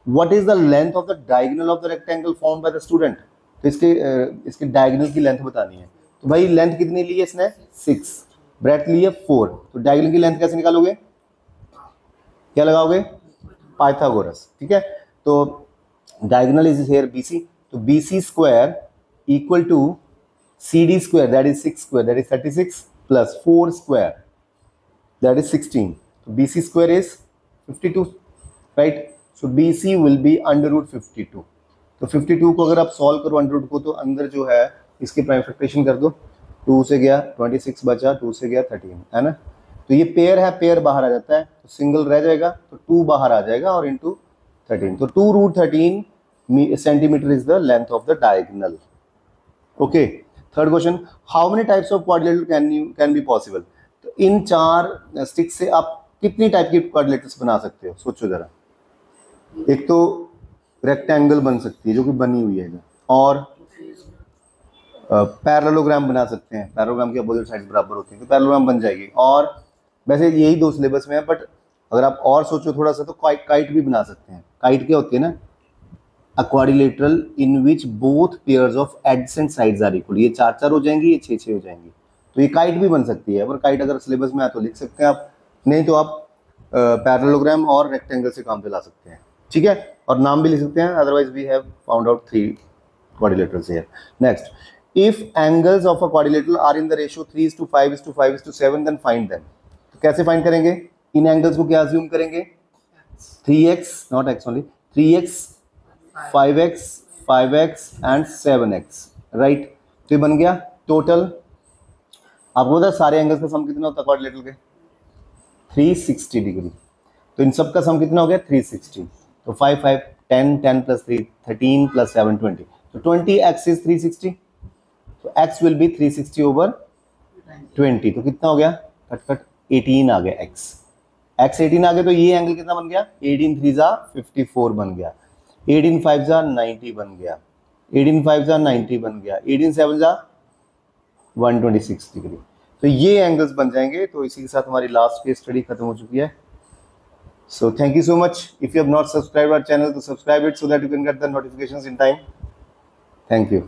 what is the length of the diagonal of the rectangle form by the student, तो इसके डायगोनल की लेंथ बतानी है, तो भाई लेंथ कितनी ली है इसने 6, ब्रेड्थ ली है 4, तो डायगोनल की लेंथ कैसे निकालोगे, क्या लगाओगे, पाइथागोरस, ठीक है। तो डायगोनल इज हियर BC, तो BC square equal to CD square that is 6 square that is 36 plus 4 square that is 16, तो BC square is 52, right, so BC will be under root 52, तो 52 को अगर आप सॉल्व करो अंडर रूट को, तो अंदर जो है इसके प्राइम फैक्टराइजेशन कर दो, 2 से गया 26 बचा, 2 से गया 13, है ना, तो ये पेयर है, पेयर बाहर आ जाता है, तो सिंगल रह जाएगा, तो 2 बाहर आ जाएगा और इंटू 13, तो 2 root 13 centimetre is the length of the diagonal. Okay, third question, how many types of quadrilateral can be possible, तो इन 4 स्टिक से आप कितनी टाइप की क्वाड्रिलेटरल्स बना सकते हो, सोचो जरा, एक तो रेक्टेंगल बन सकती है जो कि बनी हुई है, और पैरेललोग्राम बना सकते हैं, पैरेललोग्राम की अपोजिट साइड बराबर होती है तो पैरेललोग्राम बन जाएगी, और वैसे यही 2 सिलेबस में है, बट अगर आप और सोचो थोड़ा सा तो काइट भी बना सकते हैं। काइट क्या होती है ना, a quadrilateral in which both pairs of adjacent sides are equal, ये 4-4 हो जाएंगी, ये 6-6 हो जाएंगी, तो ये काइट भी बन सकती है, पर काइट अगर सिलेबस में आए तो लिख सकते हैं आप, नहीं तो आप पैरेललोग्राम और रेक्टेंगल से काम चला सकते हैं, ठीक है, और नाम भी लिख सकते हैं, otherwise we have found out 3 quadrilaterals here. Next, if angles of a quadrilateral are in the ratio 3:5:5:7, then find them. तो कैसे फाइंड करेंगे, इन एंगल्स को क्या अज्यूम करेंगे, 3x not x only, 3x 5x 5x and 7x, right, तो ये बन गया टोटल, आपको पता है सारे एंगल्स का सम कितना होता है क्वाड्रिलेटरल के, 360 डिग्री, तो इन सब का सम कितना हो गया 360, तो 5 5 10 10 प्लस 3 13 प्लस 7 20, तो 20x इज 360, तो x विल बी 360 ओवर 20, तो कितना हो गया, कट 18 आ गया, x 18 आ गया, तो ये एंगल कितना बन गया, 18 3 जा 54 बन गया, 18 5 जा 90 बन गया, 18 5 जा 90 बन गया, 18 7 जा 126 डिग्री, तो ये एंगल्स बन जाएंगे। तो इसी के साथ हमारी लास्ट केस स्टडी खत्म हो चुकी है। So thank you so much. If you have not subscribed our channel, to subscribe it so that you can get the notifications in time. Thank you.